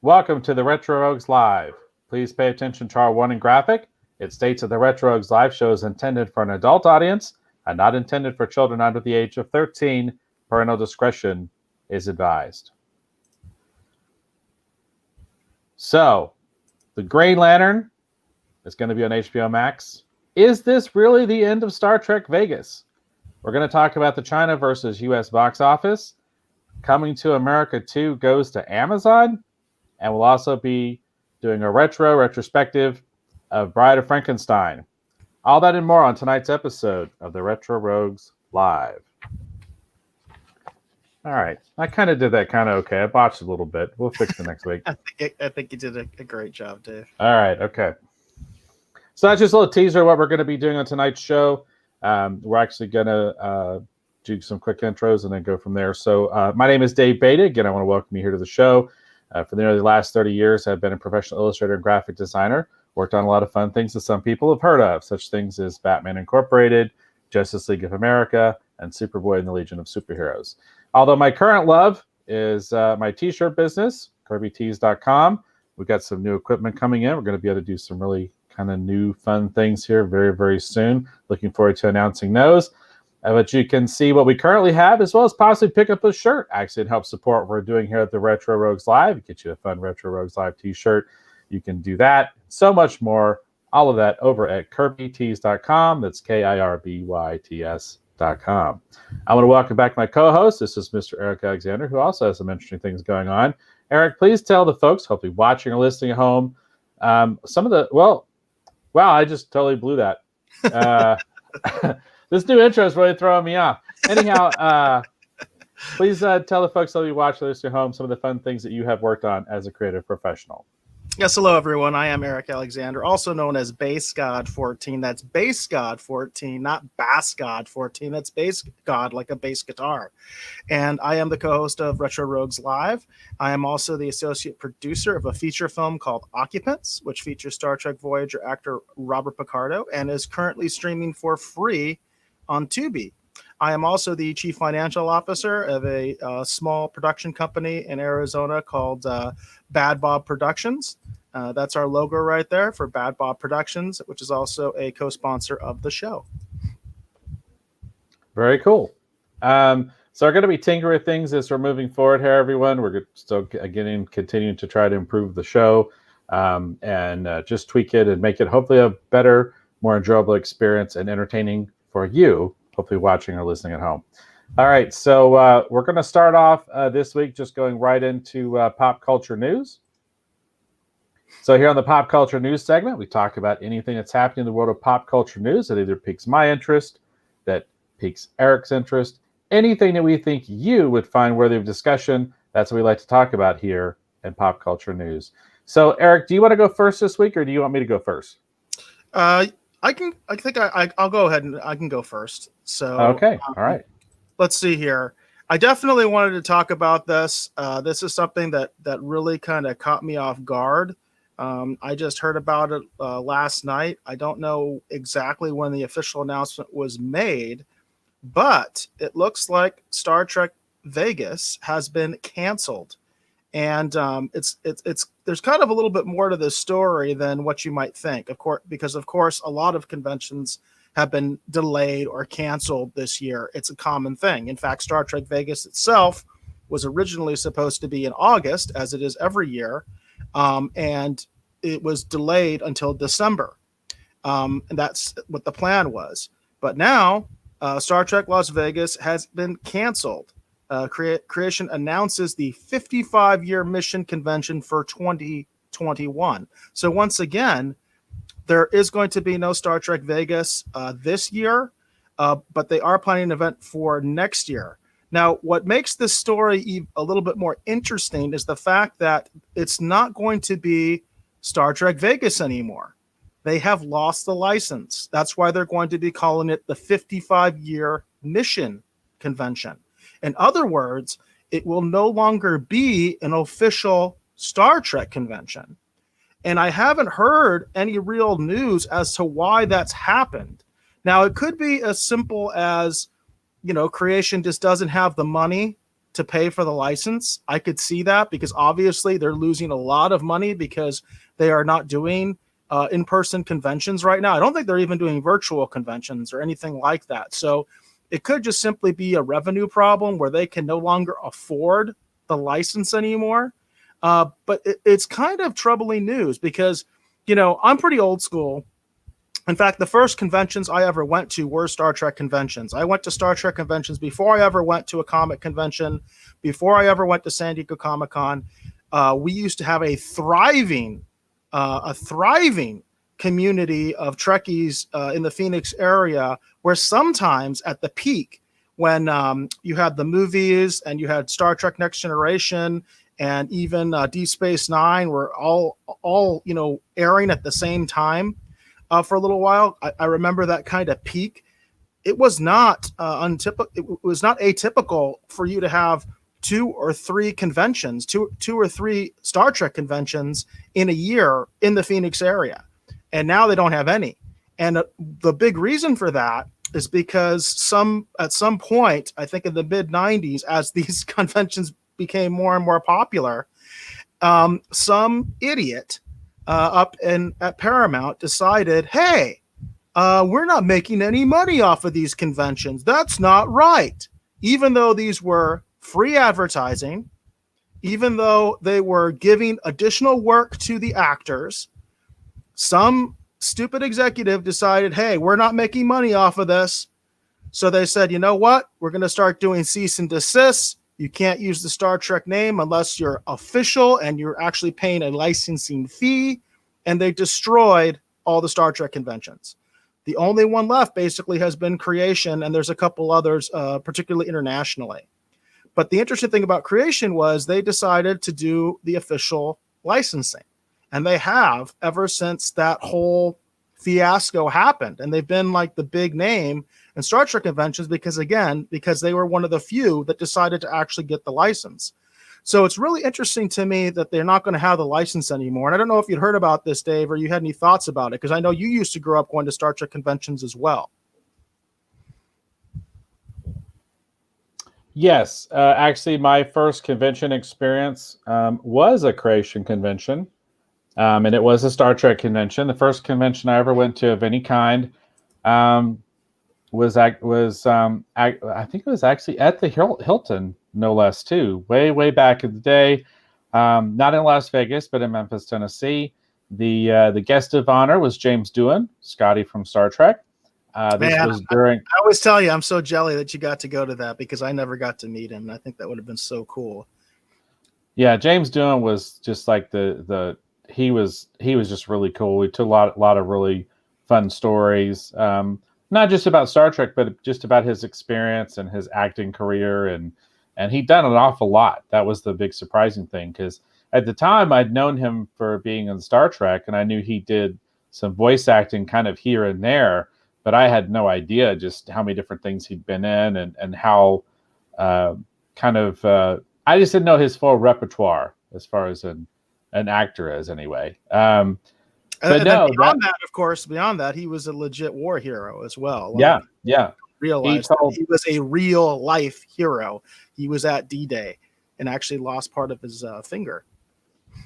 Welcome to the Retro Rogues Live. Please pay attention to our warning graphic. It states that the Retro Rogues Live show is intended for an adult audience and not intended for children under the age of 13. Parental discretion is advised. So, the Green Lantern is going to be on HBO Max. Is this really the end of Star Trek Vegas? We're going to talk about the China versus US box office. Coming to America 2 goes to Amazon. And we'll also be doing a retrospective of Bride of Frankenstein. All that and more on tonight's episode of the Retro Rogues Live. All right. I kind of did that kind of okay. I botched a little bit. We'll fix it next week. I think you did a great job, Dave. All right. Okay. So that's just a little teaser of what we're going to be doing on tonight's show. We're actually going to do some quick intros and then go from there. So my name is Dave Beta. Again, I want to welcome you here to the show. For nearly the last 30 years, I've been a professional illustrator and graphic designer. Worked on a lot of fun things that some people have heard of, such things as Batman Incorporated, Justice League of America, and Superboy and the Legion of Superheroes. Although my current love is my t-shirt business, KirbyTees.com. We've got some new equipment coming in. We're going to be able to do some really kind of new fun things here very, very soon. Looking forward to announcing those. But you can see what we currently have, as well as possibly pick up a shirt. Actually, it helps support what we're doing here at the Retro Rogues Live. Get you a fun Retro Rogues Live t-shirt. You can do that. So much more. All of that over at KirbyTees.com. That's KIRBYTS.com. I want to welcome back my co-host. This is Mr. Eric Alexander, who also has some interesting things going on. Eric, please tell the folks, hopefully watching or listening at home, some of the, wow, I just totally blew that. This new intro is really throwing me off. Anyhow, please tell the folks that you watch this at home some of the fun things that you have worked on as a creative professional. Yes, hello, everyone. I am Eric Alexander, also known as Bass God 14. That's Bass God 14, not Bass God 14. That's Bass God, like a bass guitar. And I am the co-host of Retro Rogues Live. I am also the associate producer of a feature film called Occupants, which features Star Trek Voyager actor Robert Picardo and is currently streaming for free on Tubi. I am also the chief financial officer of a small production company in Arizona called Bad Bob Productions. That's our logo right there for Bad Bob Productions, which is also a co-sponsor of the show. Very cool. So we're going to be tinkering with things as we're moving forward here, everyone. We're still continuing to try to improve the show and just tweak it and make it hopefully a better, more enjoyable experience and entertaining for you, hopefully watching or listening at home. All right, so we're going to start off this week just going right into pop culture news. So here on the pop culture news segment, we talk about anything that's happening in the world of pop culture news that either piques my interest, that piques Eric's interest, anything that we think you would find worthy of discussion. That's what we like to talk about here in pop culture news. So Eric, do you want to go first this week, or do you want me to go first? I'll go ahead and I can go first. So okay, all right. Let's see here. I definitely wanted to talk about this. This is something that really kind of caught me off guard. I just heard about it last night. I don't know exactly when the official announcement was made, but it looks like Star Trek Vegas has been canceled. And it's there's kind of a little bit more to this story than what you might think, of course, because of course a lot of conventions have been delayed or canceled this year. It's a common thing. In fact, Star Trek Vegas itself was originally supposed to be in August, as it is every year, and it was delayed until December. And that's what the plan was. But now Star Trek Las Vegas has been canceled. Creation announces the 55-year mission convention for 2021. So once again, there is going to be no Star Trek Vegas this year, but they are planning an event for next year. Now, what makes this story a little bit more interesting is the fact that it's not going to be Star Trek Vegas anymore. They have lost the license. That's why they're going to be calling it the 55-year mission convention. In other words, it will no longer be an official Star Trek convention. And I haven't heard any real news as to why that's happened. Now, it could be as simple as, creation just doesn't have the money to pay for the license. I could see that because obviously they're losing a lot of money because they are not doing in-person conventions right now. I don't think they're even doing virtual conventions or anything like that. So it could just simply be a revenue problem where they can no longer afford the license anymore. But it's kind of troubling news because, I'm pretty old school. In fact, the first conventions I ever went to were Star Trek conventions. I went to Star Trek conventions before I ever went to a comic convention, before I ever went to San Diego Comic-Con. We used to have a thriving community of Trekkies in the Phoenix area, where sometimes at the peak, when you had the movies and you had Star Trek Next Generation and even Deep Space Nine were all airing at the same time. For a little while, I remember that kind of peak. It was not untypical. It was not atypical for you to have 2 or 3 conventions, two or three Star Trek conventions in a year in the Phoenix area, and now they don't have any. And the big reason for that is because at some point, I think in the mid '90s, as these conventions became more and more popular, some idiot up at Paramount decided, hey, we're not making any money off of these conventions. That's not right. Even though these were free advertising, even though they were giving additional work to the actors, some stupid executive decided, hey, we're not making money off of this. So they said, you know what? We're going to start doing cease and desist. You can't use the Star Trek name unless you're official and you're actually paying a licensing fee. And they destroyed all the Star Trek conventions. The only one left basically has been Creation, and there's a couple others, particularly internationally. But the interesting thing about Creation was they decided to do the official licensing. And they have ever since that whole fiasco happened. And they've been like the big name in Star Trek conventions because they were one of the few that decided to actually get the license. So it's really interesting to me that they're not going to have the license anymore. And I don't know if you'd heard about this, Dave, or you had any thoughts about it, because I know you used to grow up going to Star Trek conventions as well. Yes. Actually, my first convention experience was a Creation convention, and it was a Star Trek convention. The first convention I ever went to of any kind was I think it was actually at the Hilton, no less, too. Way back in the day, not in Las Vegas, but in Memphis, Tennessee. The guest of honor was James Doohan, Scotty from Star Trek. This was during. I always tell you, I'm so jelly that you got to go to that because I never got to meet him. And I think that would have been so cool. Yeah, James Doohan was just like he was just really cool. We told a lot of really fun stories, not just about Star Trek, but just about his experience and his acting career, and he'd done an awful lot. That was the big surprising thing, because at the time I'd known him for being in Star Trek, and I knew he did some voice acting kind of here and there, but I had no idea just how many different things he'd been in and how I just didn't know his full repertoire as far as an actor is anyway. But no, beyond that, he was a legit war hero as well. Yeah. Realized he was a real life hero. He was at D-Day and actually lost part of his finger.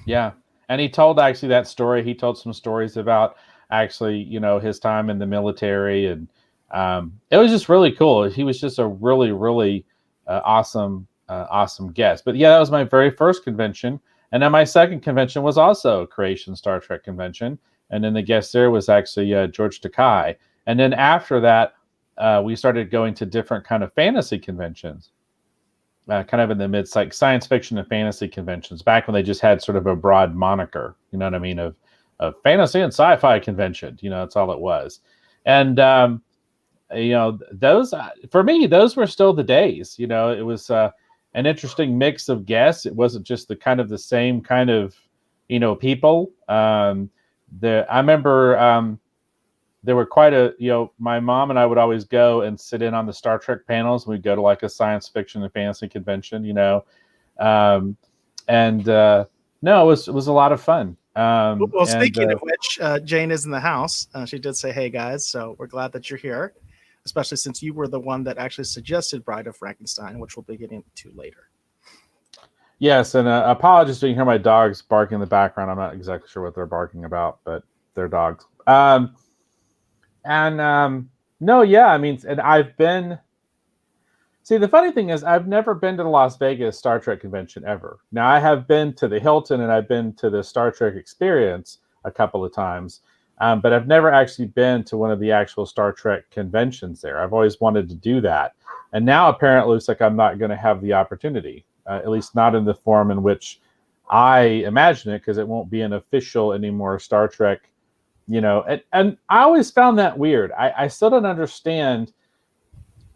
Yeah. And he told actually that story. He told some stories about actually, his time in the military, and it was just really cool. He was just a really, really awesome guest. But yeah, that was my very first convention. And then my second convention was also a Creation Star Trek convention. And then the guest there was actually George Takei. And then after that, we started going to different kind of fantasy conventions, kind of in the mid, like science fiction and fantasy conventions, back when they just had sort of a broad moniker, you know what I mean, of fantasy and sci-fi convention. That's all it was. And, those, for me, those were still the days. It was an interesting mix of guests. It wasn't just the same kind of, people. I remember there were quite my mom and I would always go and sit in on the Star Trek panels. We'd go to like a science fiction and fantasy convention, no, it was a lot of fun. Speaking of which, Jane is in the house. She did say, hey guys, so we're glad that you're here, especially since you were the one that actually suggested Bride of Frankenstein, which we'll be getting to later. Yes, and apologies if you hear my dogs barking in the background. I'm not exactly sure what they're barking about, but they're dogs. And no, yeah, I mean, and I've been. See, the funny thing is, I've never been to the Las Vegas Star Trek convention ever. Now, I have been to the Hilton and I've been to the Star Trek Experience a couple of times, but I've never actually been to one of the actual Star Trek conventions there. I've always wanted to do that. And now apparently it looks like I'm not going to have the opportunity, at least not in the form in which I imagine it, because it won't be an official anymore Star Trek, and I always found that weird. I still don't understand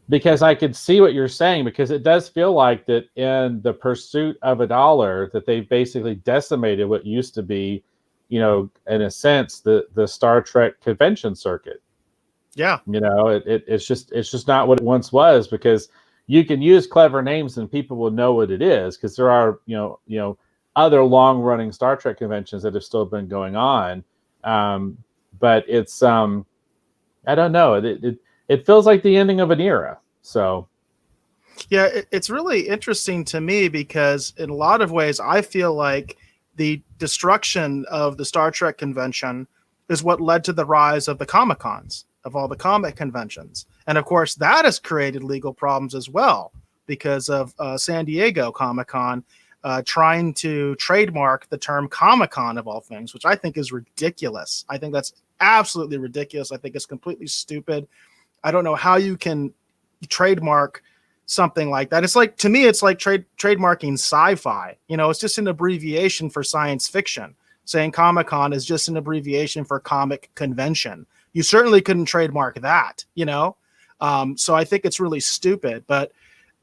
because I could see what you're saying, because it does feel like that in the pursuit of a dollar that they've basically decimated what used to be, in a sense, the Star Trek convention circuit. Yeah. It's just not what it once was, because you can use clever names and people will know what it is, because there are, other long running Star Trek conventions that have still been going on. But it's, I don't know. It feels like the ending of an era. So, yeah, it's really interesting to me because in a lot of ways, I feel like the destruction of the Star Trek convention is what led to the rise of the Comic Cons, of all the comic conventions. And of course, that has created legal problems as well because of San Diego Comic Con trying to trademark the term Comic Con of all things, which I think is ridiculous. I think that's absolutely ridiculous. I think it's completely stupid. I don't know how you can trademark something like that. It's like, to me, it's like trademarking sci-fi. It's just an abbreviation for science fiction. Saying Comic-Con is just an abbreviation for comic convention. You certainly couldn't trademark that, So I think it's really stupid, but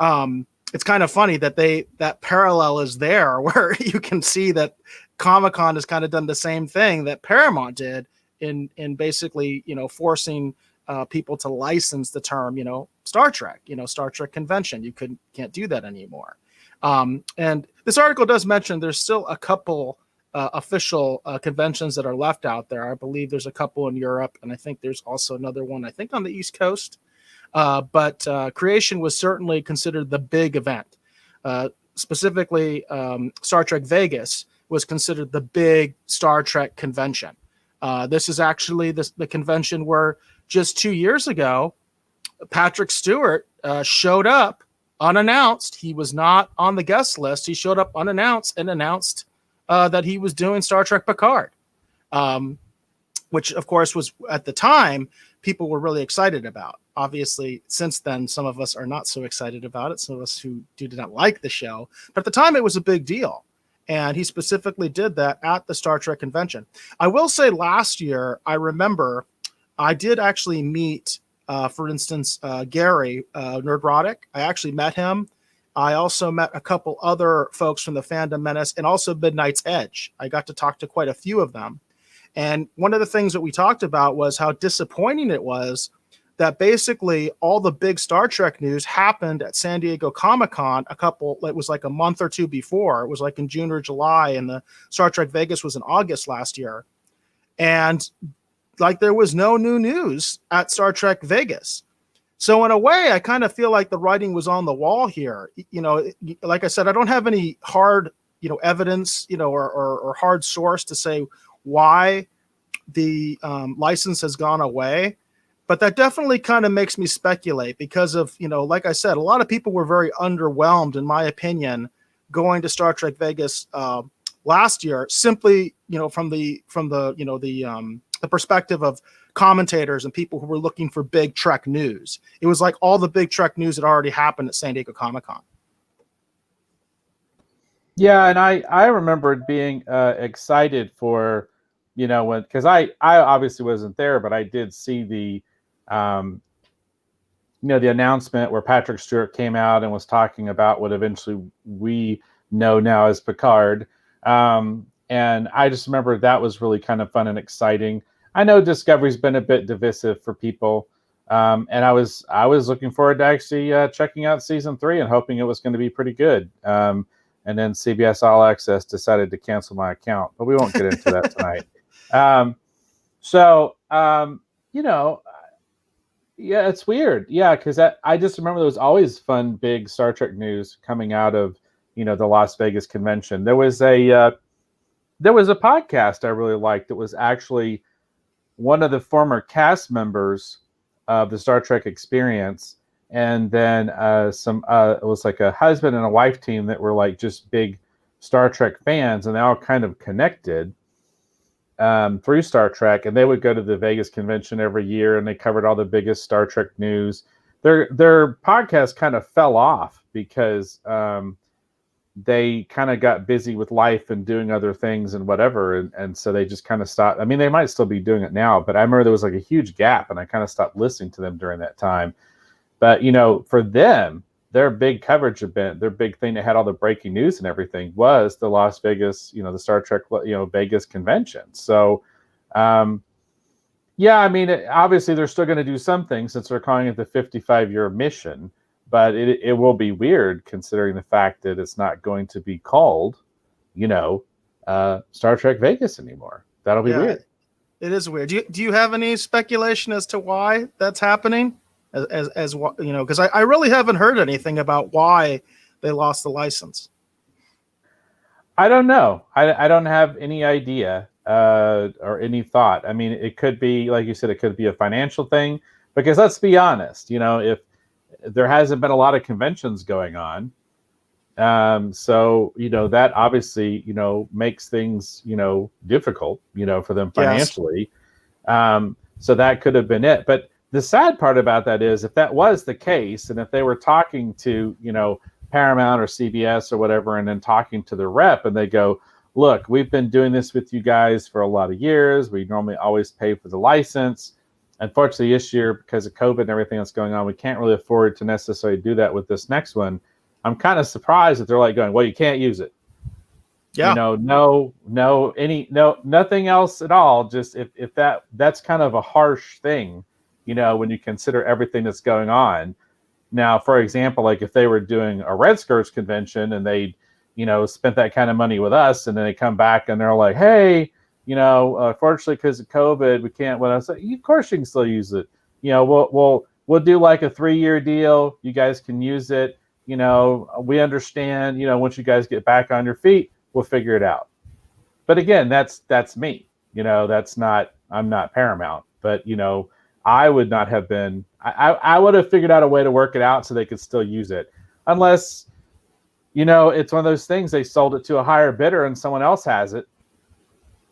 it's kind of funny that that parallel is there where you can see that Comic-Con has kind of done the same thing that Paramount did in basically, forcing people to license the term, Star Trek, Star Trek convention. You can't do that anymore. And this article does mention there's still a couple official conventions that are left out there. I believe there's a couple in Europe, and I think there's also another one, I think, on the East Coast. But Creation was certainly considered the big event. Specifically, Star Trek Vegas was considered the big Star Trek convention. This is actually the convention where just 2 years ago, Patrick Stewart showed up unannounced. He was not on the guest list. He showed up unannounced and announced that he was doing Star Trek Picard, which, of course, was at the time people were really excited about. Obviously, since then, some of us are not so excited about it. Some of us who did not like the show. But at the time, it was a big deal. And he specifically did that at the Star Trek convention. I will say last year, I remember I did actually meet, for instance, Gary Nerdrotic. I actually met him. I also met a couple other folks from the Fandom Menace and also Midnight's Edge. I got to talk to quite a few of them. And one of the things that we talked about was how disappointing it was that basically all the big Star Trek news happened at San Diego Comic-Con it was like a month or two before. It was like in June or July, and the Star Trek Vegas was in August last year. And like there was no new news at Star Trek Vegas. So in a way, I kind of feel like the writing was on the wall here. Like I said, I don't have any hard, evidence, or hard source to say why the license has gone away. But that definitely kind of makes me speculate because of, like I said, a lot of people were very underwhelmed, in my opinion, going to Star Trek Vegas last year, simply, from the perspective of commentators and people who were looking for big Trek news. It was like all the big Trek news had already happened at San Diego Comic-Con. Yeah, and I remembered being excited for, because I obviously wasn't there, but I did see the the announcement where Patrick Stewart came out and was talking about what eventually we know now as Picard. And I just remember that was really kind of fun and exciting. I know Discovery's been a bit divisive for people. And I was looking forward to actually checking out season 3 and hoping it was going to be pretty good. And then CBS All Access decided to cancel my account, but we won't get into that tonight. Yeah, it's weird. Yeah, because I just remember there was always fun, big Star Trek news coming out of the Las Vegas convention. There was a podcast I really liked that was actually one of the former cast members of the Star Trek Experience, and then it was like a husband and a wife team that were like just big Star Trek fans, and they all kind of connected through Star Trek, and they would go to the Vegas convention every year, and they covered all the biggest Star Trek news. Their podcast kind of fell off because they kind of got busy with life and doing other things and whatever, and so they just kind of stopped. I mean, they might still be doing it now, but I remember there was like a huge gap, and I kind of stopped listening to them during that time. But for them, their big coverage event, their big thing that had all the breaking news and everything was the Las Vegas, the Star Trek, Vegas convention. So, yeah, I mean, obviously they're still going to do something since they're calling it the 55-year mission, but it will be weird considering the fact that it's not going to be called, Star Trek Vegas anymore. That'll be weird. It is weird. Do you have any speculation as to why that's happening? As because I really haven't heard anything about why they lost the license. I don't know. I don't have any idea or any thought. I mean, it could be, like you said, it could be a financial thing, because let's be honest, if there hasn't been a lot of conventions going on, so that obviously makes things difficult for them financially. Yes. So that could have been it. But the sad part about that is, if that was the case, and if they were talking to, Paramount or CBS or whatever, and then talking to the rep, and they go, look, we've been doing this with you guys for a lot of years. We normally always pay for the license. Unfortunately, this year, because of COVID and everything that's going on, we can't really afford to necessarily do that with this next one. I'm kind of surprised that they're like going, well, you can't use it. Yeah. Nothing else at all. Just if that's kind of a harsh thing, when you consider everything that's going on. Now, for example, like if they were doing a Red Skirts convention and they, spent that kind of money with us, and then they come back and they're like, hey, fortunately, because of COVID, we can't. Well, I say, of course you can still use it. We'll do like a 3-year deal. You guys can use it. We understand. Once you guys get back on your feet, we'll figure it out. But again, that's me. I'm not Paramount, but I would not have been. I would have figured out a way to work it out so they could still use it, unless it's one of those things, they sold it to a higher bidder and someone else has it.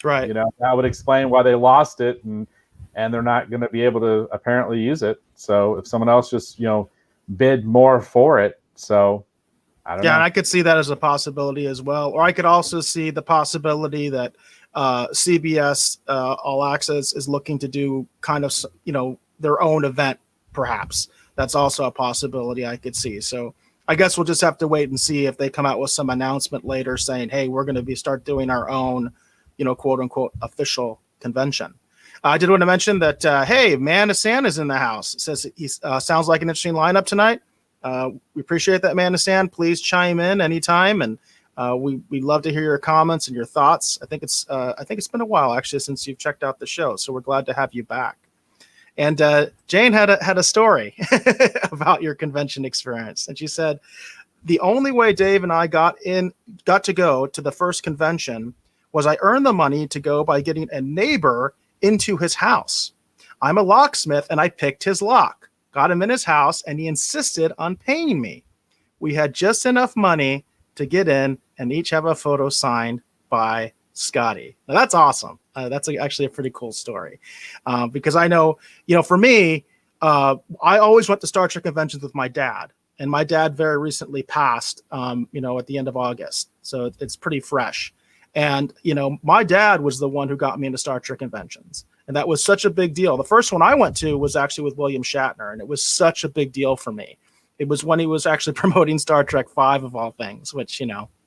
Right. That would explain why they lost it, and they're not going to be able to apparently use it. So if someone else just bid more for it, so I don't know. Yeah, and I could see that as a possibility as well. Or I could also see the possibility that CBS All Access is looking to do kind of their own event, perhaps. That's also a possibility I could see. So I guess we'll just have to wait and see if they come out with some announcement later saying, hey, we're going to start doing our own, quote unquote, official convention. I did want to mention that, hey, Man of Sand is in the house. It says he sounds like an interesting lineup tonight. We appreciate that, Man of Sand. Please chime in anytime, and we'd love to hear your comments and your thoughts. I think it's been a while actually since you've checked out the show, so we're glad to have you back. And Jane had a story about your convention experience, and she said the only way Dave and I got to go to the first convention was I earned the money to go by getting a neighbor into his house. I'm a locksmith, and I picked his lock, got him in his house, and he insisted on paying me. We had just enough money to get in and each have a photo signed by Scotty. Now, that's awesome. That's actually a pretty cool story, because I know, for me, I always went to Star Trek conventions with my dad, and my dad very recently passed, at the end of August. So it's pretty fresh. And, my dad was the one who got me into Star Trek conventions. And that was such a big deal. The first one I went to was actually with William Shatner, and it was such a big deal for me. It was when he was actually promoting Star Trek V of all things, which,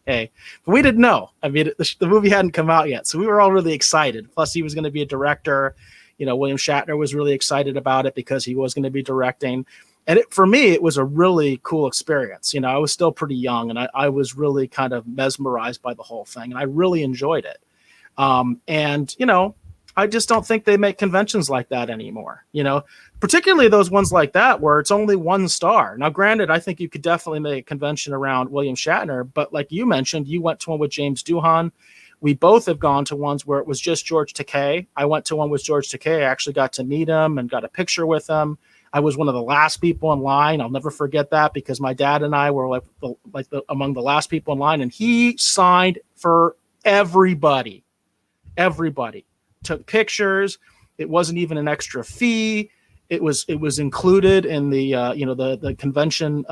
hey, but we didn't know. I mean, the movie hadn't come out yet, so we were all really excited. Plus, he was going to be a director. William Shatner was really excited about it because he was going to be directing. And for me, it was a really cool experience. I was still pretty young, and I was really kind of mesmerized by the whole thing, and I really enjoyed it. I just don't think they make conventions like that anymore, particularly those ones like that where it's only one star. Now, granted, I think you could definitely make a convention around William Shatner, but like you mentioned, you went to one with James Doohan. We both have gone to ones where it was just George Takei. I went to one with George Takei. I actually got to meet him and got a picture with him. I was one of the last people in line. I'll never forget that because my dad and I were among the last people in line, and he signed for everybody. Everybody took pictures. It wasn't even an extra fee. It was included in the the convention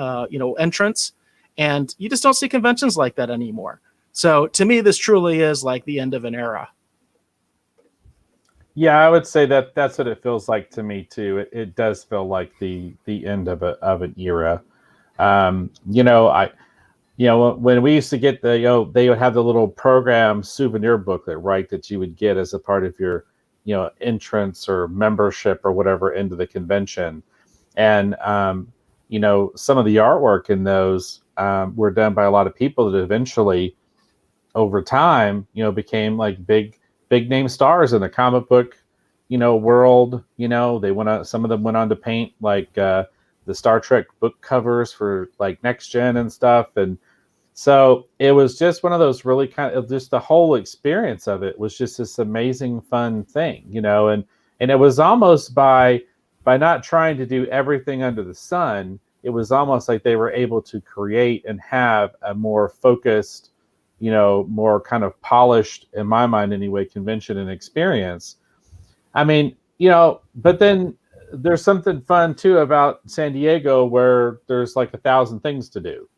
entrance, and you just don't see conventions like that anymore. So to me, this truly is like the end of an era. Yeah, I would say that that's what it feels like to me too. It does feel like the end of an era. When we used to get they would have the little program souvenir booklet, right, that you would get as a part of your, entrance or membership or whatever into the convention. And, some of the artwork in those were done by a lot of people that eventually over time, became like big name stars in the comic book, world. Some of them went on to paint like the Star Trek book covers for like Next Gen and stuff. And so it was just one of those really kind of just the whole experience of it was just this amazing, fun thing, and it was almost by not trying to do everything under the sun, it was almost like they were able to create and have a more focused, more kind of polished, in my mind anyway, convention and experience. I mean, but then there's something fun too about San Diego where there's like 1,000 things to do,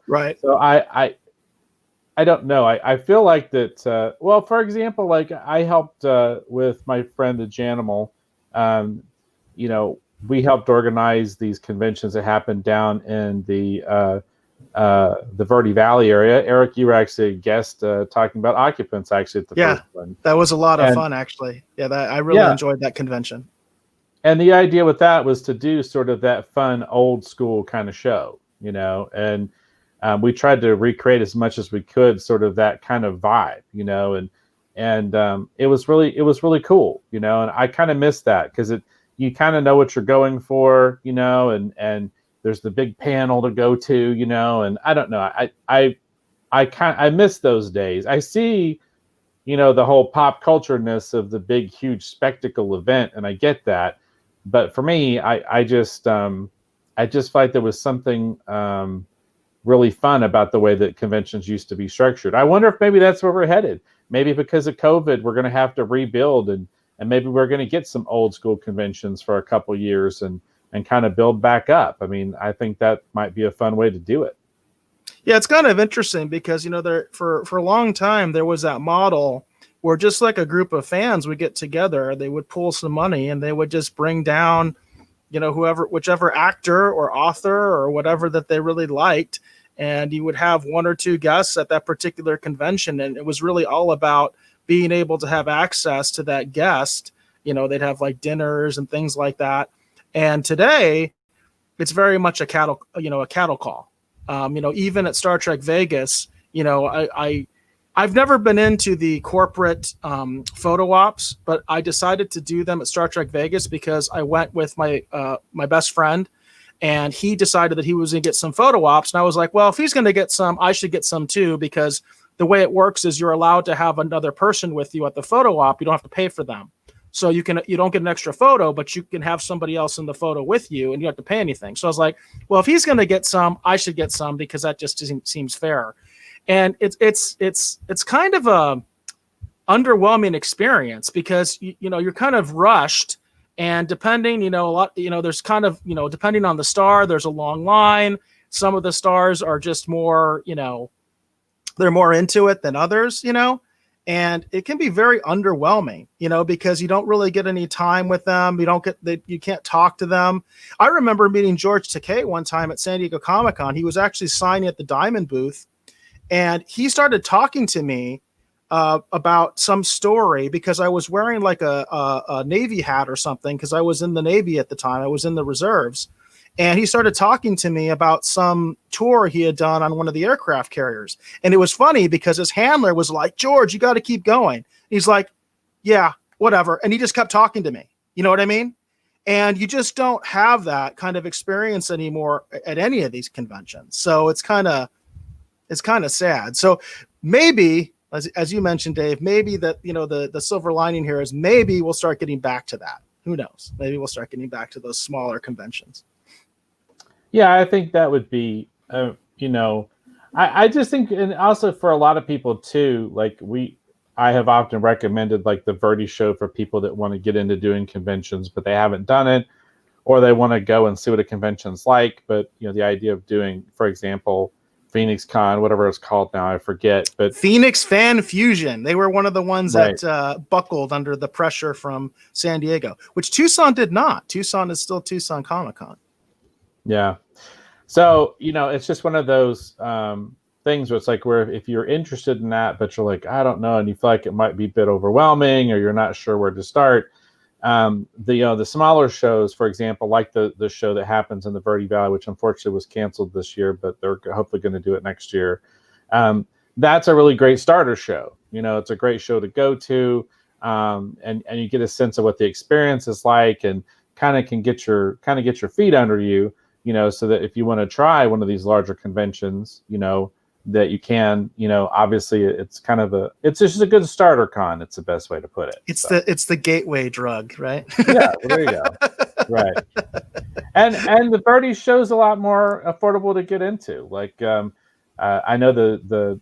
Right. So I don't know. I feel like that, well, for example, like I helped with my friend, the Janimal, we helped organize these conventions that happened down in the Verde Valley area. Eric, you were actually a guest talking about occupants actually at the first one. That was a lot of fun, actually. Yeah, I really enjoyed that convention. And the idea with that was to do sort of that fun old school kind of show, and we tried to recreate as much as we could, sort of that kind of vibe, and it was really cool, and I kind of miss that because you kind of know what you're going for, and there's the big panel to go to, and I don't know, I miss those days. I see, the whole pop culture-ness of the big, huge spectacle event, and I get that. But for me, I just felt like there was something really fun about the way that conventions used to be structured. I wonder if maybe that's where we're headed. Maybe because of COVID, we're going to have to rebuild, and maybe we're going to get some old school conventions for a couple years and kind of build back up. I mean, I think that might be a fun way to do it. Yeah, it's kind of interesting because, there for a long time, there was that model where just like a group of fans would get together, they would pool some money and they would just bring down, whichever actor or author or whatever that they really liked. And you would have one or two guests at that particular convention. And it was really all about being able to have access to that guest. They'd have like dinners and things like that. And today it's very much a cattle call. Even at Star Trek Vegas, I've never been into the corporate photo ops, but I decided to do them at Star Trek Vegas because I went with my best friend, and he decided that he was going to get some photo ops. And I was like, well, if he's going to get some, I should get some too, because the way it works is you're allowed to have another person with you at the photo op. You don't have to pay for them. So you don't get an extra photo, but you can have somebody else in the photo with you and you don't have to pay anything. So I was like, well, if he's going to get some, I should get some because that just seems fair. And it's kind of a underwhelming experience because you're kind of rushed, and depending a lot there's kind of depending on the star, there's a long line. Some of the stars are just more they're more into it than others, and it can be very underwhelming, because you don't really get any time with them. You can't talk to them. I remember meeting George Takei one time at San Diego Comic-Con. He was actually signing at the Diamond booth. And he started talking to me about some story because I was wearing like a Navy hat or something because I was in the Navy at the time. I was in the reserves. And he started talking to me about some tour he had done on one of the aircraft carriers. And it was funny because his handler was like, George, you got to keep going. He's like, yeah, whatever. And he just kept talking to me. You know what I mean? And you just don't have that kind of experience anymore at any of these conventions. So it's kind of sad. So maybe, as you mentioned, Dave, maybe that, the silver lining here is maybe we'll start getting back to that. Who knows? Maybe we'll start getting back to those smaller conventions. Yeah, I think that would be, I just think, and also for a lot of people too, like I have often recommended like the Verdi show for people that want to get into doing conventions, but they haven't done it, or they want to go and see what a convention's like. But, the idea of doing, for example, Phoenix Con, whatever it's called now, I forget. But Phoenix Fan Fusion, they were one of the ones right. that buckled under the pressure from San Diego, which Tucson did not. Tucson is still Tucson Comic-Con. Yeah. So, it's just one of those things where it's like where if you're interested in that, but you're like, I don't know, and you feel like it might be a bit overwhelming or you're not sure where to start. The smaller shows, for example, like the show that happens in the Verde Valley, which unfortunately was canceled this year, but they're hopefully going to do it next year. That's a really great starter show. It's a great show to go to, and you get a sense of what the experience is like, and kind of get your feet under you, so that if you want to try one of these larger conventions, that you can, obviously it's just a good starter con. It's the best way to put it. It's the gateway drug, right? Yeah, well, there you go. Right. And the Verdi show's a lot more affordable to get into. Like, I know the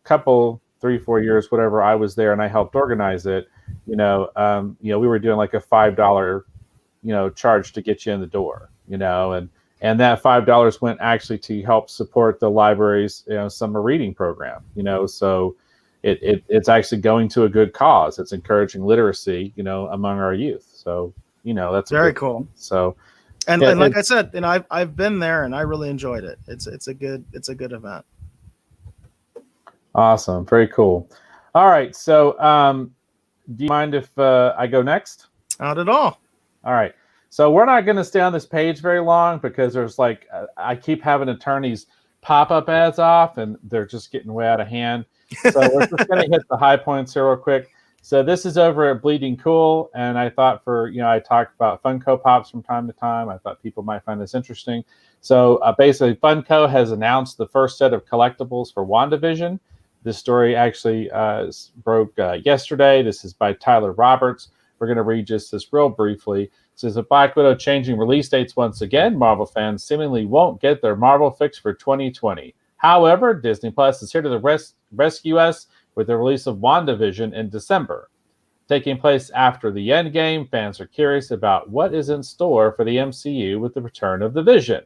couple 3-4 years, whatever, I was there and I helped organize it. We were doing like a $5, charge to get you in the door, and that $5 went actually to help support the library's summer reading program. So it's actually going to a good cause. It's encouraging literacy, among our youth. So that's very cool. So, and like I said, I've been there and I really enjoyed it. It's a good event. Awesome, very cool. All right, so do you mind if I go next? Not at all. All right. So we're not going to stay on this page very long because there's I keep having to turn these pop-up ads off and they're just getting way out of hand. So we're just going to hit the high points here real quick. So this is over at Bleeding Cool. And I thought I talk about Funko Pops from time to time. I thought people might find this interesting. So basically Funko has announced the first set of collectibles for WandaVision. This story actually broke yesterday. This is by Tyler Roberts. We're going to read just this real briefly. It says, a Black Widow changing release dates once again. Marvel fans seemingly won't get their Marvel fix for 2020. However, Disney Plus is here to rescue us with the release of WandaVision in December. Taking place after the Endgame, fans are curious about what is in store for the MCU with the return of the Vision.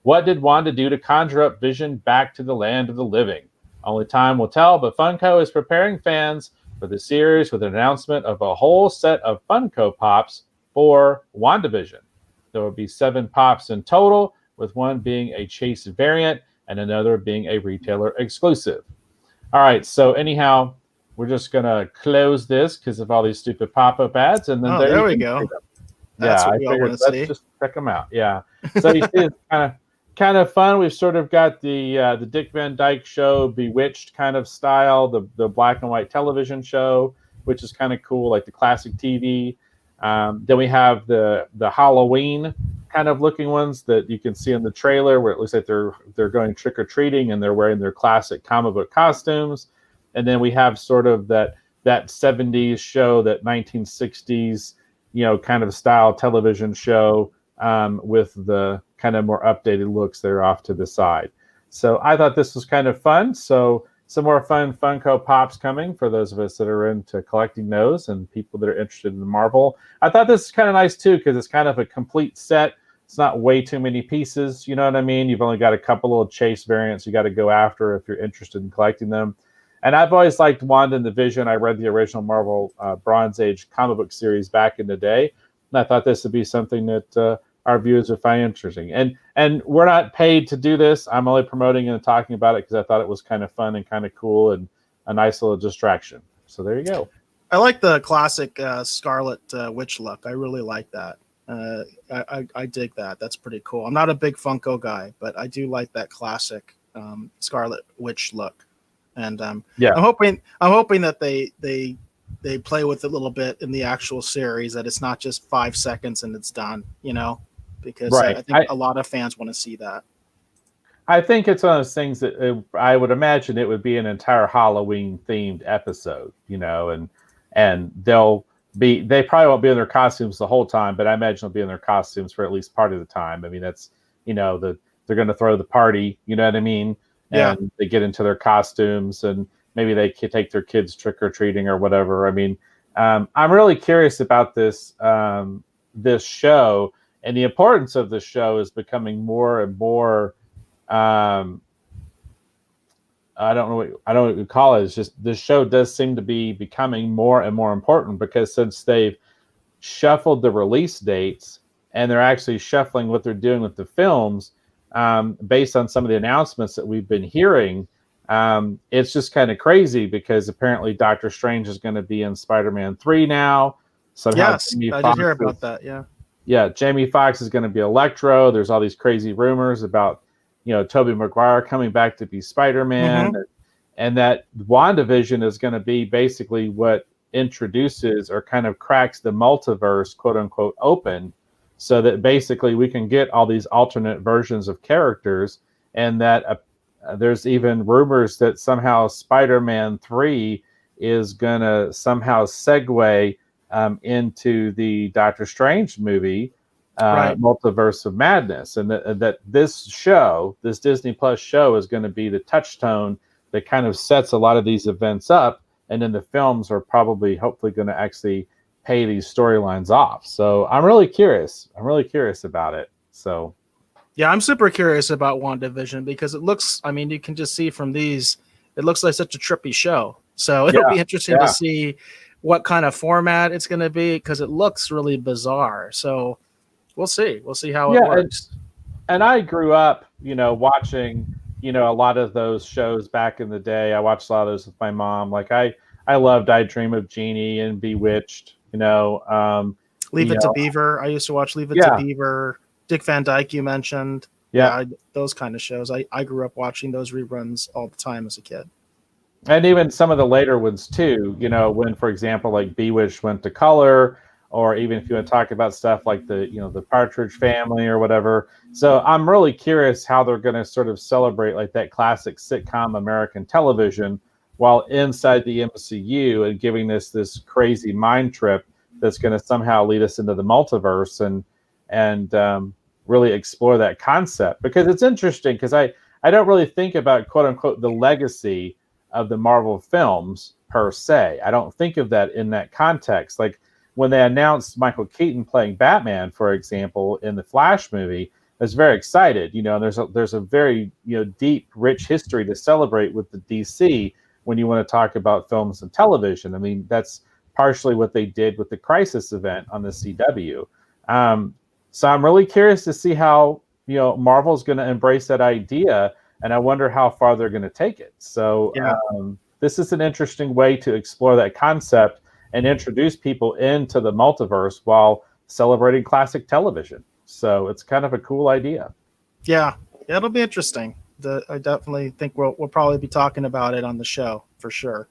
What did Wanda do to conjure up Vision back to the land of the living? Only time will tell, but Funko is preparing fans for the series with an announcement of a whole set of Funko Pops for WandaVision. There will be 7 Pops in total, with one being a Chase variant and another being a retailer exclusive. All right, so anyhow, we're just going to close this because of all these stupid pop-up ads. And then there we go. That's what we all want to see. Let's just check them out. Yeah. So you see it's kind of fun. We've sort of got the Dick Van Dyke Show, Bewitched kind of style, the black and white television show, which is kind of cool, like the classic TV. Then we have the Halloween kind of looking ones that you can see in the trailer, where it looks like they're going trick or treating and they're wearing their classic comic book costumes. And then we have sort of that 70s show, that 1960s kind of style television show with the kind of more updated looks that are off to the side. So I thought this was kind of fun. So some more fun Funko Pops coming for those of us that are into collecting those and people that are interested in Marvel. I thought this is kind of nice too, because it's kind of a complete set. It's not way too many pieces. You know what I mean? You've only got a couple little Chase variants you got to go after if you're interested in collecting them. And I've always liked Wanda and the Vision. I read the original Marvel Bronze Age comic book series back in the day. And I thought this would be something that our viewers would find interesting. And we're not paid to do this. I'm only promoting and talking about it because I thought it was kind of fun and kind of cool and a nice little distraction. So there you go. I like the classic Scarlet Witch look. I really like that. I dig that. That's pretty cool. I'm not a big Funko guy, but I do like that classic Scarlet Witch look. And I'm hoping that they they play with it a little bit in the actual series, that it's not just 5 seconds and it's done, because Right. I think a lot of fans want to see that. I think it's one of those things that I would imagine it would be an entire Halloween themed episode, and they probably won't be in their costumes the whole time, but I imagine they'll be in their costumes for at least part of the time. I mean, that's, they're going to throw the party, you know what I mean? Yeah. And they get into their costumes, and maybe they could take their kids trick or treating or whatever. I mean, I'm really curious about this show, and the importance of this show is becoming more and more. I don't know what you call it. It's just this show does seem to be becoming more and more important, because since they've shuffled the release dates and they're actually shuffling what they're doing with the films, based on some of the announcements that we've been hearing, it's just kind of crazy, because apparently Doctor Strange is going to be in Spider-Man 3 now. Somehow Yes, I did hear about that. Yeah. Yeah, Jamie Foxx is going to be Electro. There's all these crazy rumors about, Tobey Maguire coming back to be Spider-Man, and that WandaVision is going to be basically what introduces or kind of cracks the multiverse, quote unquote, open, so that basically we can get all these alternate versions of characters, and that there's even rumors that somehow Spider-Man 3 is going to somehow segue into the Doctor Strange movie, Right. Multiverse of Madness, and that this Disney Plus show is going to be the touchstone that kind of sets a lot of these events up, and then the films are probably, hopefully, going to actually pay these storylines off. So I'm really curious. About it. So yeah, I'm super curious about WandaVision, because it looks, I mean, you can just see from these, it looks like such a trippy show. So it'll be interesting to see what kind of format it's going to be, because it looks really bizarre. So we'll see how it works. And I grew up, watching, a lot of those shows back in the day. I watched a lot of those with my mom. Like I loved I Dream of Jeannie and Bewitched, Leave It to Beaver. I used to watch Leave It to Beaver. Dick Van Dyke, you mentioned. Yeah, those kind of shows. I grew up watching those reruns all the time as a kid. And even some of the later ones too, when, for example, like Bewitched went to color, or even if you want to talk about stuff like the Partridge Family or whatever. So I'm really curious how they're going to sort of celebrate like that classic sitcom American television while inside the MCU, and giving this crazy mind trip that's going to somehow lead us into the multiverse, and really explore that concept. Because it's interesting, because I don't really think about, quote unquote, the legacy of the Marvel films per se. I don't think of that in that context. Like when they announced Michael Keaton playing Batman, for example, in the Flash movie, I was very excited. And there's a very deep, rich history to celebrate with the DC when you want to talk about films and television. I mean, that's partially what they did with the Crisis event on the CW. So I'm really curious to see how Marvel's going to embrace that idea, and I wonder how far they're going to take it. So this is an interesting way to explore that concept and introduce people into the multiverse while celebrating classic television. So it's kind of a cool idea. Yeah, it'll be interesting. I definitely think we'll probably be talking about it on the show for sure.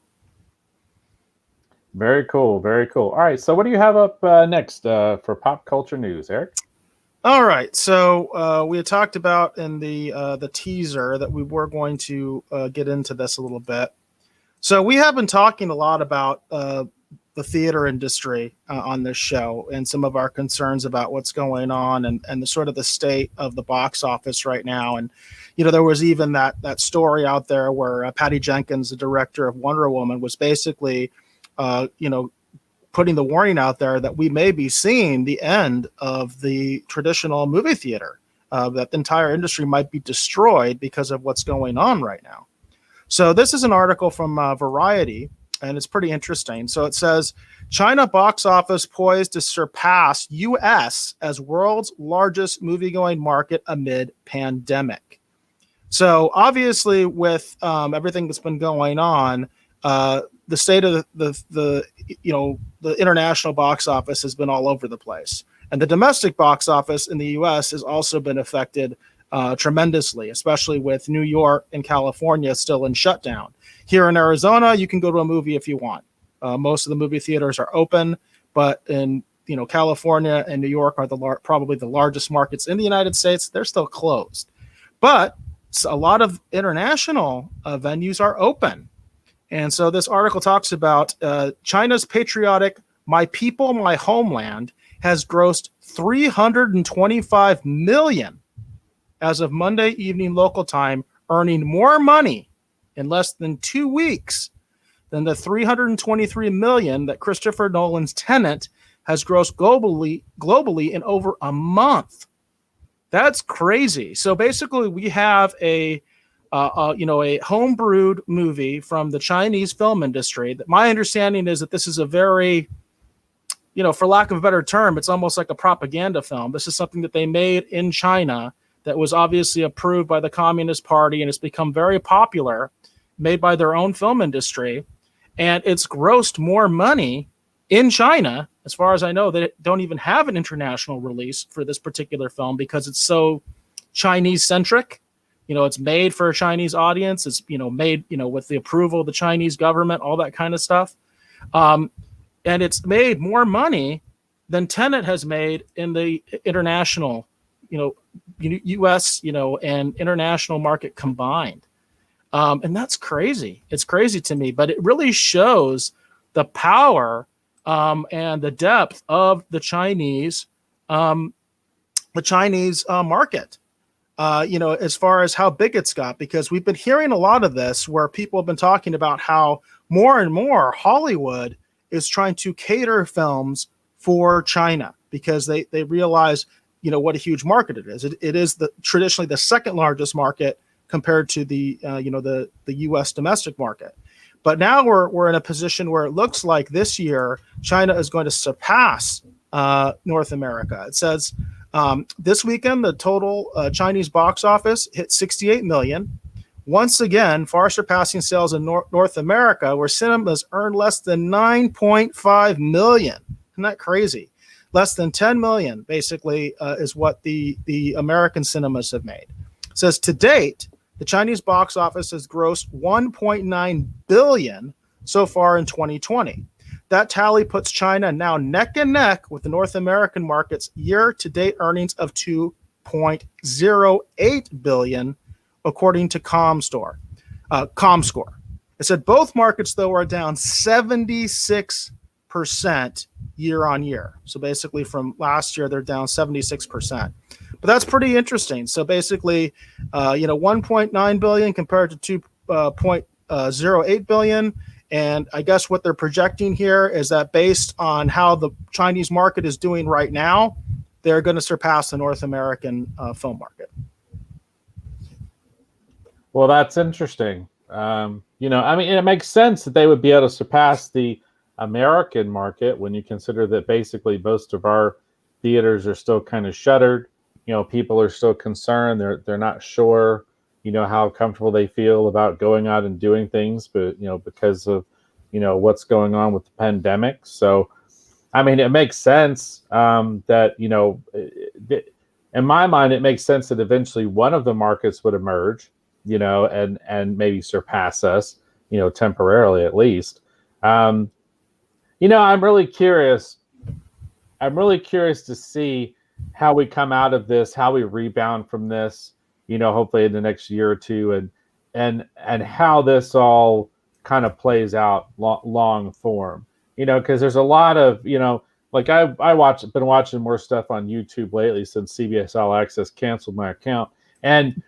Very cool. Very cool. All right. So what do you have up next for pop culture news, Eric? All right. So we had talked about in the teaser that we were going to get into this a little bit. So we have been talking a lot about the theater industry on this show, and some of our concerns about what's going on, and the sort of the state of the box office right now. And there was even that story out there where Patty Jenkins, the director of Wonder Woman, was basically putting the warning out there that we may be seeing the end of the traditional movie theater, that the entire industry might be destroyed because of what's going on right now. So this is an article from Variety, and it's pretty interesting. So it says, China box office poised to surpass U.S. as world's largest movie-going market amid pandemic. So obviously, with everything that's been going on, the state of the international box office has been all over the place, and the domestic box office in the U.S. has also been affected tremendously, especially with New York and California still in shutdown. Here in Arizona, you can go to a movie if you want. Most of the movie theaters are open, but in California and New York are probably the largest markets in the United States. They're still closed, but a lot of international venues are open. And so this article talks about China's patriotic "My People, My Homeland" has grossed $325 million as of Monday evening local time, earning more money in less than 2 weeks than the $323 million that Christopher Nolan's Tenet has grossed globally in over a month. That's crazy. So basically, we have a homebrewed movie from the Chinese film industry. That my understanding is that this is a very, for lack of a better term, it's almost like a propaganda film. This is something that they made in China that was obviously approved by the Communist Party, and it's become very popular, made by their own film industry. And it's grossed more money in China. As far as I know, they don't even have an international release for this particular film because it's so Chinese centric. It's made for a Chinese audience. It's, made, with the approval of the Chinese government, all that kind of stuff. And it's made more money than Tenet has made in the international, U.S., and international market combined. And that's crazy. It's crazy to me, but it really shows the power and the depth of the Chinese market. As far as how big it's got, because we've been hearing a lot of this where people have been talking about how more and more Hollywood is trying to cater films for China because they realize, what a huge market it is. It is traditionally the second largest market compared to the U.S. domestic market. But now we're in a position where it looks like this year China is going to surpass North America. It says this weekend the total Chinese box office hit 68 million. Once again, far surpassing sales in North America, where cinemas earned less than 9.5 million. Isn't that crazy? Less than 10 million, basically, is what the American cinemas have made. It says to date, the Chinese box office has grossed 1.9 billion so far in 2020. That tally puts China now neck and neck with the North American market's year-to-date earnings of 2.08 billion, according to Comscore. It said both markets, though, are down 76% year on year. So basically from last year, they're down 76%. But that's pretty interesting. So basically, 1.9 billion compared to 2.08 billion. And I guess what they're projecting here is that based on how the Chinese market is doing right now, they're going to surpass the North American film market. Well, that's interesting. It makes sense that they would be able to surpass the American market when you consider that basically most of our theaters are still kind of shuttered. People are still concerned. They're not sure, how comfortable they feel about going out and doing things, but, because of, what's going on with the pandemic. So, it makes sense that, in my mind, it makes sense that eventually one of the markets would emerge, and maybe surpass us, temporarily at least. I'm really curious. I'm really curious to see how we come out of this, how we rebound from this, hopefully in the next year or two, and how this all kind of plays out long form, because there's a lot of, like been watching more stuff on YouTube lately since CBS All Access canceled my account. And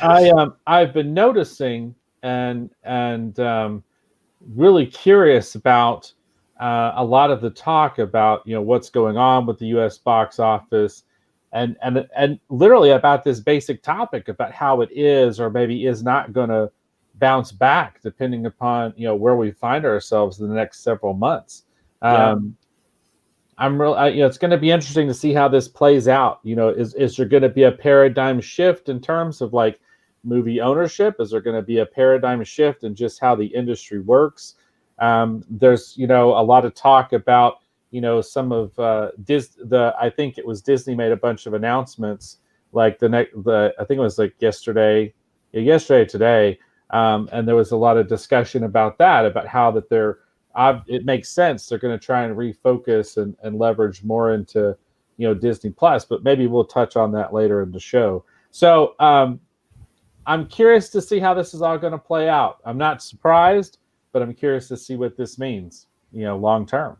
I've been noticing and really curious about a lot of the talk about what's going on with the U.S. box office, and literally about this basic topic about how it is or maybe is not going to bounce back depending upon where we find ourselves in the next several months. Yeah. I'm really, it's going to be interesting to see how this plays out. Is there going to be a paradigm shift in terms of like movie ownership? Is there going to be a paradigm shift in just how the industry works? There's, a lot of talk about, some of I think it was Disney made a bunch of announcements like I think it was like today, And there was a lot of discussion about that, about how that it makes sense. They're going to try and refocus and leverage more into, Disney Plus, but maybe we'll touch on that later in the show. So I'm curious to see how this is all going to play out. I'm not surprised, but I'm curious to see what this means, long term.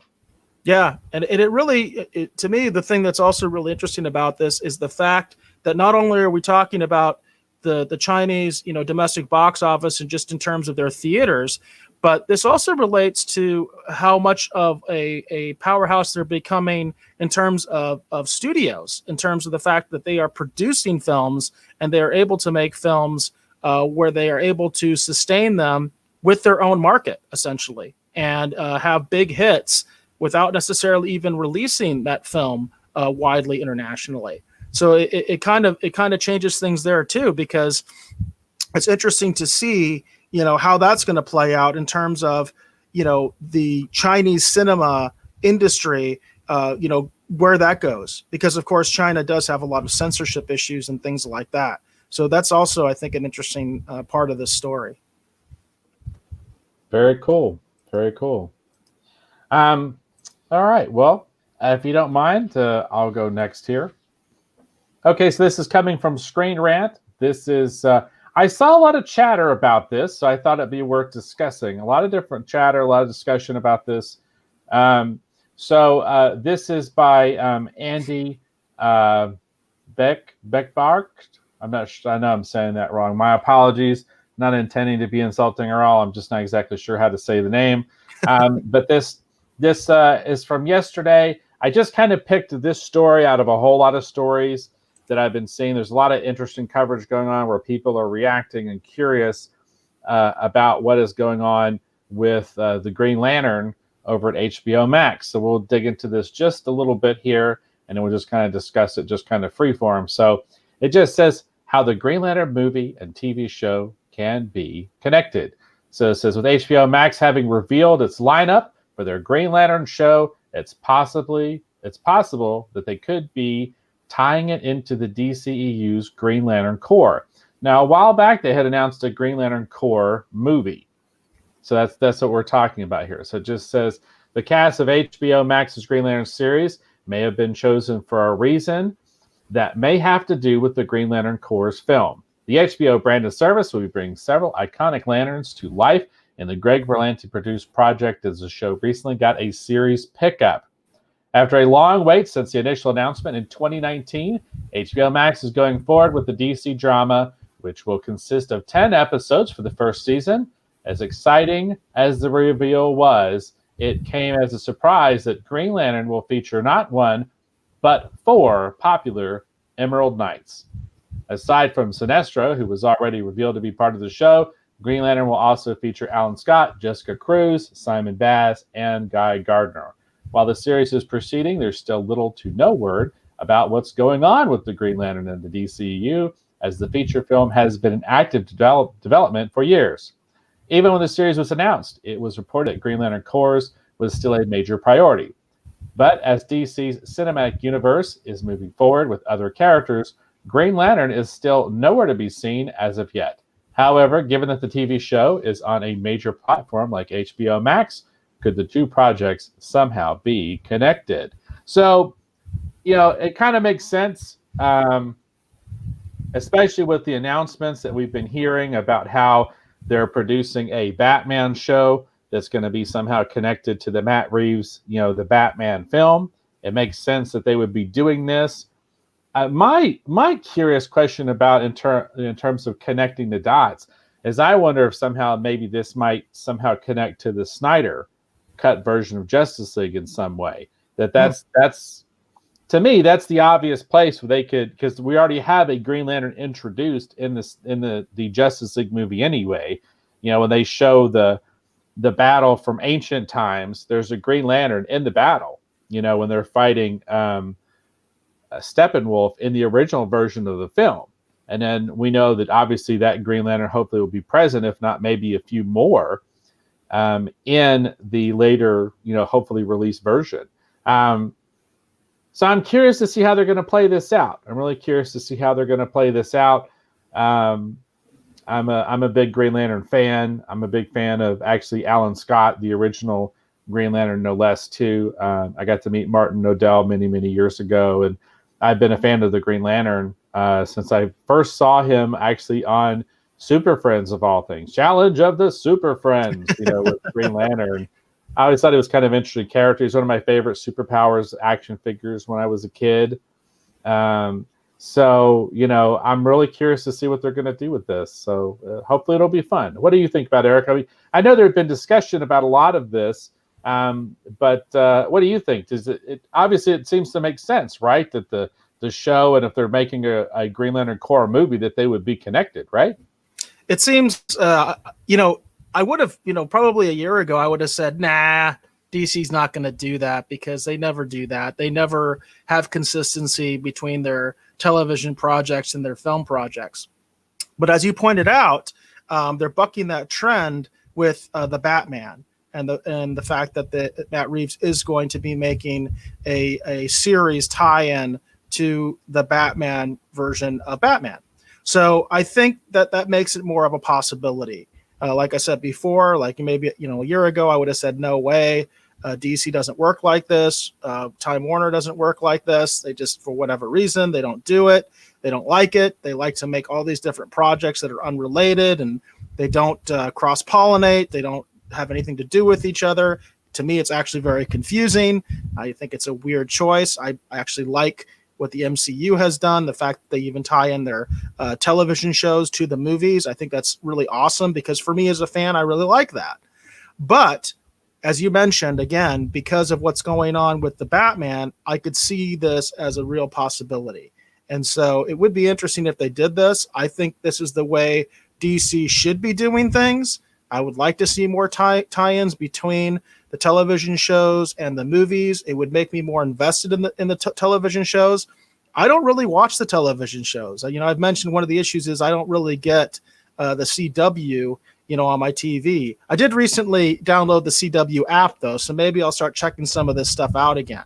Yeah, and it really, to me, the thing that's also really interesting about this is the fact that not only are we talking about the Chinese, domestic box office and just in terms of their theaters, but this also relates to how much of a powerhouse they're becoming in terms of studios, in terms of the fact that they are producing films and they are able to make films where they are able to sustain them with their own market, essentially, and have big hits without necessarily even releasing that film widely internationally. So it kind of changes things there too, because it's interesting to see, how that's going to play out in terms of, the Chinese cinema industry, where that goes, because of course China does have a lot of censorship issues and things like that. So that's also, I think, an interesting part of this story. Very cool. Very cool. All right. Well, if you don't mind, I'll go next here. Okay, so this is coming from Screen Rant. This is, I saw a lot of chatter about this, so I thought it'd be worth discussing. A lot of different chatter, a lot of discussion about this. So this is by Andy Beckbart. I'm not sure, I know I'm saying that wrong. My apologies. Not intending to be insulting or all. I'm just not exactly sure how to say the name. But this is from yesterday. I just kind of picked this story out of a whole lot of stories that I've been seeing. There's a lot of interesting coverage going on where people are reacting and curious about what is going on with the Green Lantern over at HBO Max. So we'll dig into this just a little bit here, and then we'll just kind of discuss it just kind of freeform. So it just says how the Green Lantern movie and TV show can be connected. So it says, with HBO Max having revealed its lineup for their Green Lantern show, it's possible that they could be tying it into the DCEU's Green Lantern Corps. Now, a while back, they had announced a Green Lantern Corps movie. So that's what we're talking about here. So it just says, the cast of HBO Max's Green Lantern series may have been chosen for a reason that may have to do with the Green Lantern Corps' film. The HBO branded service will be bringing several iconic lanterns to life in the Greg Berlanti-produced project, as the show recently got a series pickup. After a long wait since the initial announcement in 2019, HBO Max is going forward with the DC drama, which will consist of 10 episodes for the first season. As exciting as the reveal was, it came as a surprise that Green Lantern will feature not one, but 4 popular Emerald Knights. Aside from Sinestro, who was already revealed to be part of the show, Green Lantern will also feature Alan Scott, Jessica Cruz, Simon Baz, and Guy Gardner. While the series is proceeding, there's still little to no word about what's going on with the Green Lantern and the DCEU, as the feature film has been in active development for years. Even when the series was announced, it was reported that Green Lantern Corps was still a major priority. But as DC's cinematic universe is moving forward with other characters, Green Lantern is still nowhere to be seen as of yet. However, given that the TV show is on a major platform like HBO Max, could the two projects somehow be connected? So, it kind of makes sense, especially with the announcements that we've been hearing about how they're producing a Batman show that's going to be somehow connected to the Matt Reeves, the Batman film. It makes sense that they would be doing this. My curious question about in terms of connecting the dots is, I wonder if somehow maybe this might somehow connect to the Snyder cut version of Justice League in some way. That's to me, that's the obvious place where they could, because we already have a Green Lantern introduced in the Justice League movie anyway. When they show the battle from ancient times, there's a Green Lantern in the battle. When they're fighting Steppenwolf in the original version of the film. And then we know that obviously that Green Lantern hopefully will be present, if not maybe a few more, in the later, hopefully released version. So I'm curious to see how they're going to play this out. I'm really curious to see how they're going to play this out. I'm a big Green Lantern fan. I'm a big fan of actually Alan Scott, the original Green Lantern, no less. Too. I got to meet Martin Nodell many years ago, and I've been a fan of the Green Lantern since I first saw him actually on Super Friends of all things, Challenge of the Super Friends. With Green Lantern. I always thought he was kind of interesting character. He's one of my favorite superpowers action figures when I was a kid. So, I'm really curious to see what they're going to do with this. So hopefully it'll be fun. What do you think about it, Eric? I know there had been discussion about a lot of this, but what do you think? Does obviously it seems to make sense, right? That the show, and if they're making a Green Lantern Corps movie, that they would be connected, right? It seems, I would have, probably a year ago, I would have said, nah, DC's not going to do that because they never do that. They never have consistency between their television projects and their film projects. But as you pointed out, they're bucking that trend with the Batman and the fact that Matt Reeves is going to be making a series tie-in to the Batman version of Batman. So I think that makes it more of a possibility. Like I said before, like maybe a year ago, I would have said no way. DC doesn't work like this. Time Warner doesn't work like this. They just, for whatever reason, they don't do it. They don't like it. They like to make all these different projects that are unrelated, and they don't cross-pollinate. They don't have anything to do with each other. To me, it's actually very confusing. I think it's a weird choice. I actually like what the MCU has done, the fact that they even tie in their television shows to the movies. I think that's really awesome because for me as a fan, I really like that. But as you mentioned, again, because of what's going on with the Batman, I could see this as a real possibility. And so it would be interesting if they did this. I think this is the way DC should be doing things. I would like to see more tie-ins between the television shows and the movies. It would make me more invested in the television shows. I don't really watch the television shows. I've mentioned one of the issues is I don't really get the CW, on my TV. I did recently download the CW app though, so maybe I'll start checking some of this stuff out again.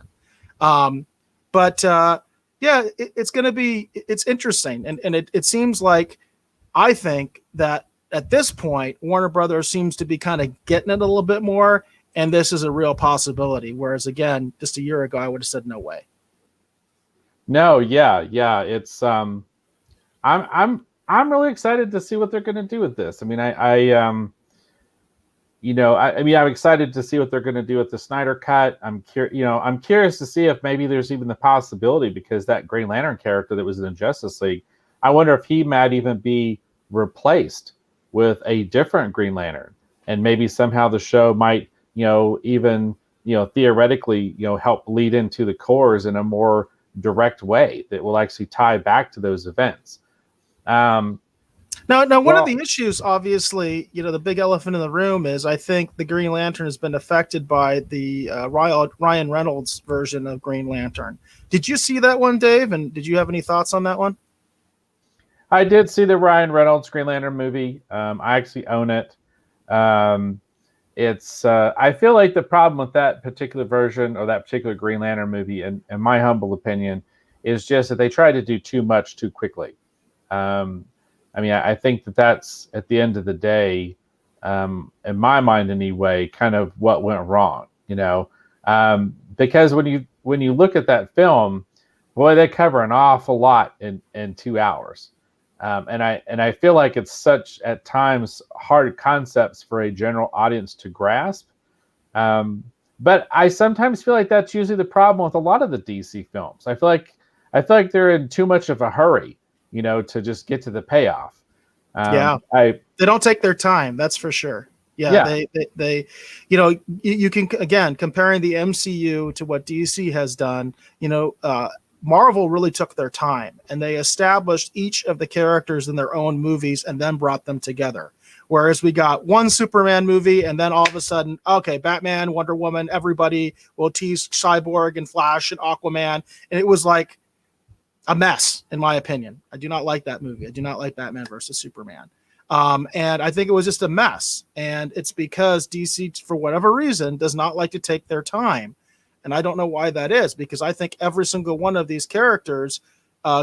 It's interesting, and it seems like I think that at this point, Warner Brothers seems to be kind of getting it a little bit more, and this is a real possibility. Whereas, again, just a year ago, I would have said no way. No, yeah. It's I'm really excited to see what they're going to do with this. I mean, I'm excited to see what they're going to do with the Snyder Cut. I'm curious to see if maybe there's even the possibility, because that Green Lantern character that was in the Justice League, I wonder if he might even be replaced with a different Green Lantern, and maybe somehow the show might, even theoretically, help lead into the cores in a more direct way that will actually tie back to those events. Now, one of the issues, obviously, the big elephant in the room is I think the Green Lantern has been affected by the Ryan Reynolds version of Green Lantern. Did you see that one, Dave? And did you have any thoughts on that one? I did see the Ryan Reynolds Green Lantern movie. I actually own it. It's I feel like the problem with that particular version or that particular Green Lantern movie, in my humble opinion, is just that they try to do too much too quickly. I think that's at the end of the day, in my mind anyway, kind of what went wrong. Because when you look at that film, boy, they cover an awful lot in 2 hours. And I feel like it's such at times hard concepts for a general audience to grasp. But I sometimes feel like that's usually the problem with a lot of the DC films. I feel like they're in too much of a hurry, to just get to the payoff. They don't take their time. That's for sure. Yeah. They you can, again, comparing the MCU to what DC has done, Marvel really took their time and they established each of the characters in their own movies and then brought them together. Whereas we got one Superman movie and then all of a sudden, okay, Batman, Wonder Woman, everybody will tease Cyborg and Flash and Aquaman. And it was like a mess, in my opinion. I do not like that movie. I do not like Batman versus Superman. And I think it was just a mess. And it's because DC, for whatever reason, does not like to take their time. And I don't know why that is, because I think every single one of these characters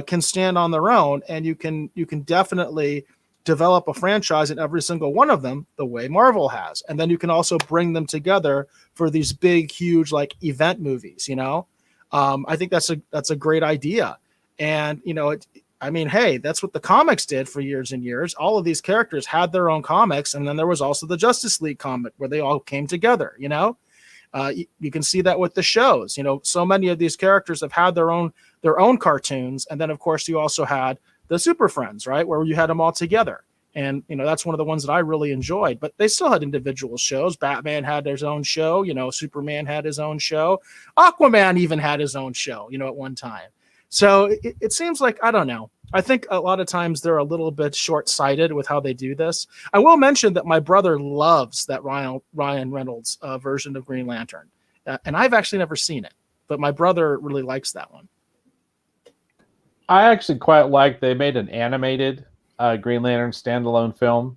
can stand on their own, and you can definitely develop a franchise in every single one of them the way Marvel has. And then you can also bring them together for these big, huge, like event movies, I think that's a great idea. And, hey, that's what the comics did for years and years. All of these characters had their own comics. And then there was also the Justice League comic where they all came together, you can see that with the shows. So many of these characters have had their own cartoons. And then, of course, you also had the Super Friends, right, where you had them all together. And, that's one of the ones that I really enjoyed. But they still had individual shows. Batman had his own show. Superman had his own show. Aquaman even had his own show, at one time. So it seems like, I don't know. I think a lot of times they're a little bit short-sighted with how they do this. I will mention that my brother loves that Ryan Reynolds version of Green Lantern. And I've actually never seen it. But my brother really likes that one. I actually quite like they made an animated Green Lantern standalone film.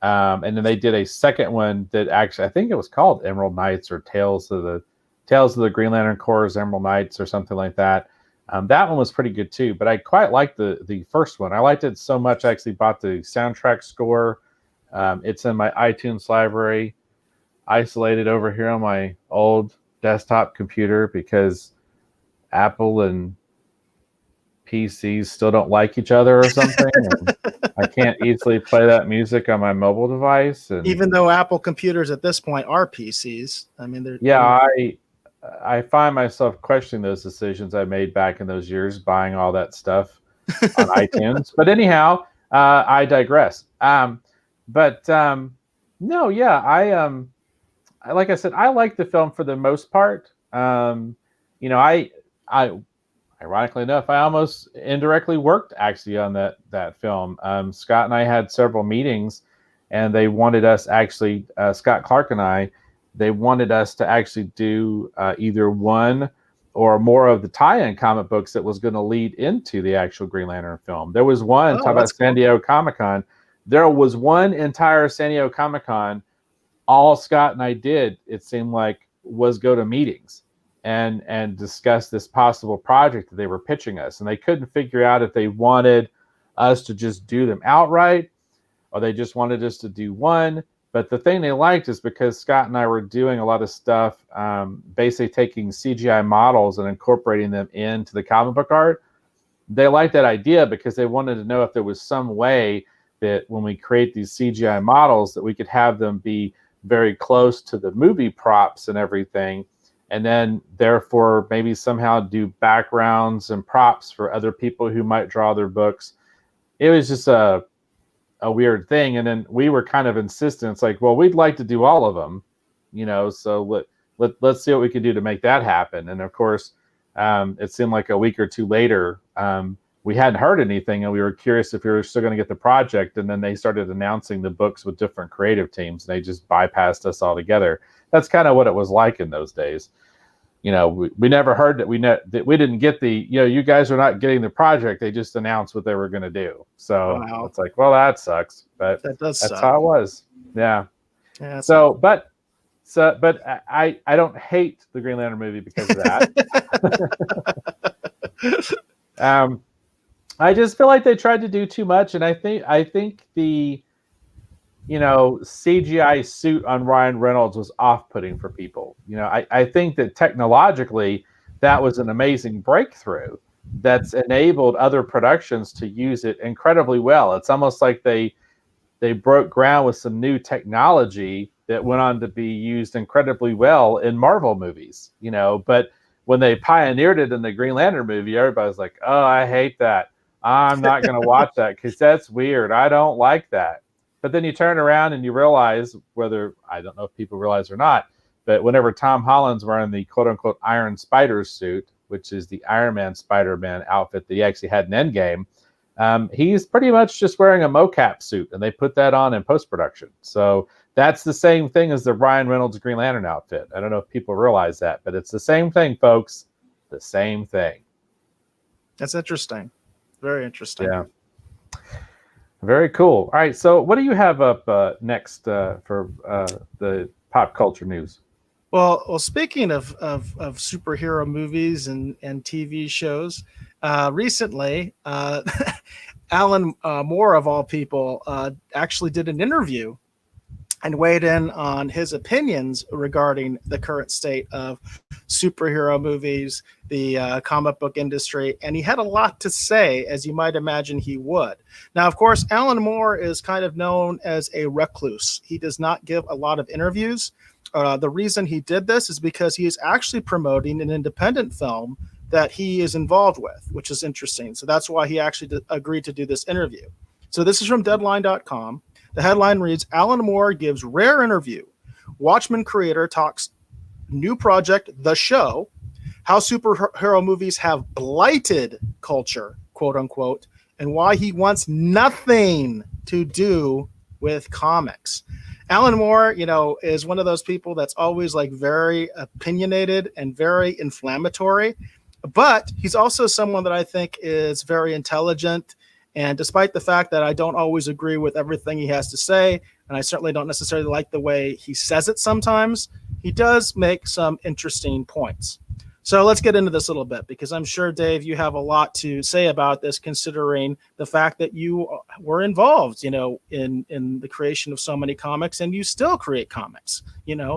And then they did a second one that actually, I think it was called Emerald Knights or Tales of the Green Lantern Corps' Emerald Knights or something like that. That one was pretty good too, but I quite liked the first one. I liked it so much I actually bought the soundtrack score. It's in my iTunes library, isolated over here on my old desktop computer because Apple and PCs still don't like each other or something. And I can't easily play that music on my mobile device. And even though Apple computers at this point are PCs, I mean, I find myself questioning those decisions I made back in those years, buying all that stuff on iTunes. But anyhow, I digress. No, yeah, I like I said, I like the film for the most part. I ironically enough, I almost indirectly worked actually on that film. Scott and I had several meetings, and they wanted us actually, Scott Clark and I. They wanted us to actually do either one or more of the tie-in comic books that was going to lead into the actual Green Lantern film. There was one, talk about San Diego Comic-Con. There was one entire San Diego Comic-Con. All Scott and I did, it seemed like, was go to meetings and discuss this possible project that they were pitching us. And they couldn't figure out if they wanted us to just do them outright or they just wanted us to do one. But the thing they liked is because Scott and I were doing a lot of stuff, basically taking CGI models and incorporating them into the comic book art. They liked that idea because they wanted to know if there was some way that when we create these CGI models that we could have them be very close to the movie props and everything. And then therefore maybe somehow do backgrounds and props for other people who might draw their books. It was just a weird thing. And then we were kind of insistent. It's like, well, we'd like to do all of them, so let's see what we can do to make that happen. And of course, it seemed like a week or two later, we hadn't heard anything and we were curious if we were still going to get the project. And then they started announcing the books with different creative teams and they just bypassed us altogether. That's kind of what it was like in those days. We never heard that we didn't get you guys are not getting the project. They just announced what they were going to do. So It's like, well, that sucks, but that's suck. How it was. Yeah. But I don't hate the Green Lantern movie because of that. I just feel like they tried to do too much. And I think the, CGI suit on Ryan Reynolds was off-putting for people. I think that technologically that was an amazing breakthrough that's enabled other productions to use it incredibly well. It's almost like they broke ground with some new technology that went on to be used incredibly well in Marvel movies, but when they pioneered it in the Green Lantern movie, everybody's like, oh, I hate that. I'm not going to watch that because that's weird. I don't like that. But then you turn around and you realize, whether, I don't know if people realize or not, but whenever Tom Holland's wearing the quote-unquote Iron Spider suit, which is the Iron Man Spider-Man outfit that he actually had in Endgame, he's pretty much just wearing a mocap suit, and they put that on in post-production. So that's the same thing as the Ryan Reynolds Green Lantern outfit. I don't know if people realize that, but it's the same thing, folks. The same thing. That's interesting. Very interesting. Yeah. Very cool. All right. So what do you have up next for the pop culture news? Well, speaking of superhero movies and TV shows, recently Alan Moore, of all people, actually did an interview and weighed in on his opinions regarding the current state of superhero movies, the comic book industry, and he had a lot to say, as you might imagine he would. Now, of course, Alan Moore is kind of known as a recluse. He does not give a lot of interviews. The reason he did this is because he is actually promoting an independent film that he is involved with, which is interesting. So that's why he actually agreed to do this interview. So this is from Deadline.com. The headline reads, Alan Moore gives rare interview. Watchmen creator talks new project, The Show, how superhero movies have blighted culture, quote unquote, and why he wants nothing to do with comics. Alan Moore, is one of those people that's always like very opinionated and very inflammatory, but he's also someone that I think is very intelligent. And despite the fact that I don't always agree with everything he has to say, and I certainly don't necessarily like the way he says it sometimes, he does make some interesting points. So let's get into this a little bit, because I'm sure, Dave, you have a lot to say about this, considering the fact that you were involved, in the creation of so many comics, and you still create comics,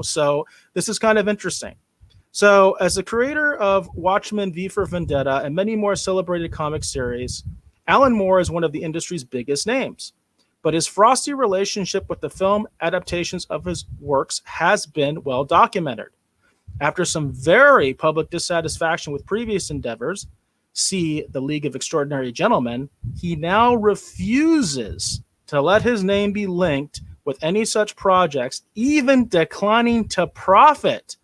so this is kind of interesting. So as the creator of Watchmen, V for Vendetta, and many more celebrated comic series, Alan Moore is one of the industry's biggest names, but his frosty relationship with the film adaptations of his works has been well documented. After some very public dissatisfaction with previous endeavors, see The League of Extraordinary Gentlemen, he now refuses to let his name be linked with any such projects, even declining to profit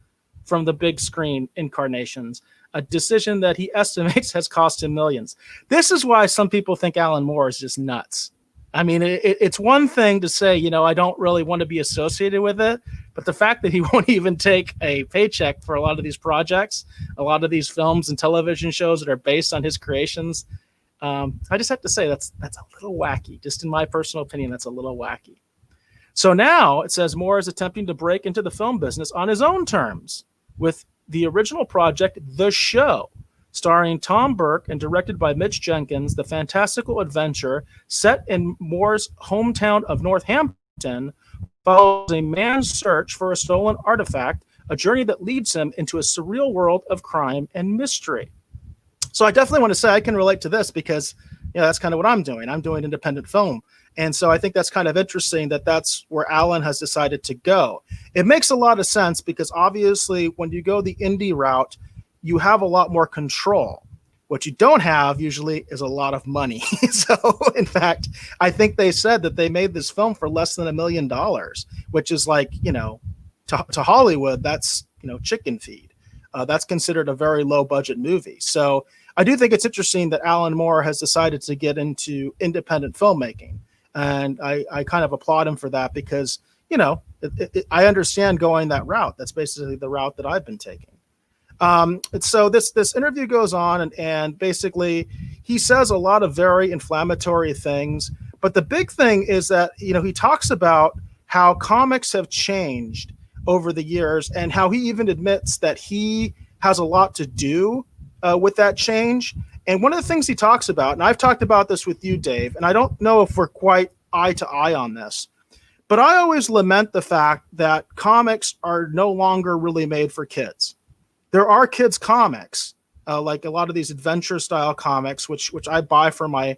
from the big screen incarnations, a decision that he estimates has cost him millions. This is why some people think Alan Moore is just nuts. I mean, it's one thing to say, I don't really want to be associated with it, but the fact that he won't even take a paycheck for a lot of these projects, a lot of these films and television shows that are based on his creations, I just have to say that's a little wacky. Just in my personal opinion, that's a little wacky. So now it says Moore is attempting to break into the film business on his own terms with the original project, The Show, starring Tom Burke and directed by Mitch Jenkins. The fantastical adventure set in Moore's hometown of Northampton follows a man's search for a stolen artifact, a journey that leads him into a surreal world of crime and mystery. So I definitely want to say I can relate to this because, that's kind of what I'm doing. I'm doing independent film. And so I think that's kind of interesting that that's where Alan has decided to go. It makes a lot of sense because obviously when you go the indie route, you have a lot more control. What you don't have usually is a lot of money. So in fact, I think they said that they made this film for less than $1 million, which is like, to Hollywood, that's, chicken feed. That's considered a very low budget movie. So I do think it's interesting that Alan Moore has decided to get into independent filmmaking. And I kind of applaud him for that because, I understand going that route. That's basically the route that I've been taking. So this interview goes on and basically he says a lot of very inflammatory things. But the big thing is that, he talks about how comics have changed over the years and how he even admits that he has a lot to do with that change. And one of the things he talks about, and I've talked about this with you, Dave, and I don't know if we're quite eye to eye on this, but I always lament the fact that comics are no longer really made for kids. There are kids comics, like a lot of these adventure style comics, which I buy for my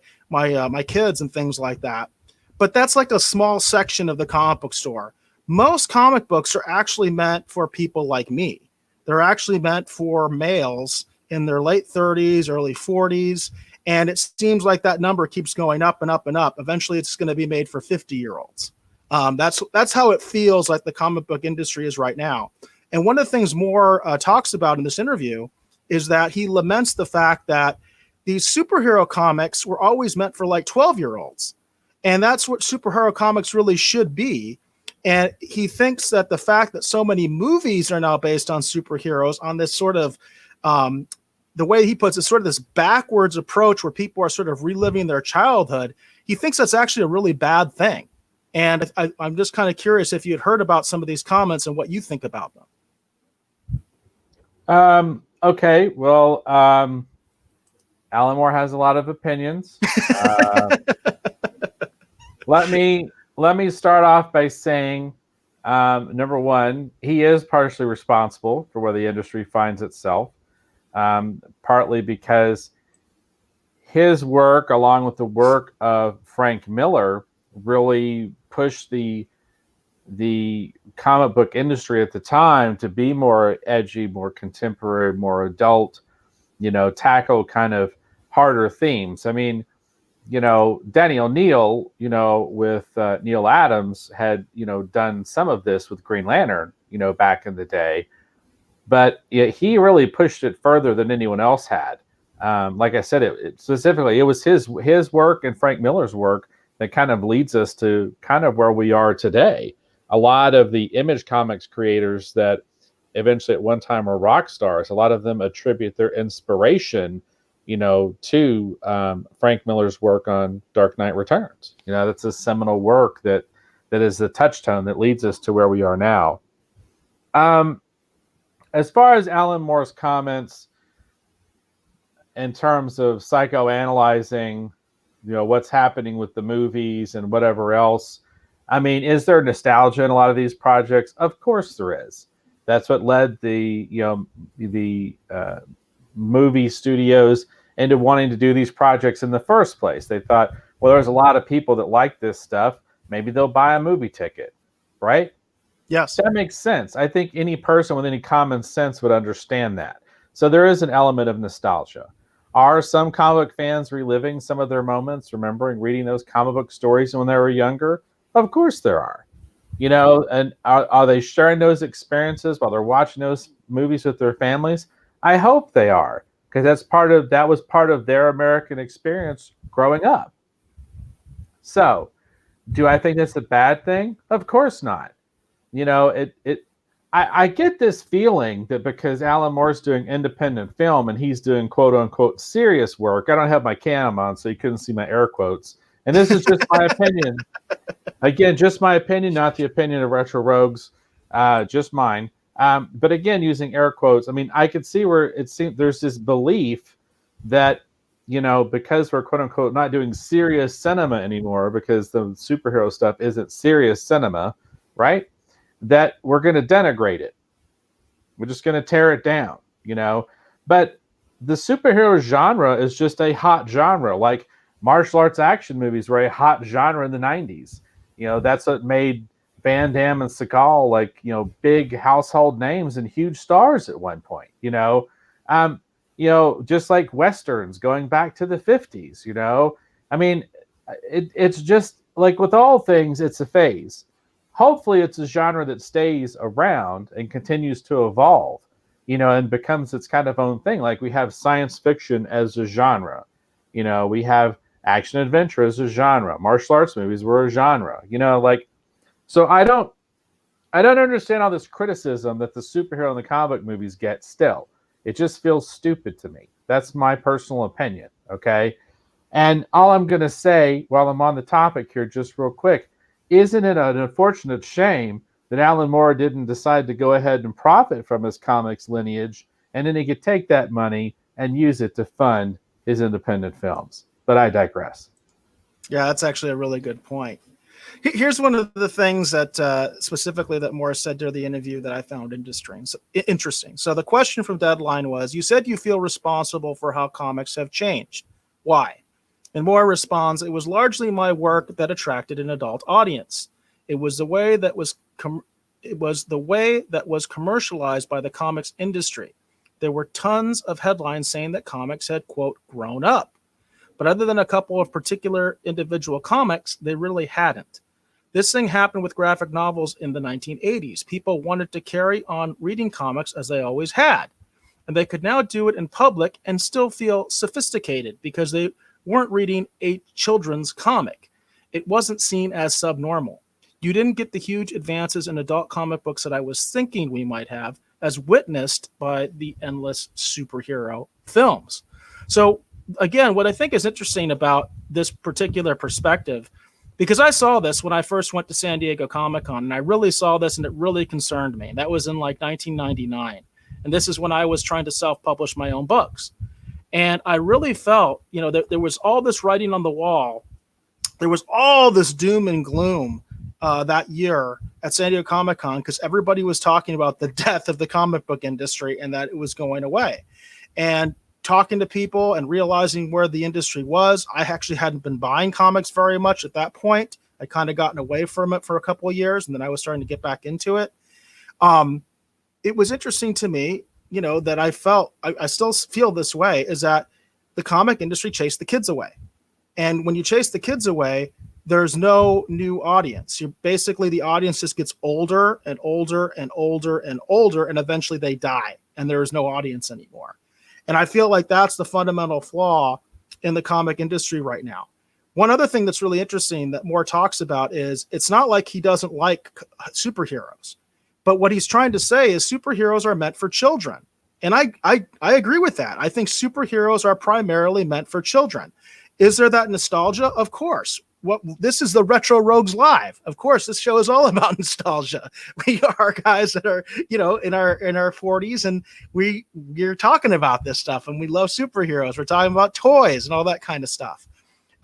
kids and things like that. But that's like a small section of the comic book store. Most comic books are actually meant for people like me. They're actually meant for males in their late 30s, early 40s. And it seems like that number keeps going up and up and up. Eventually, it's going to be made for 50-year-olds. That's how it feels like the comic book industry is right now. And one of the things Moore talks about in this interview is that he laments the fact that these superhero comics were always meant for like 12-year-olds. And that's what superhero comics really should be. And he thinks that the fact that so many movies are now based on superheroes on this sort of the way he puts it, sort of this backwards approach where people are sort of reliving their childhood. He thinks that's actually a really bad thing. And I'm just kind of curious if you had heard about some of these comments and what you think about them. Okay. Well, Alan Moore has a lot of opinions. Uh, let me start off by saying, number one, he is partially responsible for where the industry finds itself, partly because his work, along with the work of Frank Miller, really pushed the comic book industry at the time to be more edgy, more contemporary, more adult, tackle kind of harder themes. I mean, Danny O'Neill, with Neil Adams had, done some of this with Green Lantern, back in the day, but he really pushed it further than anyone else had. Like I said, it specifically, it was his work and Frank Miller's work that kind of leads us to kind of where we are today. A lot of the Image Comics creators that eventually at one time were rock stars, a lot of them attribute their inspiration, to Frank Miller's work on Dark Knight Returns. That's a seminal work that is the touchstone that leads us to where we are now. As far as Alan Moore's comments in terms of psychoanalyzing, what's happening with the movies and whatever else, I mean, is there nostalgia in a lot of these projects? Of course there is. That's what led the movie studios into wanting to do these projects in the first place. They thought, well, there's a lot of people that like this stuff. Maybe they'll buy a movie ticket, right? Yes. That makes sense. I think any person with any common sense would understand that. So there is an element of nostalgia. Are some comic book fans reliving some of their moments, remembering reading those comic book stories when they were younger? Of course there are. And are they sharing those experiences while they're watching those movies with their families? I hope they are, because that was part of their American experience growing up. So, do I think that's a bad thing? Of course not. I get this feeling that because Alan Moore's doing independent film and he's doing quote unquote serious work. I don't have my cam on, so you couldn't see my air quotes. And this is just my opinion. Again, just my opinion, not the opinion of Retro Rogues, just mine. But again, using air quotes, I mean, I could see where it seems there's this belief that, because we're quote unquote not doing serious cinema anymore, because the superhero stuff isn't serious cinema, right? That we're going to denigrate it. We're just going to tear it down, But the superhero genre is just a hot genre. Like martial arts action movies were a hot genre in the 90s. That's what made Van Damme and Seagal big household names and huge stars at one point. Just like westerns going back to the 50s. I mean, it's just like with all things, it's a phase. Hopefully, it's a genre that stays around and continues to evolve, and becomes its kind of own thing. Like we have science fiction as a genre, we have action adventure as a genre. Martial arts movies were a genre, So I don't understand all this criticism that the superhero and the comic movies get still. It just feels stupid to me. That's my personal opinion, okay? And all I'm going to say while I'm on the topic here, just real quick, isn't it an unfortunate shame that Alan Moore didn't decide to go ahead and profit from his comics lineage, and then he could take that money and use it to fund his independent films? But I digress. Yeah, that's actually a really good point. Here's one of the things that specifically that Moore said during the interview that I found interesting. So the question from Deadline was, you said you feel responsible for how comics have changed. Why? And Moore responds, it was largely my work that attracted an adult audience. It was the way that was commercialized by the comics industry. There were tons of headlines saying that comics had, quote, grown up. But other than a couple of particular individual comics, they really hadn't. This thing happened with graphic novels in the 1980s. People wanted to carry on reading comics as they always had. And they could now do it in public and still feel sophisticated because they weren't reading a children's comic. It wasn't seen as subnormal. You didn't get the huge advances in adult comic books that I was thinking we might have, as witnessed by the endless superhero films. So again, what I think is interesting about this particular perspective, because I saw this when I first went to San Diego Comic-Con, and I really saw this and it really concerned me. That was in like 1999. And this is when I was trying to self-publish my own books. And I really felt, that there was all this writing on the wall. There was all this doom and gloom that year at San Diego Comic-Con because everybody was talking about the death of the comic book industry and that it was going away. And talking to people and realizing where the industry was, I actually hadn't been buying comics very much at that point. I'd kind of gotten away from it for a couple of years, and then I was starting to get back into it. It was interesting to me, that I felt, I still feel this way, is that the comic industry chased the kids away. And when you chase the kids away, there's no new audience. You're basically, the audience just gets older and older and older and older, and eventually they die, and there is no audience anymore. And I feel like that's the fundamental flaw in the comic industry right now. One other thing that's really interesting that Moore talks about is it's not like he doesn't like superheroes, but what he's trying to say is superheroes are meant for children. And I agree with that. I think superheroes are primarily meant for children. Is there that nostalgia? Of course. This is the Retro Rogues Live. Of course, this show is all about nostalgia. We are guys that are, in our 40s, and we're talking about this stuff, and we love superheroes. We're talking about toys and all that kind of stuff.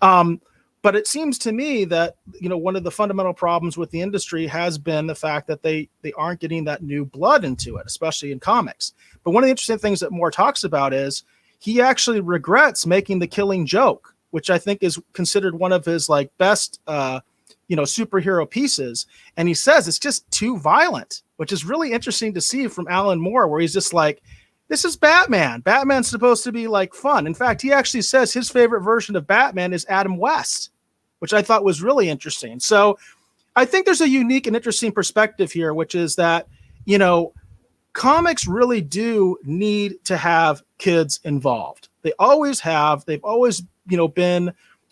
But it seems to me that, one of the fundamental problems with the industry has been the fact that they aren't getting that new blood into it, especially in comics. But one of the interesting things that Moore talks about is he actually regrets making The Killing Joke, which I think is considered one of his best, superhero pieces. And he says it's just too violent, which is really interesting to see from Alan Moore, where he's just like, this is Batman. Batman's supposed to be fun. In fact, he actually says his favorite version of Batman is Adam West, which I thought was really interesting. So I think there's a unique and interesting perspective here, which is that, comics really do need to have kids involved. They always have. They've always, been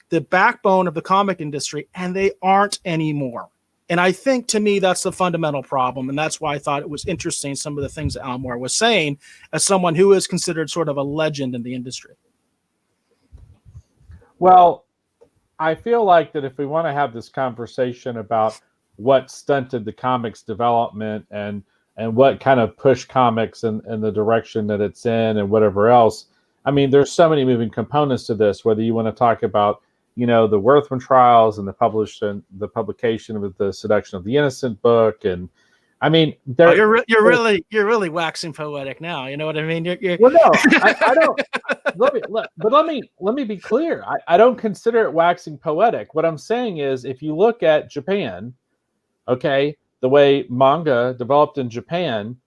the backbone of the comic industry, and they aren't anymore. And I think, to me, that's the fundamental problem. And that's why I thought it was interesting, some of the things that Alan Moore was saying, as someone who is considered sort of a legend in the industry. Well, I feel like that if we want to have this conversation about what stunted the comics development and what kind of pushed comics in the direction that it's in and whatever else, I mean, there's so many moving components to this, whether you want to talk about, the Werthmann trials and the publication of the Seduction of the Innocent book. And I mean, you're really waxing poetic now. You know what I mean? Well, no, I don't. Let me be clear. I don't consider it waxing poetic. What I'm saying is, if you look at Japan, okay, the way manga developed in Japan,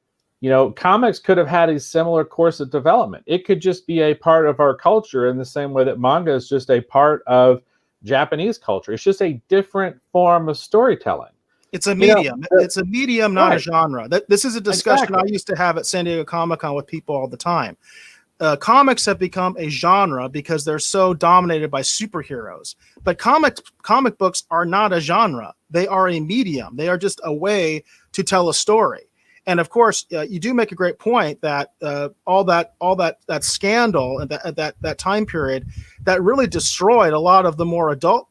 comics could have had a similar course of development. It could just be a part of our culture in the same way that manga is just a part of Japanese culture. It's just a different form of storytelling. It's a medium. It's a medium, not right. A genre. This is a discussion Exactly. I used to have at San Diego Comic-Con with people all the time. Comics have become a genre because they're so dominated by superheroes. But comic books are not a genre. They are a medium. They are just a way to tell a story. And of course, you do make a great point that all that scandal and that time period that really destroyed a lot of the more adult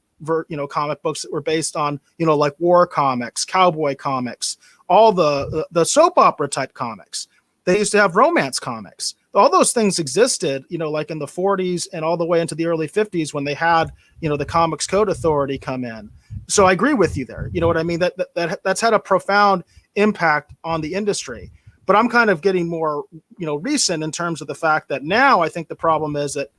comic books that were based on like war comics, cowboy comics, all the soap opera type comics. They used to have romance comics. All those things existed, like in the 40s and all the way into the early 50s when they had the Comics Code Authority come in. So I agree with you there. You know what I mean? That's had a profound impact on the industry. But I'm kind of getting more, recent in terms of the fact that now I think the problem is that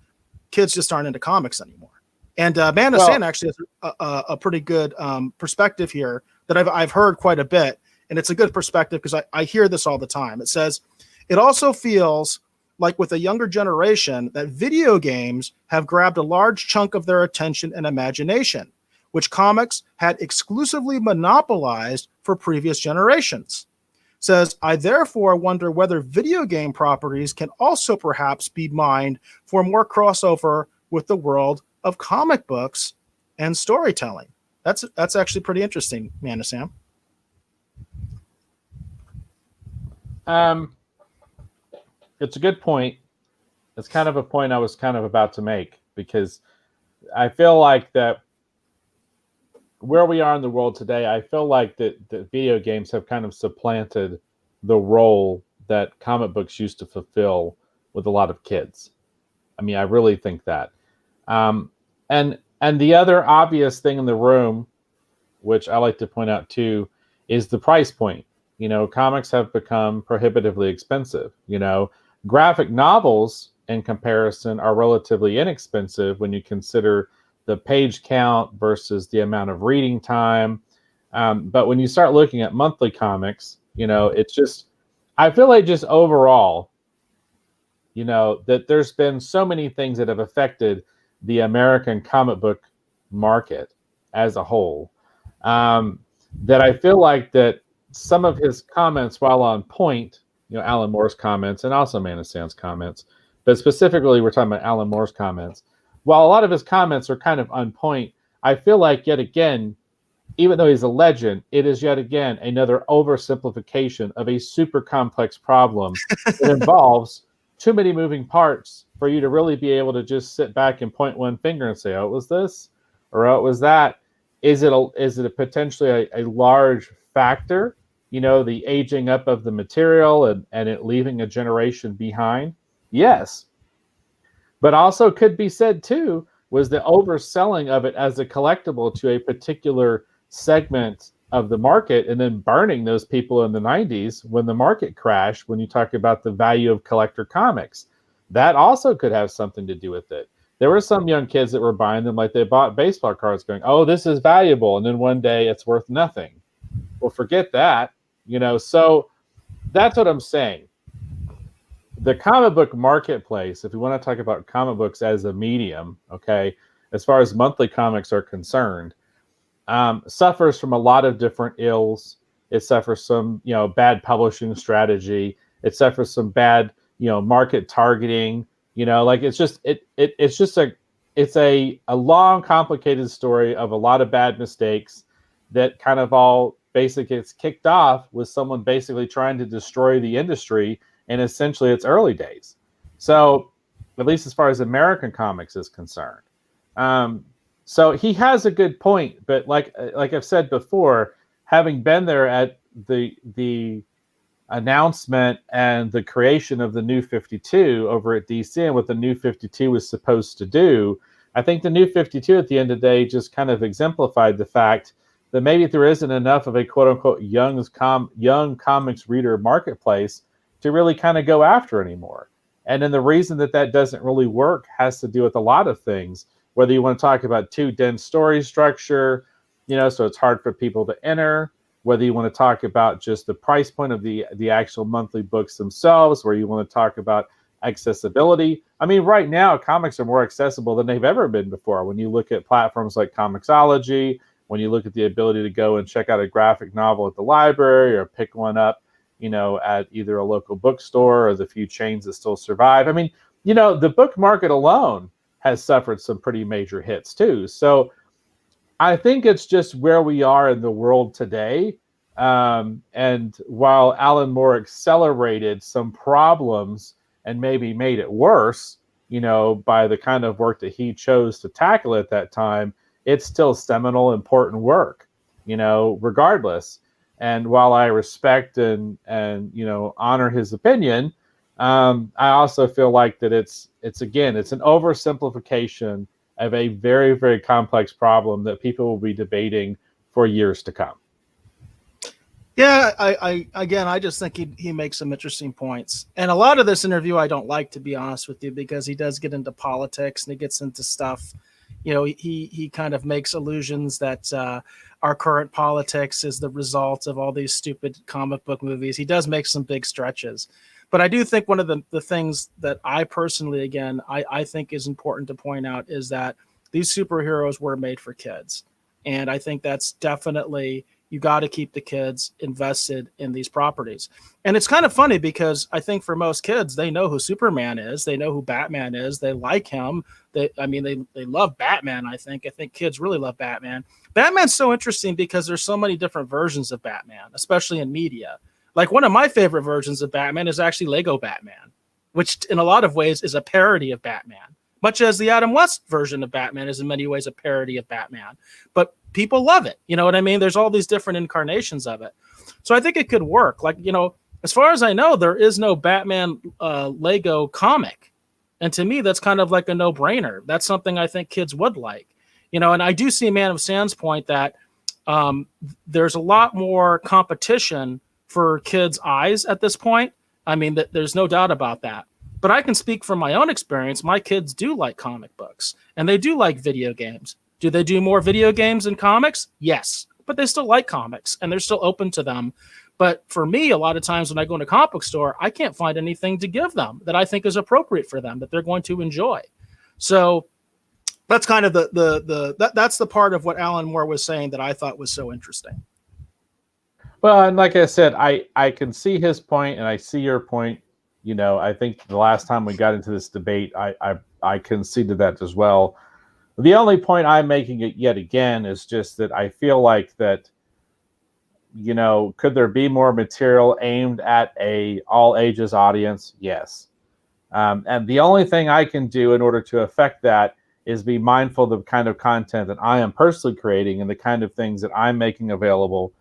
kids just aren't into comics anymore. And Man of Sand actually has a pretty good perspective here that I've heard quite a bit. And it's a good perspective because I hear this all the time. It says, it also feels like with a younger generation that video games have grabbed a large chunk of their attention and imagination, which comics had exclusively monopolized for previous generations. Says, I therefore wonder whether video game properties can also perhaps be mined for more crossover with the world of comic books and storytelling. That's actually pretty interesting, Man of Sam. It's a good point. It's kind of a point I was kind of about to make, because I feel like that where we are in the world today, I feel like that video games have kind of supplanted the role that comic books used to fulfill with a lot of kids. I mean, I really think that. Um, and the other obvious thing in the room, which I like to point out too, is the price point. Comics have become prohibitively expensive. Graphic novels in comparison are relatively inexpensive when you consider the page count versus the amount of reading time. But when you start looking at monthly comics, it's just, I feel like just overall, that there's been so many things that have affected the American comic book market as a whole, that I feel like that some of his comments, while on point, Alan Moore's comments and also Manassan's comments, but specifically we're talking about Alan Moore's comments. While a lot of his comments are kind of on point, I feel like yet again, even though he's a legend, it is yet again another oversimplification of a super complex problem that involves too many moving parts for you to really be able to just sit back and point one finger and say, "Oh, it was this," or "Oh, it was that." Is it a potentially a large factor? The aging up of the material and it leaving a generation behind. Yes, but also could be said too was the overselling of it as a collectible to a particular segment of the market and then burning those people in the 90s when the market crashed. When you talk about the value of collector comics, that also could have something to do with it. There were some young kids that were buying them like they bought baseball cards going, "Oh, this is valuable," and then one day it's worth nothing. Well, forget that. So that's what I'm saying. The comic book marketplace, if we want to talk about comic books as a medium, okay, as far as monthly comics are concerned, suffers from a lot of different ills. It suffers some, bad publishing strategy. It suffers some bad, market targeting. Like it's just it's a long, complicated story of a lot of bad mistakes that kind of all basically gets kicked off with someone basically trying to destroy the industry in essentially its early days. So, at least as far as American comics is concerned. So he has a good point, but like I've said before, having been there at the announcement and the creation of the New 52 over at DC and what the New 52 was supposed to do, I think the New 52 at the end of the day just kind of exemplified the fact that maybe there isn't enough of a quote unquote young comics reader marketplace to really kind of go after anymore. And then the reason that doesn't really work has to do with a lot of things, whether you want to talk about too dense story structure, so it's hard for people to enter, whether you want to talk about just the price point of the actual monthly books themselves, where you want to talk about accessibility. I mean, right now, comics are more accessible than they've ever been before. When you look at platforms like Comixology, when you look at the ability to go and check out a graphic novel at the library or pick one up, at either a local bookstore or the few chains that still survive. I mean, the book market alone has suffered some pretty major hits too. So I think it's just where we are in the world today. And while Alan Moore accelerated some problems and maybe made it worse, by the kind of work that he chose to tackle at that time, it's still seminal, important work, regardless. And while I respect and honor his opinion, I also feel like that it's an oversimplification of a very, very complex problem that people will be debating for years to come. Yeah, I just think he makes some interesting points. And a lot of this interview I don't like, to be honest with you, because he does get into politics and he gets into stuff. He kind of makes allusions that our current politics is the result of all these stupid comic book movies. He does make some big stretches. But I do think one of the things that I personally, again, I think is important to point out is that these superheroes were made for kids. And I think that's definitely, you got to keep the kids invested in these properties. And it's kind of funny because I think for most kids, they know who Superman is. They know who Batman is. They like him. They love Batman, I think. I think kids really love Batman. Batman's so interesting because there's so many different versions of Batman, especially in media. Like one of my favorite versions of Batman is actually Lego Batman, which in a lot of ways is a parody of Batman, much as the Adam West version of Batman is in many ways a parody of Batman. But people love it. You know what I mean? There's all these different incarnations of it. So I think it could work. Like, as far as I know, there is no Batman Lego comic. And to me, that's kind of like a no-brainer. That's something I think kids would like, you know. And I do see Man of Sands' point that there's a lot more competition for kids' eyes at this point. I mean, there's no doubt about that. But I can speak from my own experience. My kids do like comic books, and they do like video games. Do they do more video games than comics? Yes, but they still like comics, and they're still open to them. But for me, a lot of times when I go in a comic book store, I can't find anything to give them that I think is appropriate for them, that they're going to enjoy. So that's kind of that's the part of what Alan Moore was saying that I thought was so interesting. Well, and like I said, I can see his point, and I see your point. You know, I think the last time we got into this debate, I conceded that as well. The only point I'm making it yet again is just that I feel like that, you know, could there be more material aimed at a all ages audience? Yes. And the only thing I can do in order to affect that is be mindful of the kind of content that I am personally creating and the kind of things that I'm making available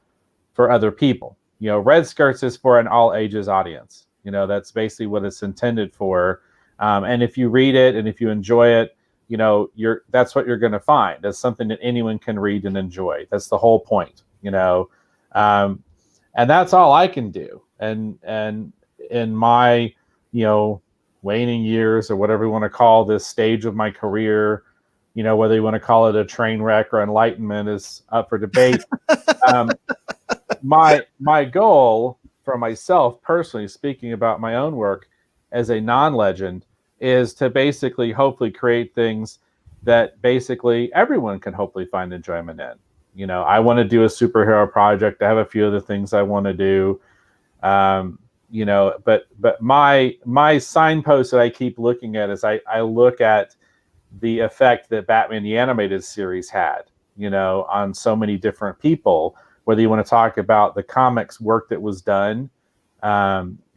for other people. You know, Red Skirts is for an all ages audience. You know, that's basically what it's intended for. And if you read it and if you enjoy it, you know, that's what you're going to find. That's something that anyone can read and enjoy. That's the whole point, you know. And that's all I can do. And in my, you know, waning years or whatever you want to call this stage of my career, you know, whether you want to call it a train wreck or enlightenment is up for debate. My goal for myself personally, speaking about my own work as a non-legend, is to basically hopefully create things that basically everyone can hopefully find enjoyment in. You know, I want to do a superhero project. I have a few other things I want to do. You know, but my signpost that I keep looking at is I look at the effect that Batman the Animated Series had, you know, on so many different people, whether you want to talk about the comics work that was done.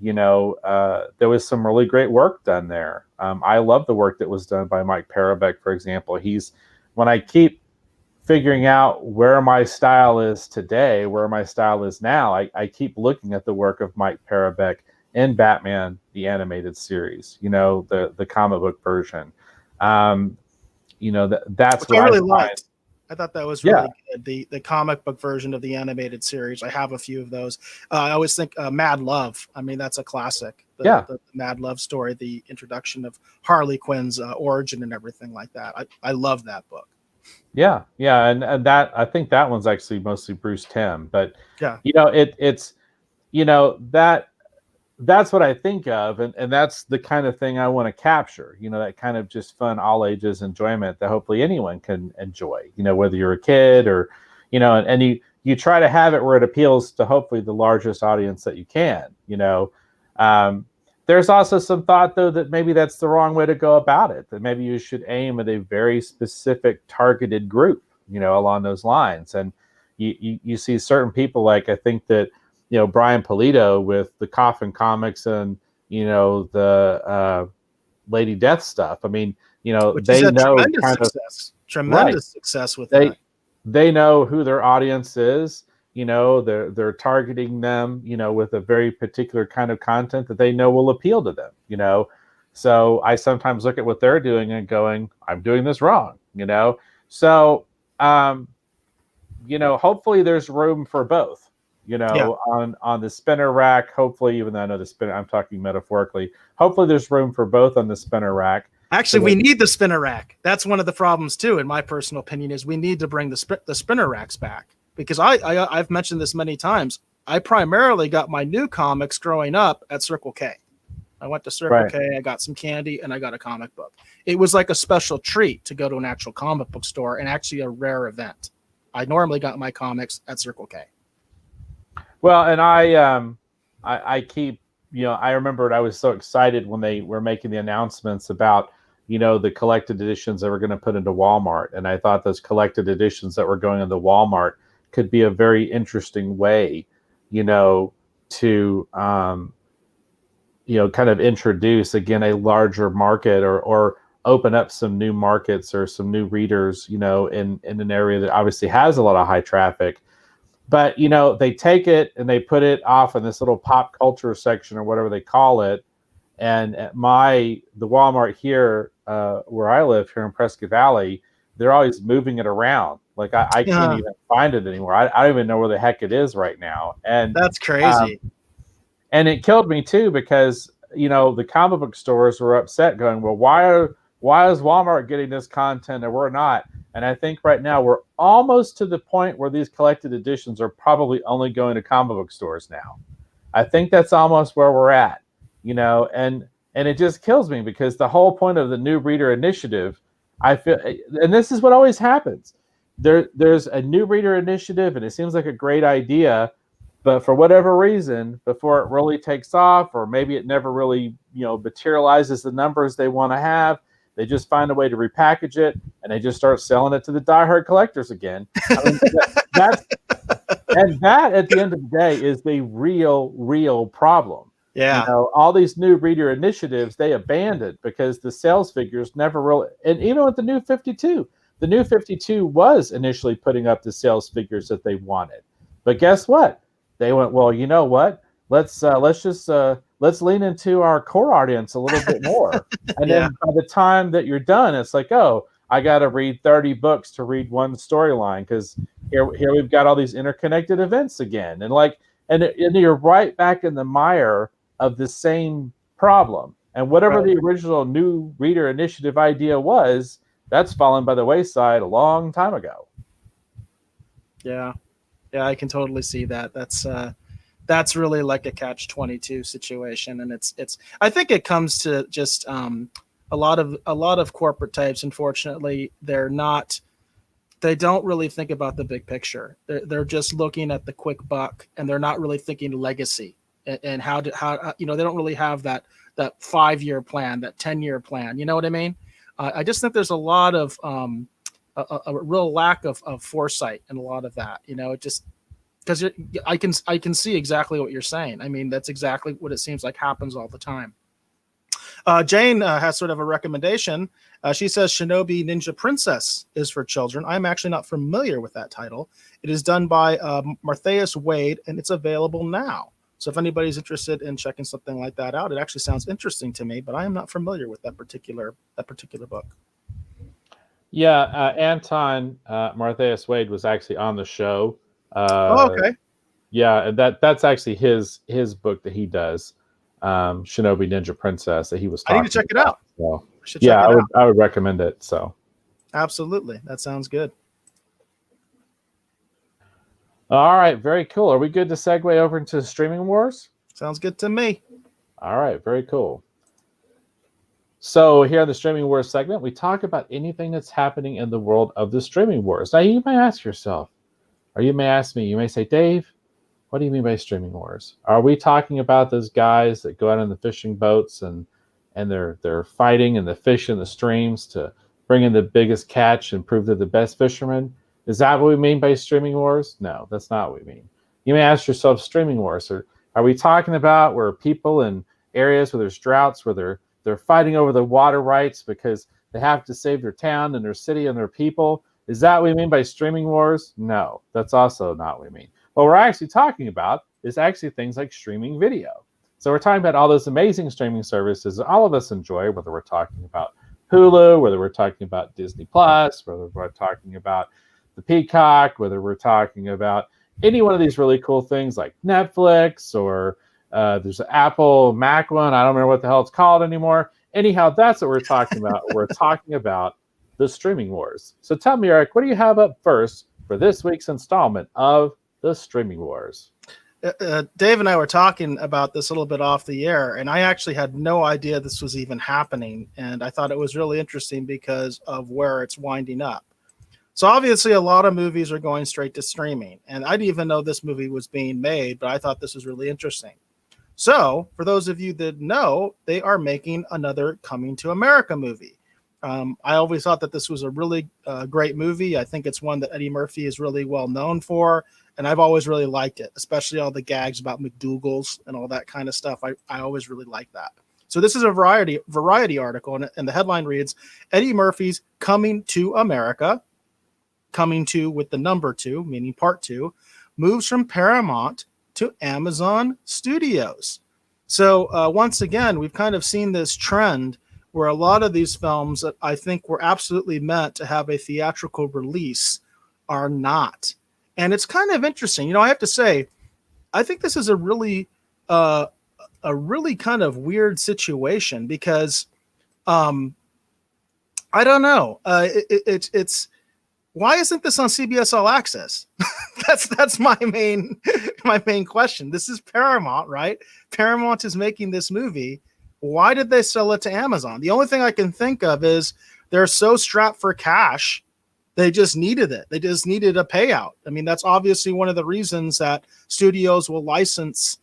You know, there was some really great work done there. I love the work that was done by Mike Parabek, for example. When I keep figuring out where my style is today, where my style is now, I keep looking at the work of Mike Parabek in Batman the Animated Series, you know, the comic book version. You know, that's Which what I really find. liked. I thought that was really good. The comic book version of the animated series. I have a few of those. I always think Mad Love. I mean, that's a classic. The Mad Love story, the introduction of Harley Quinn's origin and everything like that. I love that book. Yeah, and that I think that one's actually mostly Bruce Timm, but yeah, you know, it's you know that's what I think of, and that's the kind of thing I want to capture. You know, that kind of just fun, all ages enjoyment that hopefully anyone can enjoy. You know, whether you're a kid or, you know, and you try to have it where it appeals to hopefully the largest audience that you can. You know, there's also some thought though that maybe that's the wrong way to go about it. That maybe you should aim at a very specific targeted group. You know, along those lines, and you see certain people like I think that. You know, Brian Pulido with the Coffin comics and, you know, the Lady Death stuff. I mean, you know, which they is a know tremendous success with that. They know who their audience is. You know, they're targeting them, you know, with a very particular kind of content that they know will appeal to them, you know. So I sometimes look at what they're doing and going, I'm doing this wrong, you know. So, you know, hopefully there's room for both. You know, on the spinner rack, hopefully, even though I know the spinner, I'm talking metaphorically, hopefully there's room for both on the spinner rack. Actually, we need the spinner rack. That's one of the problems too, in my personal opinion, is we need to bring the spinner racks back, because I've mentioned this many times. I primarily got my new comics growing up at Circle K. I went to Circle K, I got some candy, and I got a comic book. It was like a special treat to go to an actual comic book store, and actually a rare event. I normally got my comics at Circle K. Well, and I keep, you know, I remembered I was so excited when they were making the announcements about, you know, the collected editions that were going to put into Walmart. And I thought those collected editions that were going into Walmart could be a very interesting way, you know, to, you know, kind of introduce, again, a larger market or open up some new markets or some new readers, you know, in an area that obviously has a lot of high traffic. But, you know, they take it and they put it off in this little pop culture section or whatever they call it. And at the Walmart here where I live here in Prescott Valley, they're always moving it around. Like I can't Yeah, even find it anymore. I don't even know where the heck it is right now. that's Um, crazy. and it killed me too because the comic book stores were upset, going, "Well, why is Walmart getting this content and we're not?" And I think right now we're almost to the point where these collected editions are probably only going to comic book stores now. I think that's almost where we're at, and it just kills me because the whole point of the new reader initiative, I feel, and this is what always happens. There's a new reader initiative, and it seems like a great idea, but for whatever reason, before it really takes off, or maybe it never really, materializes the numbers they want to have, they just find a way to repackage it, and they just start selling it to the diehard collectors again. I mean, that's and that at the end of the day is the real problem. Yeah, All these new reader initiatives they abandoned because the sales figures never really, and even with the new 52 was initially putting up the sales figures that they wanted. But guess what? They went, well, you know what? Let's lean into our core audience a little bit more. And yeah, then by the time that you're done, it's like, oh, I got to read 30 books to read one storyline because here we've got all these interconnected events again, and you're right back in the mire of the same problem. And whatever right. the original new reader initiative idea was, that's fallen by the wayside a long time ago. Yeah, yeah, I can totally see that. That's really like a catch-22 situation, and it's I think it comes to just a lot of corporate types. Unfortunately, they don't really think about the big picture. They're just looking at the quick buck, and they're not really thinking legacy and how they don't really have that 5-year plan, that 10-year plan. You know what I mean? I just think there's a lot of a real lack of foresight in a lot of that. It just because I can see exactly what you're saying. I mean, that's exactly what it seems like happens all the time. Jane has sort of a recommendation. She says Shinobi Ninja Princess is for children. I'm actually not familiar with that title. It is done by Martheus Wade, and it's available now. So if anybody's interested in checking something like that out, it actually sounds interesting to me. But I am not familiar with that particular book. Yeah, Anton Martheus Wade was actually on the show. Oh, okay. Yeah, and that's actually his book that he does, Shinobi Ninja Princess, that he was I need to talking check it about. out. So I should check yeah, it out. I would recommend it. So Absolutely, that sounds good. all right, very cool. Are we good to segue over into streaming wars? Sounds good to me. All right, very cool. So here on the streaming wars segment, we talk about anything that's happening in the world of the streaming wars. Now you may ask yourself, or you may ask me, you may say, Dave, what do you mean by streaming wars? Are we talking about those guys that go out on the fishing boats and they're fighting in the fish in the streams to bring in the biggest catch and prove they're the best fishermen? Is that what we mean by streaming wars? No, that's not what we mean. You may ask yourself, streaming wars, or are we talking about where people in areas where there's droughts, where they're fighting over the water rights because they have to save their town and their city and their people? Is that what we mean by streaming wars? No, that's also not what we mean. What we're actually talking about is actually things like streaming video. So we're talking about all those amazing streaming services that all of us enjoy, whether we're talking about Hulu, whether we're talking about Disney Plus, whether we're talking about the Peacock, whether we're talking about any one of these really cool things like Netflix, or there's an Apple Mac one. I don't remember what the hell it's called anymore. Anyhow, that's what we're talking about. We're talking about the streaming wars. So tell me, Eric, what do you have up first for this week's installment of the streaming wars? Dave and I were talking about this a little bit off the air, and I actually had no idea this was even happening. And I thought it was really interesting because of where it's winding up. So obviously, a lot of movies are going straight to streaming, and I didn't even know this movie was being made, but I thought this was really interesting. So, for those of you that know, they are making another Coming to America movie. I always thought that this was a really great movie. I think it's one that Eddie Murphy is really well known for, and I've always really liked it, especially all the gags about McDougal's and all that kind of stuff. I always really like that. So this is a variety article, and the headline reads, Eddie Murphy's Coming to America, coming to with the number 2, meaning part 2, moves from Paramount to Amazon Studios. So once again, we've kind of seen this trend where a lot of these films that I think were absolutely meant to have a theatrical release are not. And it's kind of interesting. I have to say, I think this is uh, a really kind of weird situation because um, I don't know. It's why isn't this on CBS All Access? That's my main question. This is Paramount, right? Paramount is making this movie. Why did they sell it to Amazon? The only thing I can think of is they're so strapped for cash. They just needed it. They just needed a payout. I mean, that's obviously one of the reasons that studios will license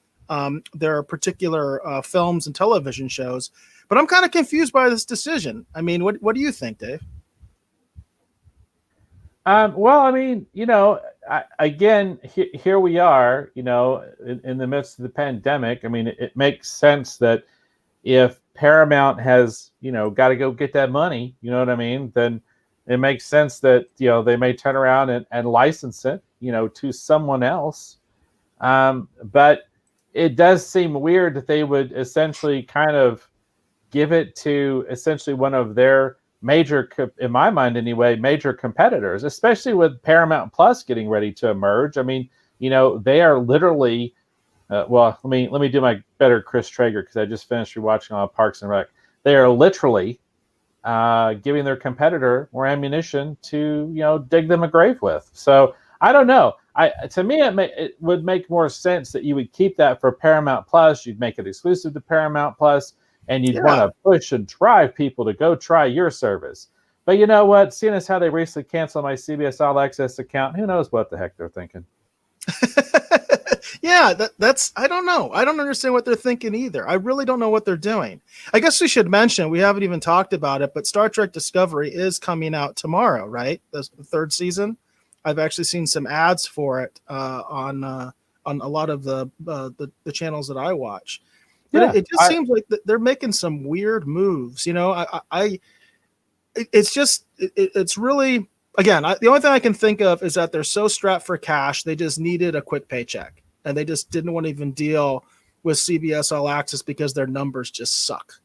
their particular films and television shows. But I'm kind of confused by this decision. I mean, what do you think, Dave? Well, I mean, again, here we are, in the midst of the pandemic. I mean, it makes sense that if Paramount has, got to go get that money, you know what I mean? Then it makes sense that, they may turn around and license it, to someone else. But it does seem weird that they would essentially kind of give it to essentially one of their major, in my mind anyway, major competitors, especially with Paramount Plus getting ready to emerge. I mean, they are literally, well, let me do my better Chris Traeger, because I just finished rewatching all Parks and Rec. They are literally giving their competitor more ammunition to, dig them a grave with. So I don't know. To me, it would make more sense that you would keep that for Paramount Plus. You'd make it exclusive to Paramount Plus, and you'd want to push and drive people to go try your service. But you know what? Seeing as how they recently canceled my CBS All Access account, who knows what the heck they're thinking? Yeah, that's I don't know. I don't understand what they're thinking either. I really don't know what they're doing. I guess we should mention, we haven't even talked about it, but Star Trek Discovery is coming out tomorrow, right? The third season. I've actually seen some ads for it on a lot of the channels that I watch. But Yeah, it just seems like they're making some weird moves. It's really, again, the only thing I can think of is that they're so strapped for cash, they just needed a quick paycheck, and they just didn't want to even deal with CBS All Access because their numbers just suck.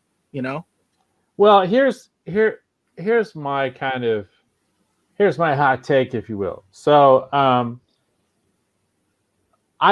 Well, here's my here's my hot take, if you will. So I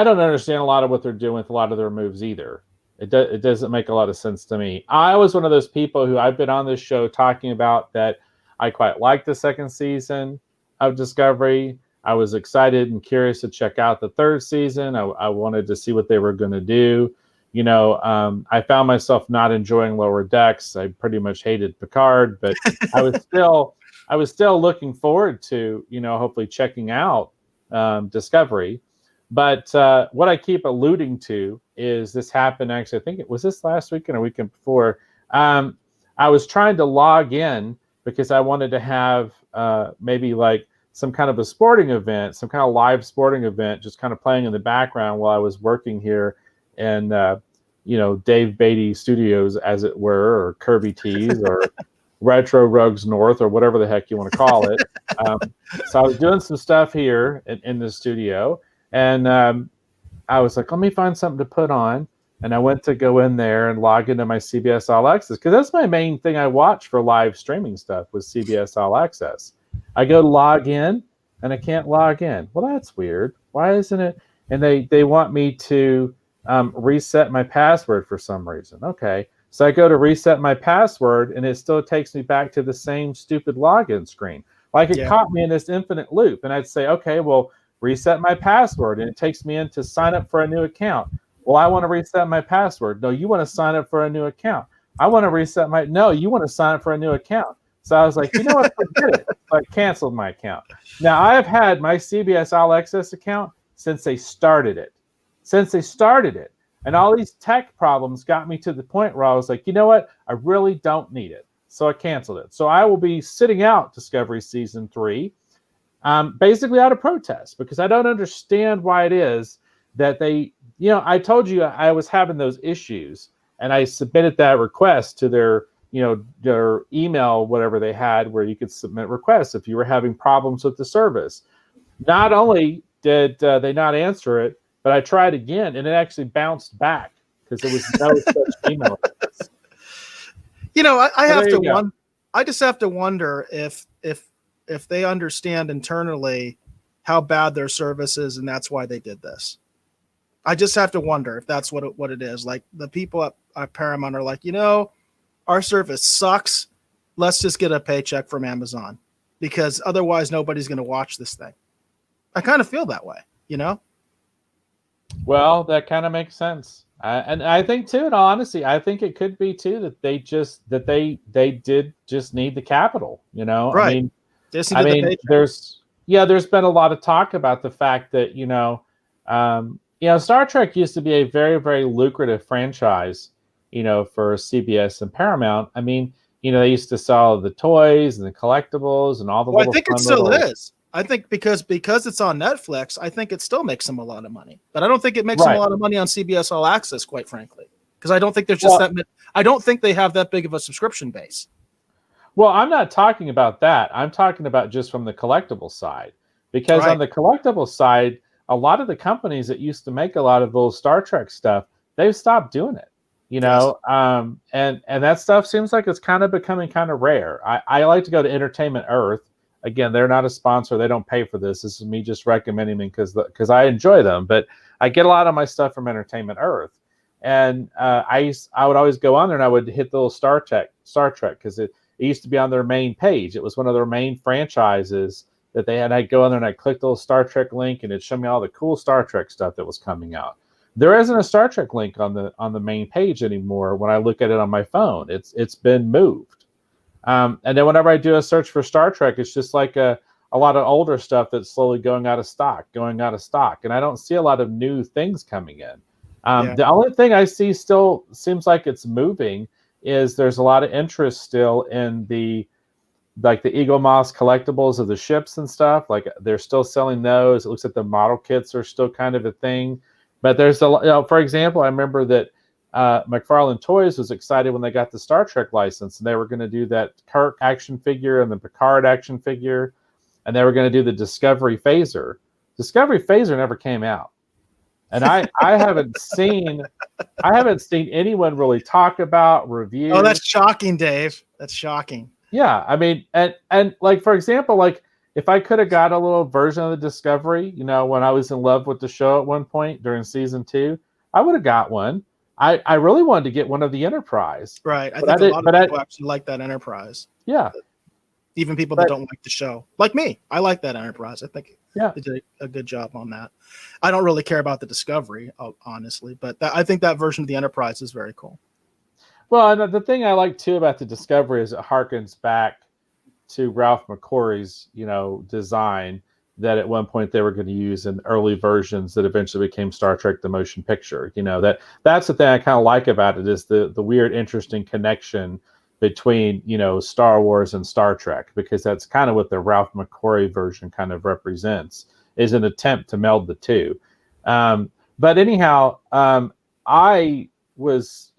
don't understand a lot of what they're doing with a lot of their moves either. It doesn't make a lot of sense to me. I was one of those people who I've been on this show talking about that I quite liked the second season of Discovery. I was excited and curious to check out the third season. I wanted to see what they were going to do. I found myself not enjoying Lower Decks. I pretty much hated Picard, but I was still looking forward to, hopefully checking out Discovery. But what I keep alluding to is this happened, actually, I think it was this last weekend or weekend before. I was trying to log in because I wanted to have maybe like some kind of a sporting event, some kind of live sporting event, just kind of playing in the background while I was working here in, Dave Beatty Studios, as it were, or Kirby Tees, or Retro Rugs North, or whatever the heck you want to call it. So I was doing some stuff here in the studio. And I was like, let me find something to put on. And I went to go in there and log into my CBS All Access, because that's my main thing I watch for live streaming stuff, was CBS All Access. I go to log in and I can't log in. Well, that's weird. Why isn't it? And they want me to reset my password for some reason. Okay. So I go to reset my password and it still takes me back to the same stupid login screen. Like it caught me in this infinite loop. And I'd say, okay, well, reset my password, and it takes me in to sign up for a new account. Well, I want to reset my password. No, you want to sign up for a new account. I want to reset my, no, you want to sign up for a new account. So I was like, you know what, forget it. So I canceled my account. Now, I have had my CBS All Access account since they started it. And all these tech problems got me to the point where I was like, you know what, I really don't need it. So I canceled it. So I will be sitting out Discovery Season 3. Basically out of protest, because I don't understand why it is that they, I told you I was having those issues, and I submitted that request to their email, whatever they had, where you could submit requests if you were having problems with the service. Not only did they not answer it, but I tried again, and it actually bounced back because there was no such email address. You know, I have there to you go. wonder. I just have to wonder if they understand internally how bad their service is, and that's why they did this. I just have to wonder if that's what it is. Like the people at Paramount are like, our service sucks. Let's just get a paycheck from Amazon because otherwise nobody's going to watch this thing. I kind of feel that way, Well, that kind of makes sense. And I think too, in all honesty, I think it could be too that they did just need the capital. Right. I mean, there's been a lot of talk about the fact that Star Trek used to be a very, very lucrative franchise, for CBS and Paramount. I mean, they used to sell the toys and the collectibles and all the little. I think it still is. I think because it's on Netflix, I think it still makes them a lot of money. But I don't think it makes them a lot of money on CBS All Access, quite frankly, because I don't think there's just I don't think they have that big of a subscription base. Well, I'm not talking about that. I'm talking about just from the collectible side, because on the collectible side, a lot of the companies that used to make a lot of those Star Trek stuff, they've stopped doing it. Yes. And that stuff seems like it's kind of becoming kind of rare. I like to go to Entertainment Earth. Again, they're not a sponsor. They don't pay for this. This is me just recommending them because I enjoy them. But I get a lot of my stuff from Entertainment Earth. And I would always go on there and I would hit the little Star Trek because it used to be on their main page. It was one of their main franchises that they had. I'd go on there and I'd click the little Star Trek link and it'd show me all the cool Star Trek stuff that was coming out. There isn't a Star Trek link on the main page anymore when I look at it on my phone. It's been moved. And then whenever I do a search for Star Trek, it's just like a lot of older stuff that's slowly going out of stock. And I don't see a lot of new things coming in. The only thing I see still seems like it's moving is there's a lot of interest still in the Eagle Moss collectibles of the ships and stuff. Like they're still selling those. It looks like the model kits are still kind of a thing. But there's for example, I remember that McFarlane Toys was excited when they got the Star Trek license, and they were going to do that Kirk action figure and the Picard action figure, and they were going to do the Discovery Phaser. Discovery Phaser never came out, and I haven't seen anyone really talk about review. Oh, that's shocking, Dave. That's shocking. Yeah, I mean, and like for example, like if I could have got a little version of the Discovery, when I was in love with the show at one point during season 2, I would have got one. I really wanted to get one of the Enterprise. Right. I think a lot of people actually like that Enterprise. Yeah. Even people that don't like the show. Like me. I like that Enterprise. I think they did a good job on that. I don't really care about the Discovery, honestly, but I think that version of the Enterprise is very cool. Well, and the thing I like, too, about the Discovery is it harkens back to Ralph McQuarrie's, design that at one point they were going to use in early versions that eventually became Star Trek the Motion Picture. That's the thing I kind of like about it is the weird, interesting connection between, Star Wars and Star Trek, because that's kind of what the Ralph McQuarrie version kind of represents, is an attempt to meld the two. But anyhow, I was,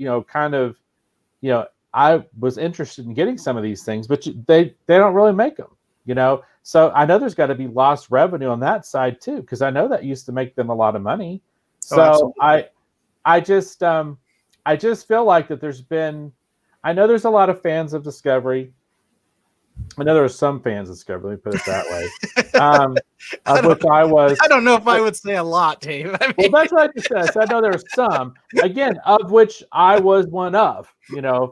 I was interested in getting some of these things, but they don't really make them, So I know there's got to be lost revenue on that side too, because I know that used to make them a lot of money. So I just feel like that I know there's a lot of fans of Discovery. I know there are some fans of Discovery, let me put it that way. I don't know if I would say a lot, Dave. Well, that's what I just said. So I know there are some, again, of which I was one of,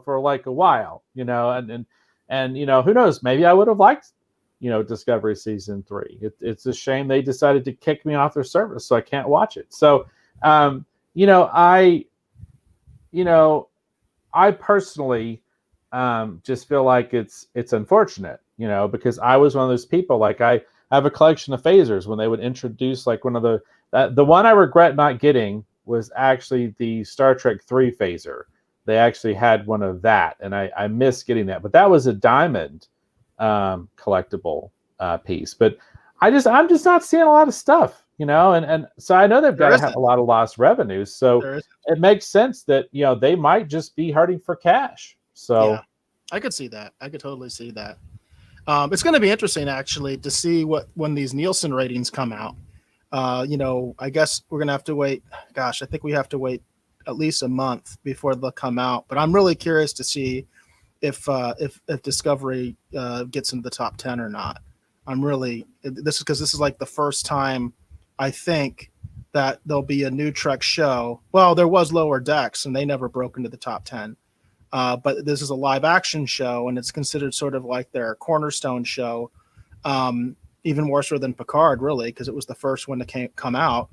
for like a while, and who knows, maybe I would have liked, Discovery season 3. It's a shame they decided to kick me off their service, so I can't watch it. So, I personally just feel like it's unfortunate, because I was one of those people. Like I have a collection of phasers. When they would introduce like one of the one I regret not getting was actually the Star Trek 3 phaser. They actually had one of that, and I missed getting that. But that was a diamond collectible piece. But I'm just not seeing a lot of stuff, and so I know they've got to have a lot of lost revenues. So it makes sense that they might just be hurting for cash. So yeah, I could see that. I could totally see that. It's going to be interesting actually to see when these Nielsen ratings come out. I guess we're going to have to wait. Gosh, I think we have to wait at least a month before they'll come out. But I'm really curious to see if Discovery gets into the top 10 or not. This is because this is like the first time I think that there'll be a new Trek show. Well, there was Lower Decks, and they never broke into the top 10. But this is a live action show, and it's considered sort of like their cornerstone show, even more so than Picard, really, because it was the first one to come out.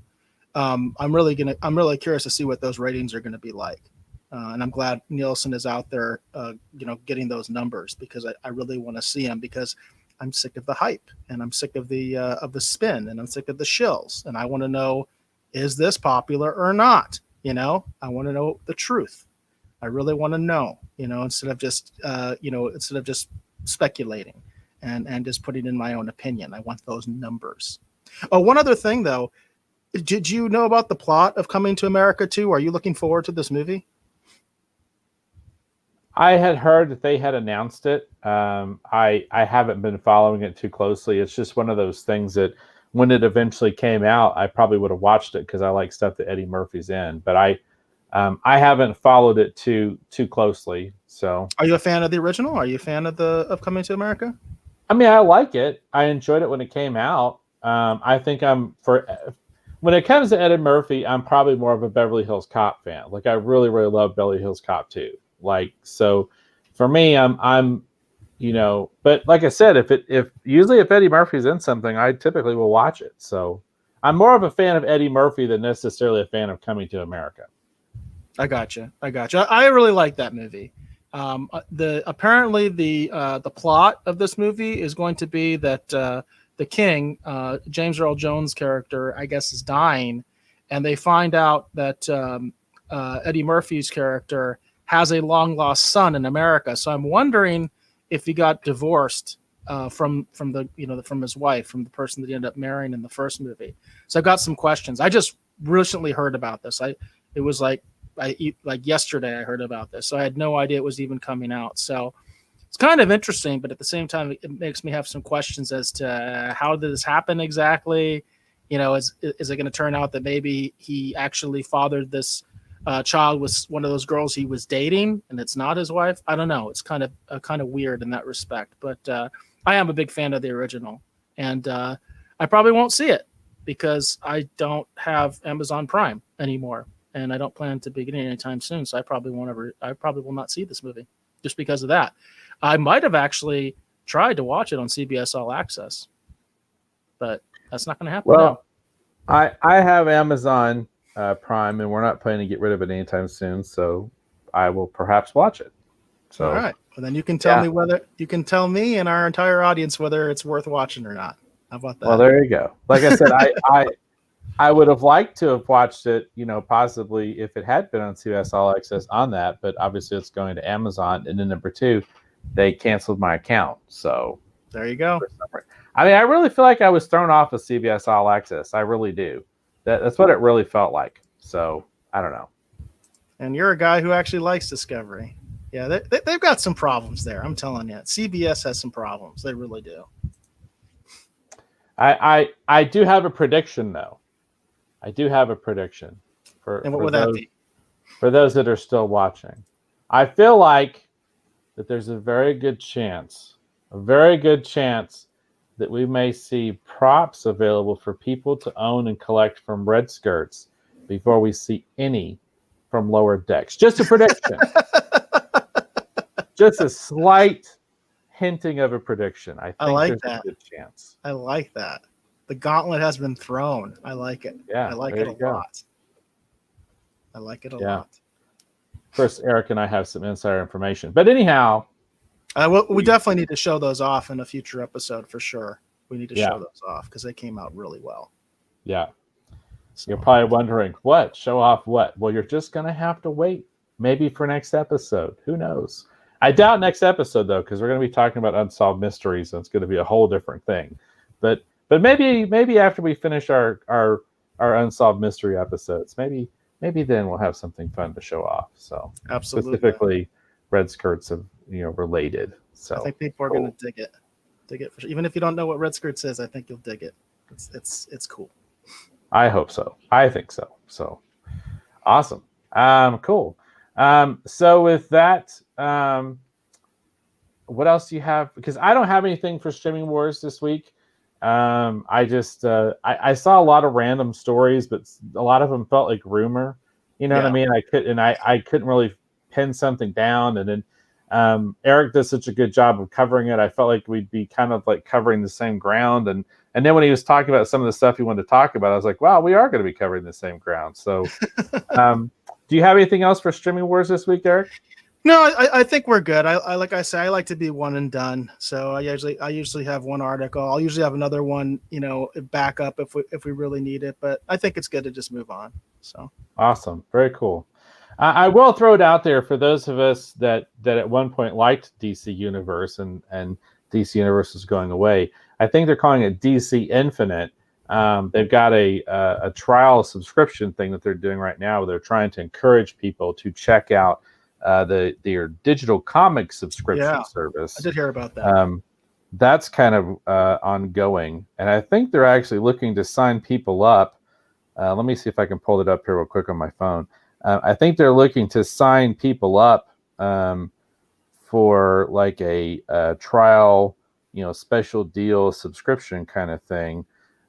I'm really curious to see what those ratings are going to be like. And I'm glad Nielsen is out there, getting those numbers, because I really want to see him, because I'm sick of the hype, and I'm sick of the spin, and I'm sick of the shills, and I want to know, is this popular or not? I want to know the truth. I really want to know, instead of just speculating and just putting in my own opinion. I want those numbers. Oh, one other thing though, did you know about the plot of Coming to America 2? Are you looking forward to this movie? I had heard that they had announced it. I haven't been following it too closely. It's just one of those things that when it eventually came out, I probably would have watched it because I like stuff that Eddie Murphy's in. But I haven't followed it too closely. So, are you a fan of the original? Are you a fan of Coming to America? I mean, I like it. I enjoyed it when it came out. I think when it comes to Eddie Murphy, I'm probably more of a Beverly Hills Cop fan. Like, I really, really love Beverly Hills Cop 2. Like, so for me, I'm but like I said, if Eddie Murphy's in something, I typically will watch it. So I'm more of a fan of Eddie Murphy than necessarily a fan of Coming to America. I gotcha. I really like that movie. Apparently the plot of this movie is going to be that the king, James Earl Jones' character, I guess, is dying, and they find out that Eddie Murphy's character has a long lost son in America. So I'm wondering if he got divorced from his wife, from the person that he ended up marrying in the first movie. So I've got some questions. I just recently heard about this. It was like yesterday I heard about this, so I had no idea it was even coming out. So it's kind of interesting, but at the same time, it makes me have some questions as to how did this happen exactly. Is it going to turn out that maybe he actually fathered this child with one of those girls he was dating, and it's not his wife? I don't know. It's kind of weird in that respect. But I am a big fan of the original, and I probably won't see it because I don't have Amazon Prime anymore, and I don't plan to be getting it anytime soon. So I probably will not see this movie just because of that. I might have actually tried to watch it on CBS All Access, but that's not going to happen. Well, now. I have Amazon Prime, and we're not planning to get rid of it anytime soon, so I will perhaps watch it. So, all right. Well, then you can tell me and our entire audience whether it's worth watching or not. How about that? Well, there you go. Like I said, I would have liked to have watched it, possibly if it had been on CBS All Access on that, but obviously it's going to Amazon. And then number two, they canceled my account. So there you go. I mean, I really feel like I was thrown off of CBS All Access. I really do. That's what it really felt like. So I don't know. And you're a guy who actually likes Discovery. Yeah, they've got some problems there. I'm telling you, CBS has some problems. They really do. I do have a prediction, though. I do have a prediction and what would that be? For those that are still watching. I feel like that there's a very good chance that we may see props available for people to own and collect from Red Skirts before we see any from Lower Decks. Just a prediction. Just a slight hinting of a prediction. I think like there's that. a good chance. I like that. The gauntlet has been thrown. I like it. Yeah, I like it a lot. I like it a lot. Of course, Eric and I have some insider information. But anyhow. We definitely need to show those off in a future episode for sure. We need to show those off because they came out really well. Yeah. So. You're probably wondering, what? Show off what? Well, you're just going to have to wait maybe for next episode. Who knows? I doubt next episode, though, because we're going to be talking about unsolved mysteries, and it's going to be a whole different thing. But maybe after we finish our unsolved mystery episodes, maybe then we'll have something fun to show off. So absolutely, specifically Red Skirts of related. So I think people are going to dig it for sure. Even if you don't know what Red Skirts is, I think you'll dig it. It's cool. I hope so. I think so. So awesome. Cool. So with that, what else do you have? Because I don't have anything for Streaming Wars this week. I just I saw a lot of random stories, but a lot of them felt like rumor. You know what I Yeah. mean? I couldn't really pin something down. And then Eric does such a good job of covering it. I felt like we'd be kind of like covering the same ground. And then when he was talking about some of the stuff he wanted to talk about, I was like, wow, we are going to be covering the same ground. So, do you have anything else for Streaming Wars this week, Eric? No, I think we're good. I like I say, I like to be one and done. So I usually have one article. I'll usually have another one, back up if we really need it. But I think it's good to just move on. So Awesome, very cool. I will throw it out there for those of us that at one point liked DC Universe and DC Universe is going away. I think they're calling it DC Infinite. They've got a trial subscription thing that they're doing right now, where they're trying to encourage people to check out their digital comic subscription service. I did hear about that. That's kind of ongoing, and I think they're actually looking to sign people up. Let me see if I can pull it up here real quick on my phone. I think they're looking to sign people up for like a trial, special deal subscription kind of thing.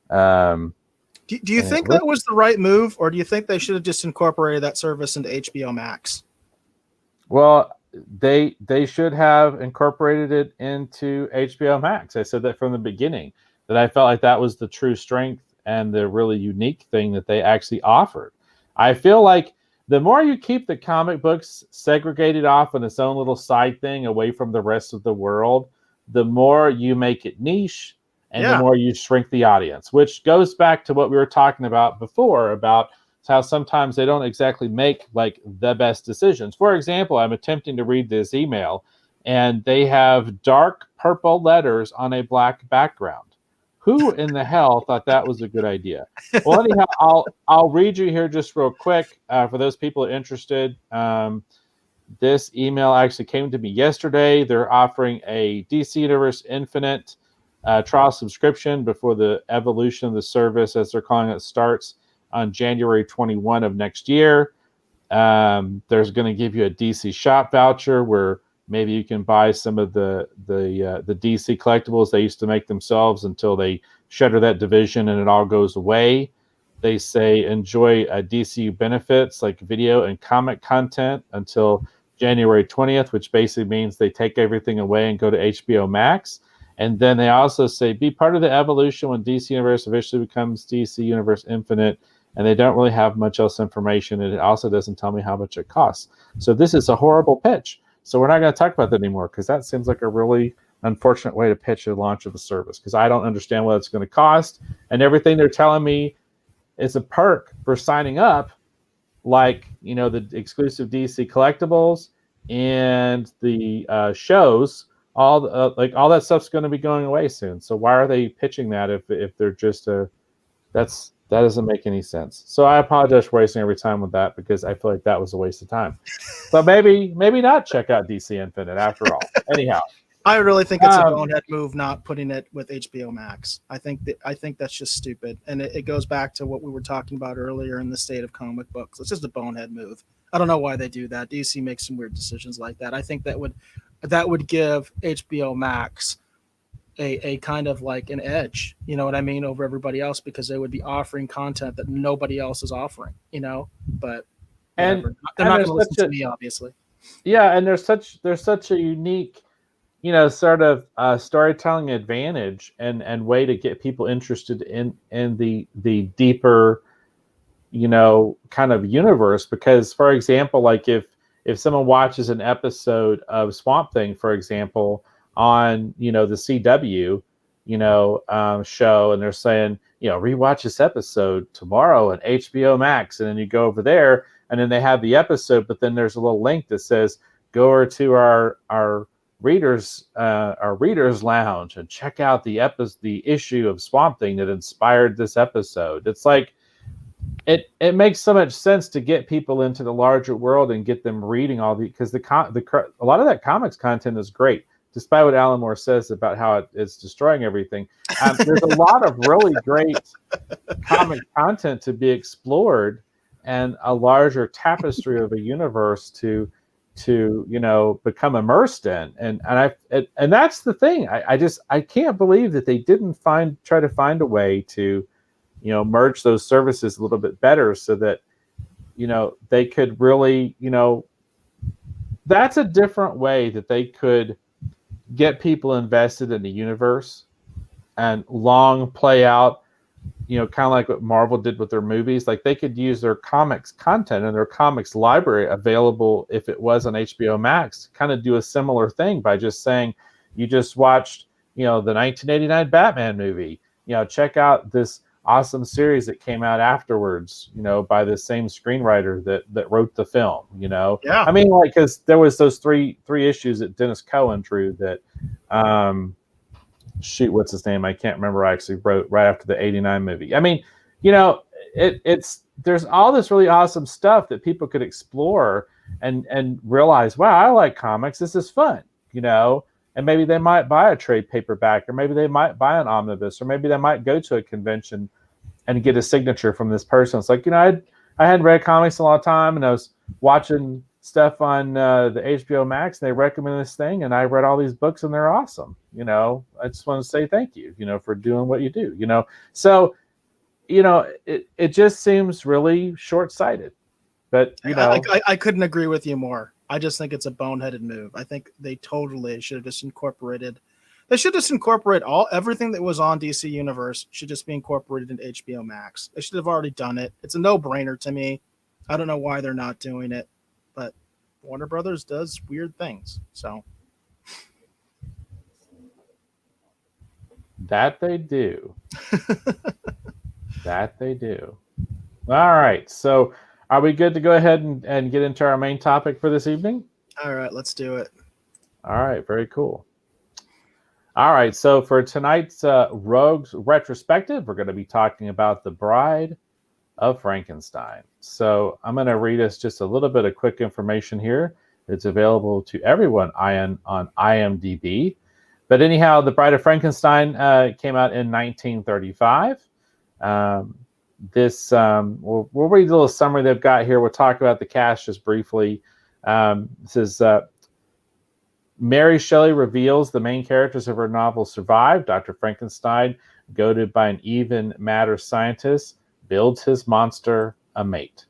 Do you think that was the right move, or do you think they should have just incorporated that service into HBO Max? Well, they should have incorporated it into HBO Max. I said that from the beginning, that I felt like that was the true strength and the really unique thing that they actually offered. I feel like the more you keep the comic books segregated off in its own little side thing away from the rest of the world, the more you make it niche and the more you shrink the audience, which goes back to what we were talking about before about how sometimes they don't exactly make like the best decisions. For example, I'm attempting to read this email and they have dark purple letters on a black background. Who in the hell thought that was a good idea? Well, anyhow, I'll read you here just real quick for those people interested. This email actually came to me yesterday. They're offering a DC Universe Infinite trial subscription before the evolution of the service, as they're calling it, starts on January 21 of next year. There's going to give you a DC shop voucher where maybe you can buy some of the DC collectibles they used to make themselves until they shutter that division and it all goes away. They say enjoy DCU benefits like video and comic content until January 20th, which basically means they take everything away and go to HBO Max. And then they also say be part of the evolution when DC Universe officially becomes DC Universe Infinite. And they don't really have much else information. And it also doesn't tell me how much it costs. So this is a horrible pitch. So we're not going to talk about that anymore because that seems like a really unfortunate way to pitch the launch of a service because I don't understand what it's going to cost. And everything they're telling me is a perk for signing up, like, the exclusive DC collectibles and the shows. All that stuff's going to be going away soon. So why are they pitching that if they're just that doesn't make any sense. So I apologize for wasting every time with that because I feel like that was a waste of time. But maybe not check out DC Infinite after all. Anyhow, I really think it's a bonehead move not putting it with HBO Max. I think that's just stupid, and it goes back to what we were talking about earlier in the state of comic books. It's just a bonehead move. I don't know why they do that. DC makes some weird decisions like that. I think that would give HBO Max a kind of like an edge, you know what I mean, over everybody else because they would be offering content that nobody else is offering, but whatever. They're not going to listen to me, obviously. Yeah, and there's such a unique, sort of storytelling advantage and way to get people interested in the deeper, kind of universe. Because, for example, like if someone watches an episode of Swamp Thing, for example, on the CW show, and they're saying rewatch this episode tomorrow on HBO Max, and then you go over there and then they have the episode, but then there's a little link that says go over to our readers lounge and check out the issue of Swamp Thing that inspired this episode. It's like it makes so much sense to get people into the larger world and get them reading all because a lot of that comics content is great. Despite what Alan Moore says about how it's destroying everything, there's a lot of really great comic content to be explored. and a larger tapestry of a universe to become immersed in. And that's the thing. I can't believe that they didn't try to find a way to merge those services a little bit better, so that they could really, that's a different way that they could get people invested in the universe and long play out, kind of like what Marvel did with their movies. Like, they could use their comics content and their comics library available if it was on HBO Max, kind of do a similar thing by just saying, you just watched, the 1989 Batman movie, check out this awesome series that came out afterwards, by the same screenwriter that wrote the film. Yeah. I mean, like, because there was those three issues that Dennis Cohen drew that what's his name? I can't remember. I actually wrote right after the '89 movie. I mean, it's there's all this really awesome stuff that people could explore and realize, wow, I like comics. This is fun, and maybe they might buy a trade paperback, or maybe they might buy an omnibus, or maybe they might go to a convention and get a signature from this person. It's like, I hadn't read comics in a lot of time, and I was watching stuff on the HBO Max, and they recommend this thing, and I read all these books, and they're awesome. I just want to say thank you, for doing what you do. So, it just seems really short-sighted. But I couldn't agree with you more. I just think it's a boneheaded move. I think they totally should have just incorporated. They should just incorporate everything that was on DC Universe should just be incorporated into HBO Max. They should have already done it. It's a no-brainer to me. I don't know why they're not doing it, but Warner Brothers does weird things. So that they do. That they do. All right. So are we good to go ahead and get into our main topic for this evening? All right, let's do it. All right. Very cool. All right. So for tonight's Rogues Retrospective, we're going to be talking about The Bride of Frankenstein. So I'm going to read us just a little bit of quick information here. It's available to everyone on IMDb. But anyhow, The Bride of Frankenstein came out in 1935. We'll read a little summary they've got here. We'll talk about the cast just briefly. This is Mary Shelley reveals the main characters of her novel survive. Dr. Frankenstein, goaded by an even matter scientist, builds his monster a mate.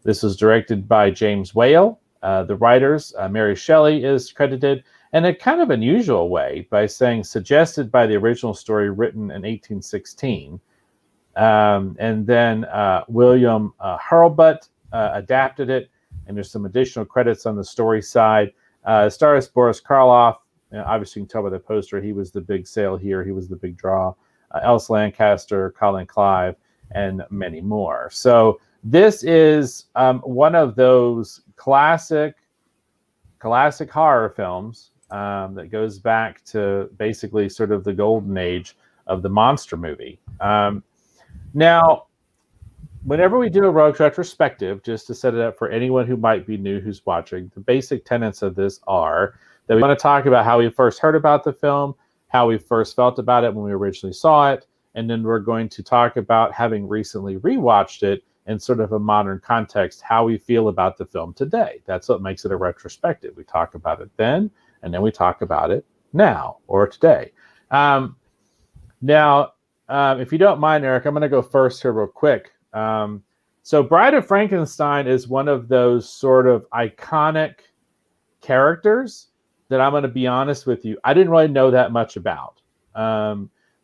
This was directed by James Whale. The writers, Mary Shelley is credited in a kind of unusual way by saying suggested by the original story written in 1816. And then William Hurlbut adapted it, and there's some additional credits on the story side. Stars Boris Karloff. Obviously, you can tell by the poster, he was the big sale here. He was the big draw. Elsa Lancaster, Colin Clive, and many more. So this is one of those classic horror films that goes back to basically sort of the golden age of the monster movie. Now, whenever we do a Rogues Retrospective, just to set it up for anyone who might be new who's watching, the basic tenets of this are that we want to talk about how we first heard about the film, how we first felt about it when we originally saw it, and then we're going to talk about, having recently rewatched it in sort of a modern context, how we feel about the film today. That's what makes it a retrospective. We talk about it then, and then we talk about it now or today. If you don't mind, Eric, I'm going to go first here real quick. So Bride of Frankenstein is one of those sort of iconic characters that I'm going to be honest with you, I didn't really know that much about.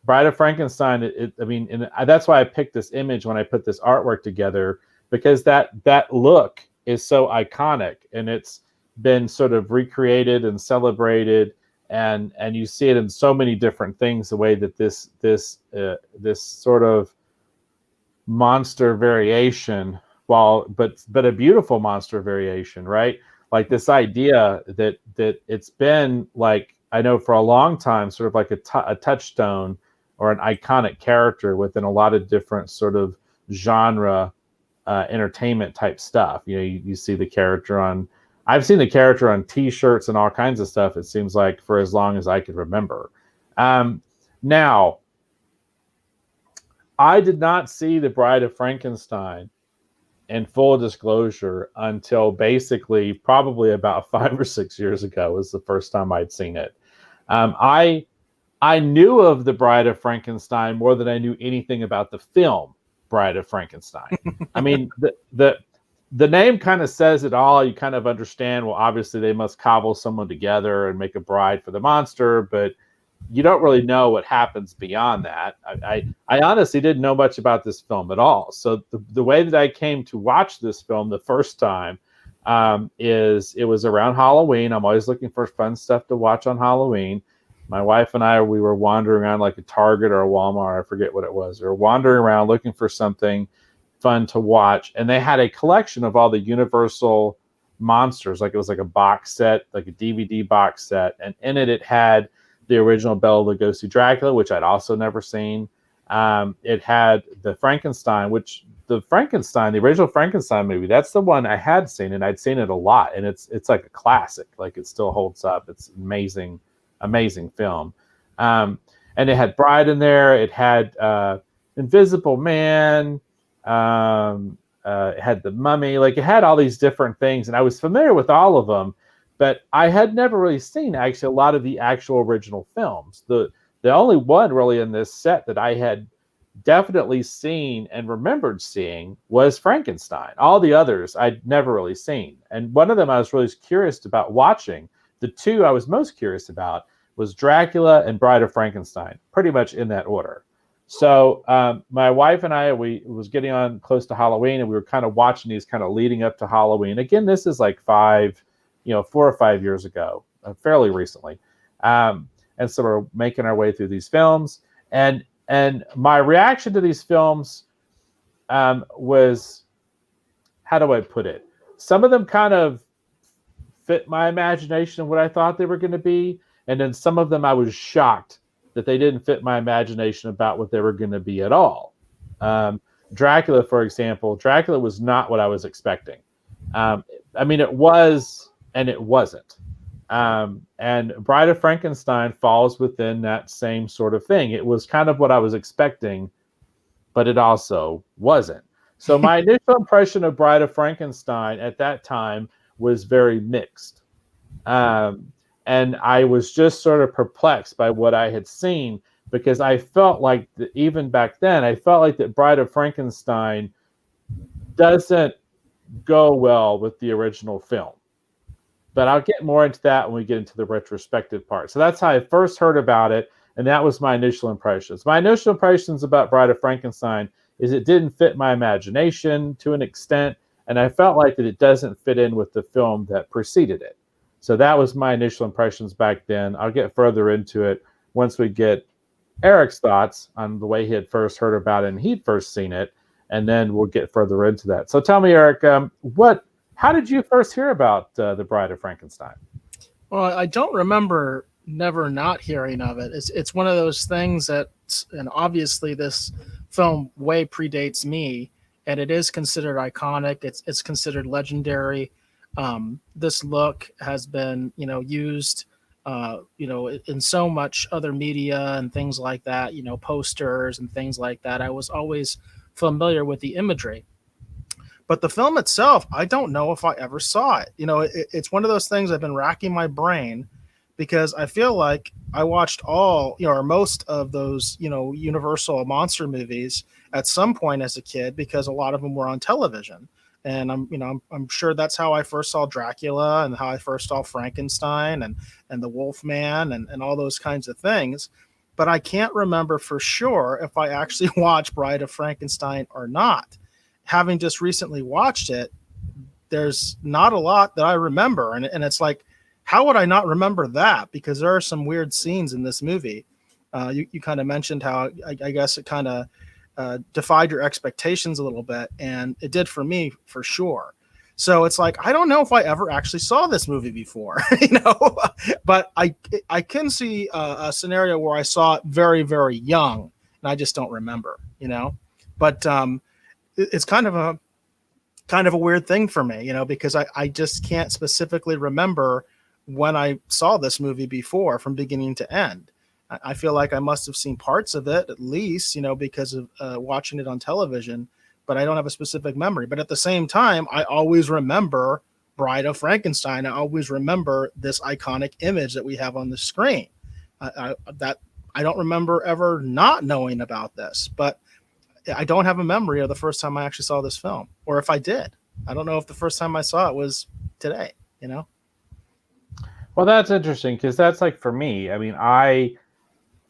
Bride of Frankenstein, that's why I picked this image when I put this artwork together, because that look is so iconic, and it's been sort of recreated and celebrated, and you see it in so many different things, the way that this sort of monster variation, but a beautiful monster variation, right? Like this idea that it's been, like, I know for a long time, sort of like a touchstone or an iconic character within a lot of different sort of genre entertainment type stuff. You see the character I've seen the character on T-shirts and all kinds of stuff, it seems like, for as long as I can remember. Now, I did not see The Bride of Frankenstein in full disclosure, until basically probably about 5 or 6 years ago was the first time I'd seen it. I knew of The Bride of Frankenstein more than I knew anything about the film Bride of Frankenstein. I mean, the name kind of says it all. You kind of understand, well, obviously they must cobble someone together and make a bride for the monster, but you don't really know what happens beyond that. I honestly didn't know much about this film at all. So the way that I came to watch this film the first time is it was around Halloween. I'm always looking for fun stuff to watch on Halloween. My wife and I, we were wandering around like a Target or a Walmart. I forget what it was. We were wandering around looking for something fun to watch. And they had a collection of all the Universal monsters. Like it was like a box set, like a DVD box set. And in it, it had the original Bela Lugosi Dracula, which I'd also never seen. It had the Frankenstein, the original Frankenstein movie, that's the one I had seen, and I'd seen it a lot. And it's like a classic. Like it still holds up. It's amazing film. And it had Bride in there. It had Invisible Man. It had The Mummy. Like it had all these different things, and I was familiar with all of them, but I had never really seen actually a lot of the actual original films. The only one really in this set that I had definitely seen and remembered seeing was Frankenstein. All the others I'd never really seen, and one of them I was really curious about watching. The two I was most curious about was Dracula and Bride of Frankenstein, pretty much in that order. So my wife and I, we was getting on close to Halloween, and we were kind of watching these kind of leading up to Halloween. Again, this is like 4 or 5 years ago, fairly recently. And so we're making our way through these films. And my reaction to these films was, how do I put it? Some of them kind of fit my imagination of what I thought they were going to be. And then some of them I was shocked that they didn't fit my imagination about what they were going to be at all. Dracula, for example, Dracula was not what I was expecting. I mean, it was, and it wasn't. And Bride of Frankenstein falls within that same sort of thing. It was kind of what I was expecting, but it also wasn't. So my initial impression of Bride of Frankenstein at that time was very mixed. And I was just sort of perplexed by what I had seen, because I felt like even back then, I felt like that Bride of Frankenstein doesn't go well with the original film. But I'll get more into that when we get into the retrospective part. So that's how I first heard about it, and that was my initial impressions. My initial impressions about Bride of Frankenstein is it didn't fit my imagination to an extent, and I felt like that it doesn't fit in with the film that preceded it. So that was my initial impressions back then. I'll get further into it once we get Eric's thoughts on the way he had first heard about it and he'd first seen it, and then we'll get further into that. So tell me, Eric, how did you first hear about The Bride of Frankenstein? Well, I don't remember never not hearing of it. It's one of those things that, and obviously this film way predates me, and it is considered iconic. It's considered legendary. This look has been, used, in so much other media and things like that, posters and things like that. I was always familiar with the imagery, but the film itself, I don't know if I ever saw it. It's one of those things I've been racking my brain, because I feel like I watched all, or most of those, Universal monster movies at some point as a kid, because a lot of them were on television. And I'm sure that's how I first saw Dracula, and how I first saw Frankenstein and the Wolfman and all those kinds of things. But I can't remember for sure if I actually watched Bride of Frankenstein or not. Having just recently watched it, there's not a lot that I remember. And it's like, how would I not remember that? Because there are some weird scenes in this movie. You kind of mentioned how I guess it kind of defied your expectations a little bit, and it did for me for sure. So it's like, I don't know if I ever actually saw this movie before, but I can see a scenario where I saw it very, very young, and I just don't remember, but it's kind of a weird thing for me, because I just can't specifically remember when I saw this movie before from beginning to end. I feel like I must have seen parts of it at least, because of watching it on television, but I don't have a specific memory. But at the same time, I always remember Bride of Frankenstein. I always remember this iconic image that we have on the screen. I don't remember ever not knowing about this, but I don't have a memory of the first time I actually saw this film, or if I did. I don't know if the first time I saw it was today, you know? Well, that's interesting because that's like for me. I mean, I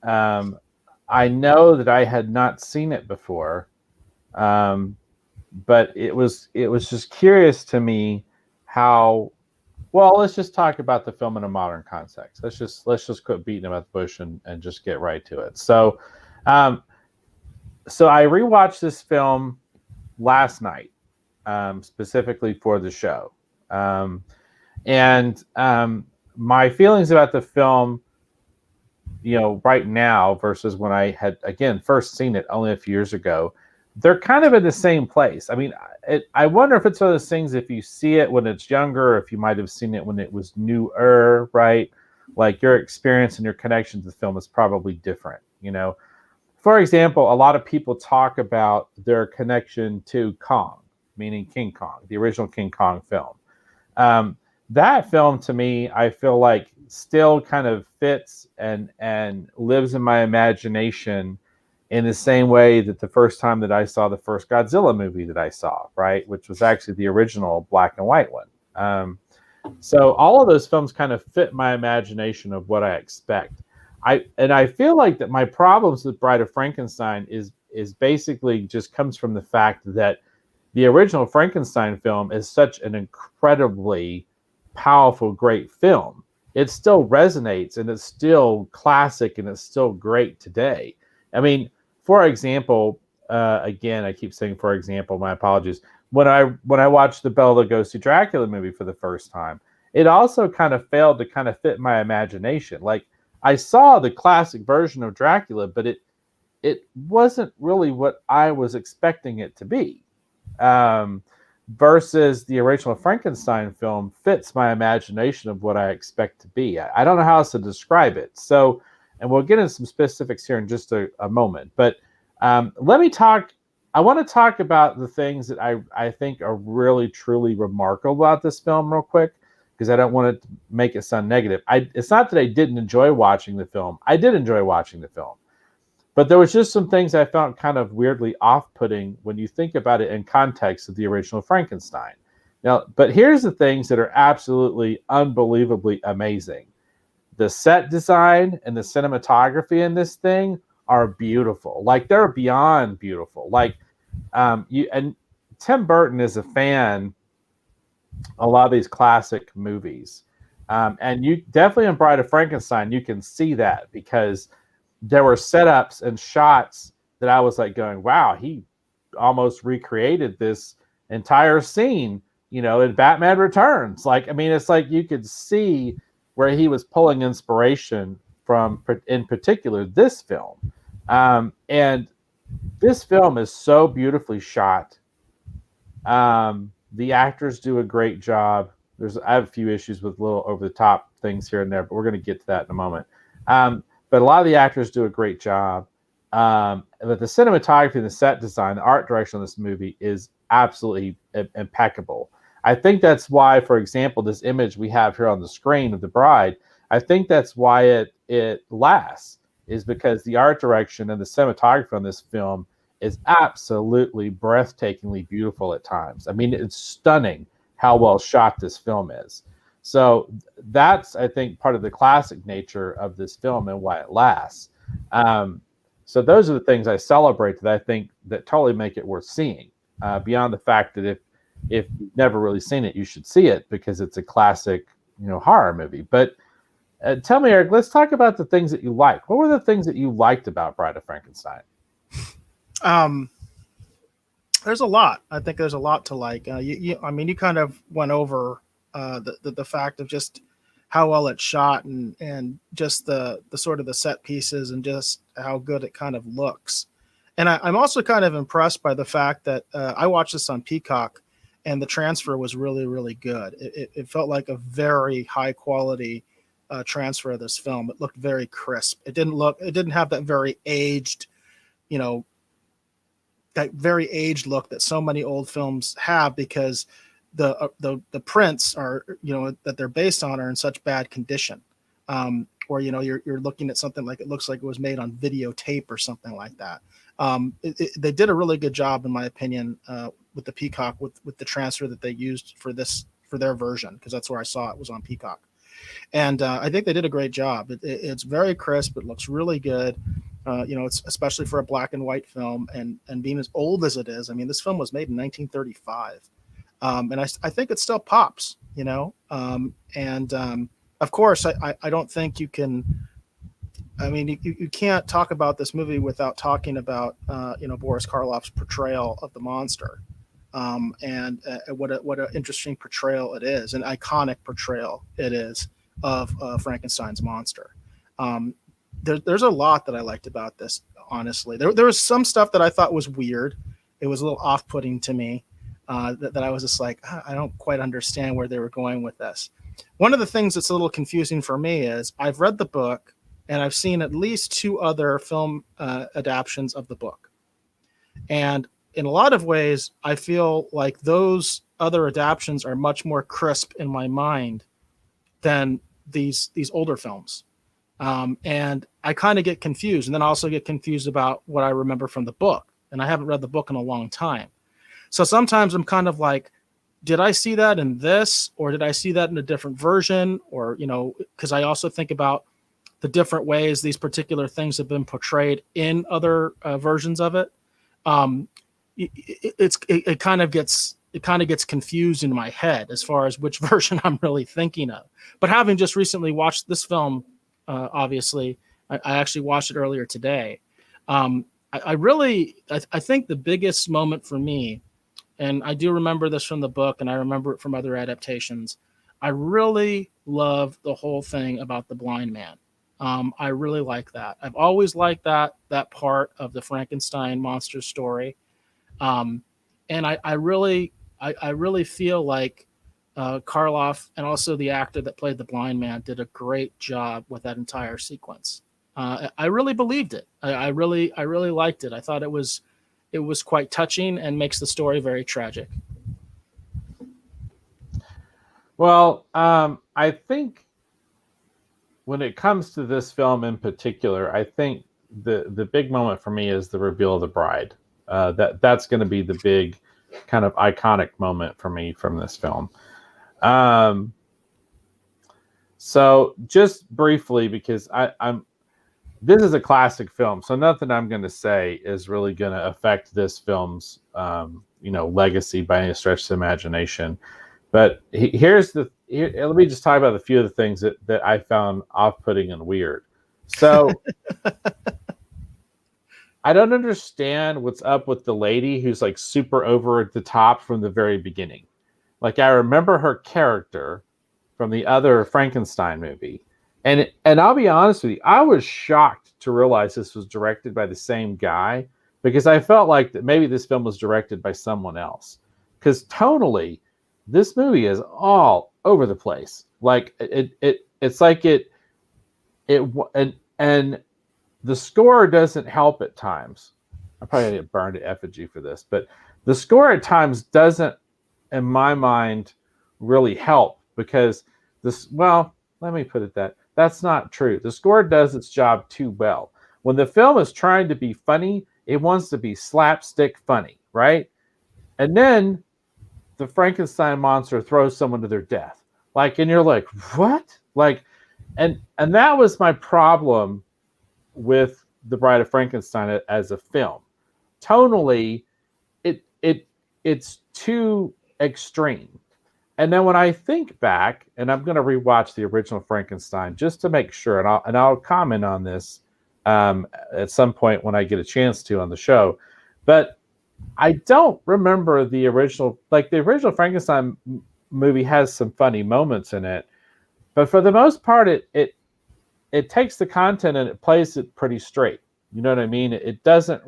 know that I had not seen it before, but it was just curious to me how. Well, let's just talk about the film in a modern context. Let's just quit beating about the bush and just get right to it. So, so I rewatched this film last night, specifically for the show, and my feelings about the film, right now versus when I had again first seen it only a few years ago, they're kind of in the same place. I mean, I wonder if it's one of those things, if you see it when it's younger, or if you might have seen it when it was newer, right? Like your experience and your connection to the film is probably different, For example, a lot of people talk about their connection to Kong, meaning King Kong, the original King Kong film. That film, to me, I feel like still kind of fits and lives in my imagination in the same way that the first time that I saw the first Godzilla movie that I saw, right, which was actually the original black and white one. So all of those films kind of fit my imagination of what I expect. I feel like that my problems with Bride of Frankenstein is basically just comes from the fact that the original Frankenstein film is such an incredibly powerful, great film. It still resonates and it's still classic and it's still great today. I mean, for example, again, I keep saying for example, my apologies. When I watched the Bela Lugosi Dracula movie for the first time, it also kind of failed to kind of fit my imagination. Like I saw the classic version of Dracula, but it wasn't really what I was expecting it to be. Versus the original Frankenstein film fits my imagination of what I expect to be. I don't know how else to describe it. So, and we'll get into some specifics here in just a moment. But let me talk. I want to talk about the things that I think are really, truly remarkable about this film real quick, because I don't want it to make it sound negative. It's not that I didn't enjoy watching the film. I did enjoy watching the film. But there was just some things I found kind of weirdly off-putting when you think about it in context of the original Frankenstein. Now, but here's the things that are absolutely unbelievably amazing. The set design and the cinematography in this thing are beautiful. Like they're beyond beautiful. Like and Tim Burton is a fan of a lot of these classic movies. And you definitely in Bride of Frankenstein, you can see that because there were setups and shots that I was like going, wow, he almost recreated this entire scene, in Batman Returns. Like, I mean, it's like you could see where he was pulling inspiration from, in particular, this film. And this film is so beautifully shot. The actors do a great job. I have a few issues with little over the top things here and there, but we're going to get to that in a moment. But a lot of the actors do a great job. But the cinematography and the set design, the art direction of this movie is absolutely impeccable. I think that's why, for example, this image we have here on the screen of the bride, I think that's why it lasts, is because the art direction and the cinematography on this film is absolutely breathtakingly beautiful at times. I mean, it's stunning how well shot this film is. So that's, I think, part of the classic nature of this film and why it lasts. So those are the things I celebrate that I think that totally make it worth seeing. Beyond the fact that if you've never really seen it, you should see it because it's a classic, horror movie. But tell me, Eric, let's talk about the things that you like. What were the things that you liked about Bride of Frankenstein? There's a lot. I think there's a lot to like. You kind of went over the fact of just how well it's shot and just the sort of the set pieces and just how good it kind of looks. And I'm also kind of impressed by the fact that I watched this on Peacock and the transfer was really, really good. It felt like a very high quality transfer of this film. It looked very crisp. It didn't have that very aged, that very aged look that so many old films have, because the prints are, that they're based on, are in such bad condition. Or you're looking at something like, it looks like it was made on videotape or something like that. They did a really good job, in my opinion, with the Peacock, with the transfer that they used for their version, because that's where I saw it, was on Peacock. And I think they did a great job. It's very crisp. It looks really good. It's especially for a black and white film, and being as old as it is. I mean, this film was made in 1935, and I think it still pops. Of course, I don't think you can. I mean, you can't talk about this movie without talking about Boris Karloff's portrayal of the monster, and what an interesting portrayal it is, an iconic portrayal it is of Frankenstein's monster. There's a lot that I liked about this. Honestly, there was some stuff that I thought was weird. It was a little off-putting to me. That I was just like, I don't quite understand where they were going with this. One of the things that's a little confusing for me is I've read the book and I've seen at least 2 other film adaptions of the book. And in a lot of ways, I feel like those other adaptions are much more crisp in my mind than these older films. And I kind of get confused, and then I also get confused about what I remember from the book. And I haven't read the book in a long time. So sometimes I'm kind of like, did I see that in this, or did I see that in a different version? Or, because I also think about the different ways these particular things have been portrayed in other versions of it. It kind of gets confused in my head as far as which version I'm really thinking of. But having just recently watched this film, obviously, I actually watched it earlier today. I think the biggest moment for me, and I do remember this from the book, and I remember it from other adaptations, I really love the whole thing about the blind man. I really like that. I've always liked that part of the Frankenstein monster story. And I really feel like Karloff, and also the actor that played the blind man, did a great job with that entire sequence. I really believed it. I really liked it. I thought it was quite touching and makes the story very tragic. Well, I think when it comes to this film in particular, I think the big moment for me is the reveal of the bride. That's going to be the big kind of iconic moment for me from this film. So just briefly, because this is a classic film, so nothing I'm going to say is really going to affect this film's legacy by any stretch of the imagination. But let me just talk about a few of the things that I found off-putting and weird. So I don't understand what's up with the lady who's like super over at the top from the very beginning. Like, I remember her character from the other Frankenstein movie. And I'll be honest with you, I was shocked to realize this was directed by the same guy, because I felt like that maybe this film was directed by someone else. Because tonally, this movie is all over the place. Like it's like and the score doesn't help at times. I probably get burned to effigy for this, but the score at times doesn't, in my mind, really help, because let me put it that's not true. The score does its job too well. When the film is trying to be funny, it wants to be slapstick funny, right? And then the Frankenstein monster throws someone to their death. And you're like, what? And that was my problem with The Bride of Frankenstein as a film. Tonally, it's too extreme. And then when I think back, and I'm going to rewatch the original Frankenstein just to make sure, and I'll comment on this at some point when I get a chance to on the show, but I don't remember the original. Like, the original Frankenstein movie has some funny moments in it, but for the most part, it takes the content and it plays it pretty straight. You know what I mean? It doesn't.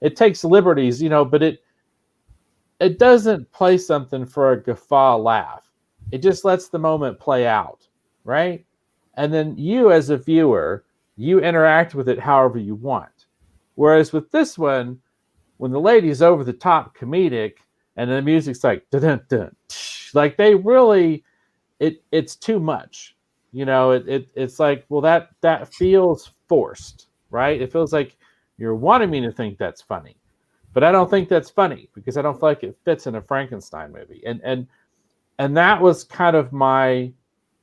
It takes liberties, but it doesn't play something for a guffaw laugh. It just lets the moment play out, right? And then you, as a viewer, you interact with it however you want. Whereas with this one, when the lady's over the top comedic and the music's like dun dun dun, like they really it's too much. It's like, well, that feels forced, right? It feels like you're wanting me to think that's funny, but I don't think that's funny because I don't feel like it fits in a Frankenstein movie. And that was kind of my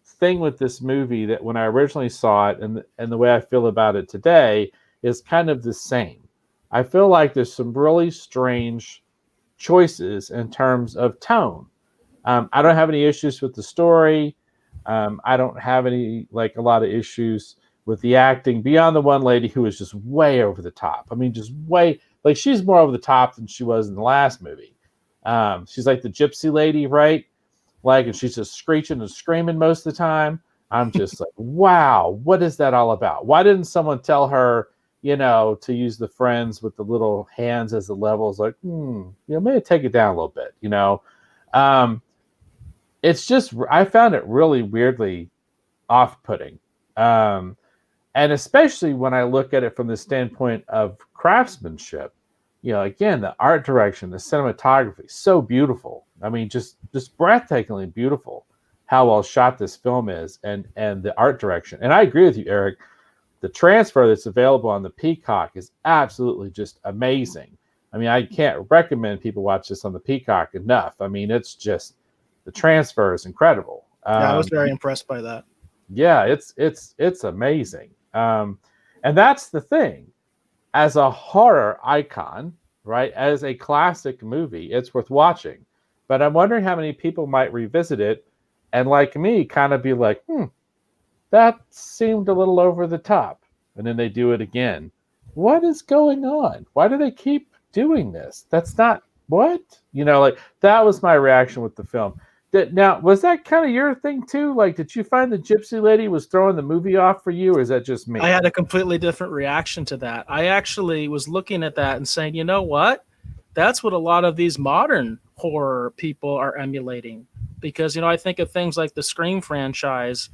thing with this movie, that when I originally saw it and the way I feel about it today is kind of the same. I feel like there's some really strange choices in terms of tone. I don't have any issues with the story. I don't have any, like, a lot of issues with the acting beyond the one lady who was just way over the top. I mean, just way, like, she's more over the top than she was in the last movie. She's like the gypsy lady, right? Like, and she's just screeching and screaming most of the time. I'm just like, wow, what is that all about? Why didn't someone tell her, to use the friends with the little hands as the levels? Like, maybe take it down a little bit. It's just, I found it really weirdly off-putting. And especially when I look at it from the standpoint of craftsmanship, again, the art direction, the cinematography, so beautiful. I mean, just breathtakingly beautiful how well shot this film is, and the art direction. And I agree with you, Eric. The transfer that's available on the Peacock is absolutely just amazing. I mean, I can't recommend people watch this on the Peacock enough. I mean, it's just, the transfer is incredible. Yeah, I was very impressed by that. Yeah, it's amazing. And that's the thing. As a horror icon, right, as a classic movie, it's worth watching. But I'm wondering how many people might revisit it and, like me, kind of be like, that seemed a little over the top. And then they do it again. What is going on? Why do they keep doing this? That's not what? Like, that was my reaction with the film. Now, was that kind of your thing too? Like, did you find the gypsy lady was throwing the movie off for you, or is that just me? I had a completely different reaction to that. I actually was looking at that and saying, you know what? That's what a lot of these modern horror people are emulating. Because, I think of things like the Scream franchise,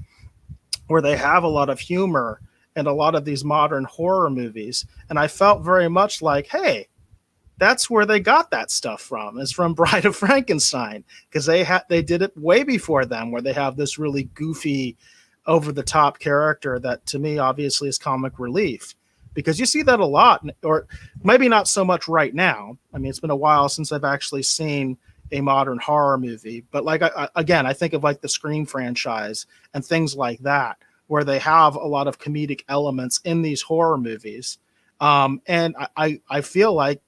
where they have a lot of humor and a lot of these modern horror movies. And I felt very much like, hey, that's where they got that stuff from, is from Bride of Frankenstein, because they did it way before them, where they have this really goofy, over the top character that, to me, obviously is comic relief, because you see that a lot, or maybe not so much right now. I mean, it's been a while since I've actually seen a modern horror movie, but like, I think of like the Scream franchise and things like that, where they have a lot of comedic elements in these horror movies. And I feel like,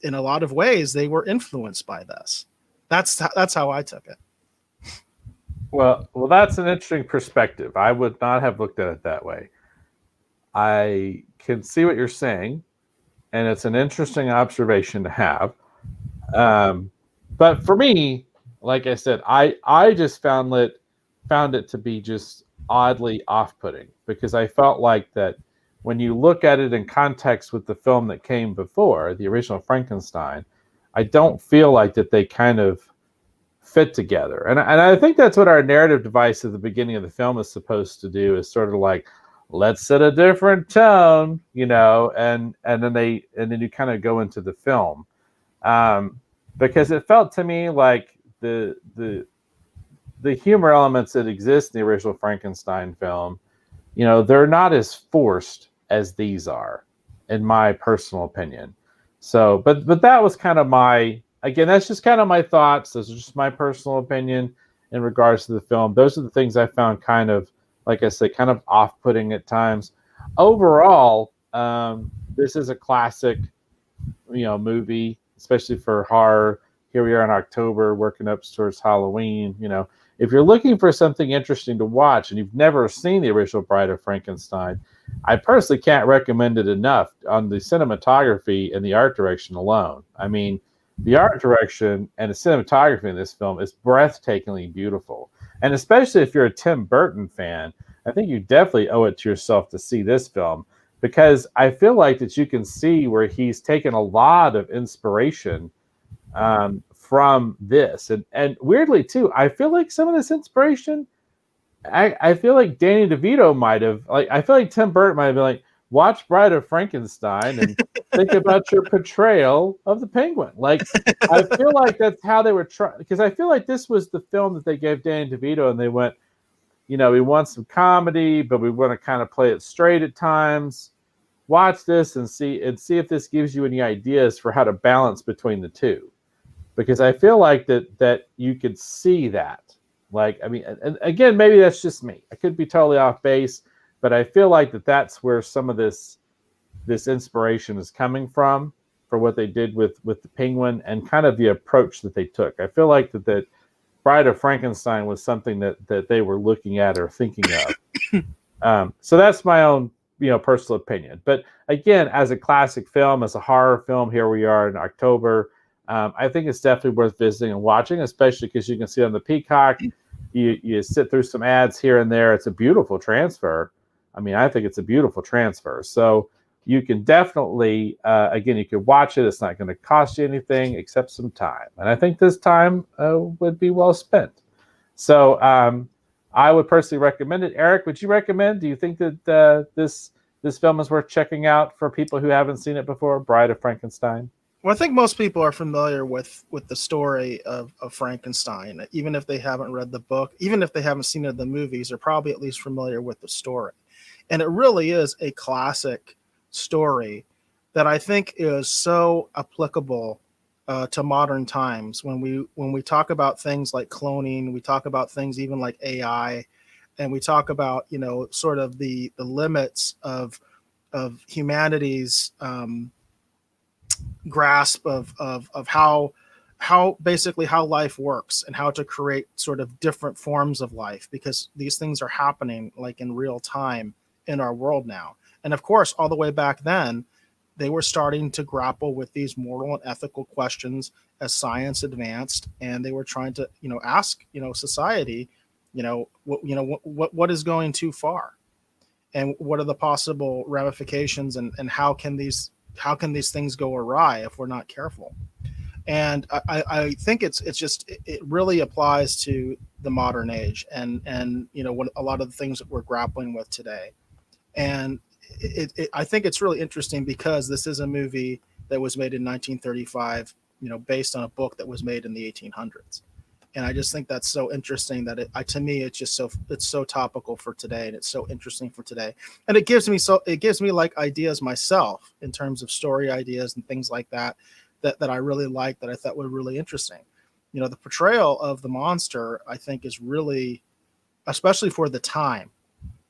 in a lot of ways, they were influenced by this. That's how I took it. Well, that's an interesting perspective. I would not have looked at it that way. I can see what you're saying, and it's an interesting observation to have. But for me, like I said, I just found it to be just oddly off-putting, because I felt like that when you look at it in context with the film that came before, the original Frankenstein, I don't feel like that they kind of fit together. And I think that's what our narrative device at the beginning of the film is supposed to do, is sort of like, let's set a different tone, and then you kind of go into the film. Because it felt to me like the humor elements that exist in the original Frankenstein film, they're not as forced as these are, in my personal opinion. So, but that was kind of that's just kind of my thoughts. Those are just my personal opinion in regards to the film. Those are the things I found kind of, like I said, kind of off-putting at times. Overall, this is a classic, movie, especially for horror. Here we are in October, working up towards Halloween. If you're looking for something interesting to watch and you've never seen the original Bride of Frankenstein, I personally can't recommend it enough on the cinematography and the art direction alone. I mean, the art direction and the cinematography in this film is breathtakingly beautiful. And especially if you're a Tim Burton fan, I think you definitely owe it to yourself to see this film, because I feel like that you can see where he's taken a lot of inspiration from this. And weirdly, too, I feel like some of this inspiration, I feel like Danny DeVito might have, like, I feel like Tim Burton might have been like, watch Bride of Frankenstein and think about your portrayal of the Penguin. Like, I feel like that's how they were trying, because I feel like this was the film that they gave Danny DeVito, and they went, we want some comedy, but we want to kind of play it straight at times. Watch this and see if this gives you any ideas for how to balance between the two, because I feel like that you could see that. Like, I mean, and again, maybe that's just me. I could be totally off base, but I feel like that's where some of this inspiration is coming from for what they did with the Penguin and kind of the approach that they took. I feel like that Bride of Frankenstein was something that they were looking at or thinking of. So that's my own personal opinion. But again, as a classic film, as a horror film, here we are in October. I think it's definitely worth visiting and watching, especially because you can see on the Peacock. You sit through some ads here and there. It's a beautiful transfer. I mean, I think it's a beautiful transfer. So you can definitely, again, you can watch it. It's not going to cost you anything except some time. And I think this time would be well spent. So I would personally recommend it. Eric, would you recommend? Do you think that this film is worth checking out for people who haven't seen it before, Bride of Frankenstein? Well, I think most people are familiar with the story of Frankenstein, even if they haven't read the book, even if they haven't seen it in the movies, they're probably at least familiar with the story. And it really is a classic story that I think is so applicable to modern times. When we talk about things like cloning, we talk about things even like AI, and we talk about sort of the limits of humanity's grasp of how basically how life works and how to create sort of different forms of life, because these things are happening like in real time in our world now. And of course, all the way back then, they were starting to grapple with these moral and ethical questions as science advanced, and they were trying to ask society what is going too far, and what are the possible ramifications, and how can these things go awry if we're not careful. And I think it really applies to the modern age, and what a lot of the things that we're grappling with today. And I think it's really interesting because this is a movie that was made in 1935, based on a book that was made in the 1800s. And I just think that's so interesting that to me, it's so topical for today, and it's so interesting for today. And it gives me like ideas myself in terms of story ideas and things like that I really like, that I thought were really interesting. The portrayal of the monster, I think, is really, especially for the time.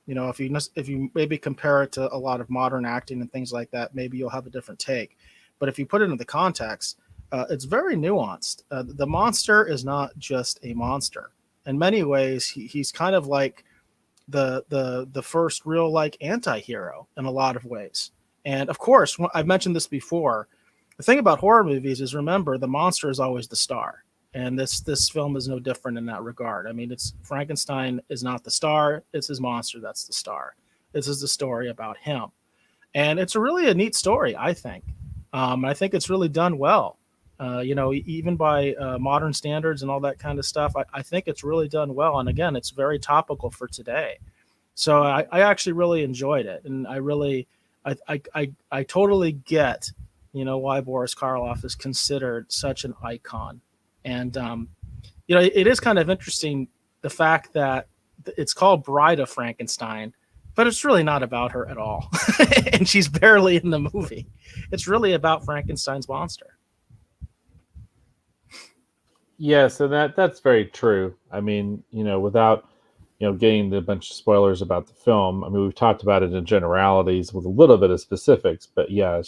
If you maybe compare it to a lot of modern acting and things like that, maybe you'll have a different take. But if you put it into the context, it's very nuanced. The monster is not just a monster. In many ways, he's kind of like the first real like anti-hero in a lot of ways. And of course, I've mentioned this before. The thing about horror movies is, remember, the monster is always the star. And this film is no different in that regard. I mean, Frankenstein is not the star; it's his monster that's the star. This is the story about him, and it's really a neat story, I think. I think it's really done well. Even by modern standards and all that kind of stuff, I think it's really done well. And again, it's very topical for today. So I actually really enjoyed it, and I totally get why Boris Karloff is considered such an icon. And it is kind of interesting, the fact that it's called Bride of Frankenstein, but it's really not about her at all. And she's barely in the movie. It's really about Frankenstein's monster. Yes, and that's very true. I mean, without getting a bunch of spoilers about the film. I mean, we've talked about it in generalities with a little bit of specifics, but yeah,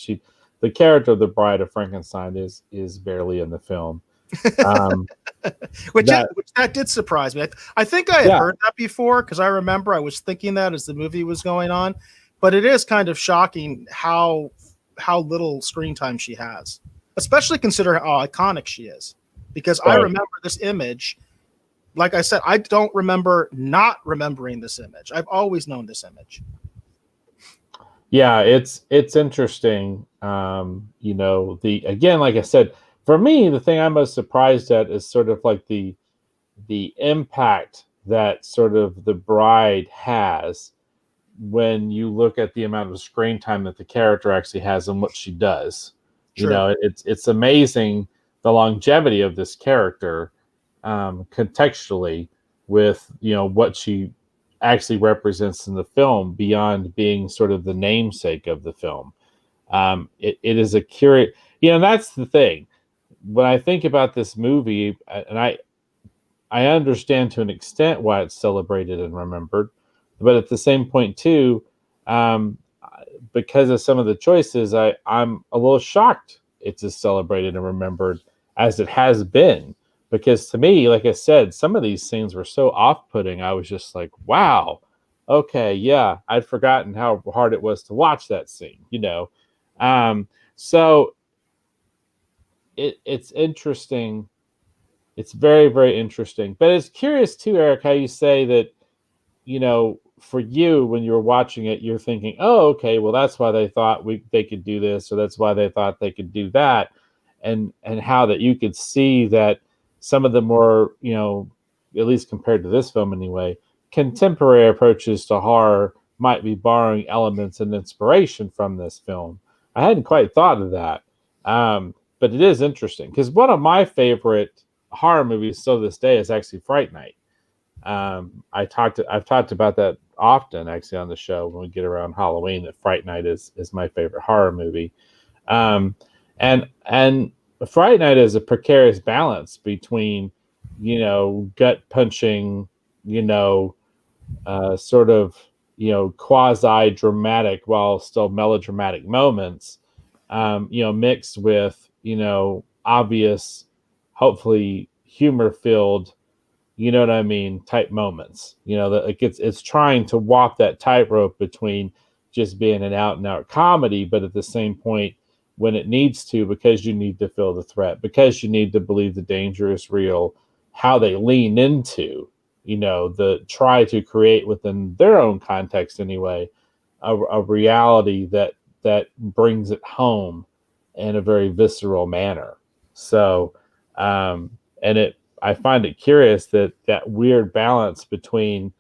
the character of the Bride of Frankenstein is barely in the film. Which that did surprise me. I think I had heard that before, because I remember I was thinking that as the movie was going on, but it is kind of shocking how little screen time she has, especially considering how iconic she is. Because I remember this image. Like I said, I don't remember not remembering this image. I've always known this image. Yeah, it's interesting. Again, like I said, for me, the thing I'm most surprised at is sort of like the impact that sort of the Bride has, when you look at the amount of screen time that the character actually has and what she does. You Sure. know, it's amazing the longevity of this character, contextually, with what she actually represents in the film beyond being sort of the namesake of the film. It is a curious, that's the thing. When I think about this movie, and I understand to an extent why it's celebrated and remembered, but at the same point too, um, because of some of the choices, I'm a little shocked it's as celebrated and remembered as it has been. Because to me, like I said, some of these scenes were so off-putting. I was just like, wow, okay, yeah, I'd forgotten how hard it was to watch that scene. So it's interesting. It's very, very interesting. But it's curious too, Eric, how you say that, for you when you were watching it, you're thinking, oh, okay, well, that's why they thought they could do this, or that's why they thought they could do that. And how that you could see that some of the more, at least compared to this film anyway, contemporary approaches to horror might be borrowing elements and inspiration from this film. I hadn't quite thought of that. But it is interesting because one of my favorite horror movies still to this day is actually Fright Night. I've talked about that often actually on the show when we get around Halloween, that Fright Night is my favorite horror movie. And Fright Night is a precarious balance between, gut punching, sort of, quasi dramatic while still melodramatic moments, mixed with, obvious, hopefully humor filled, what I mean, type moments. That it's trying to walk that tightrope between just being an out and out comedy, but at the same point, when it needs to, because you need to feel the threat, because you need to believe the danger is real, how they lean into, the try to create within their own context anyway, a reality that brings it home in a very visceral manner. So, I find it curious that weird balance between,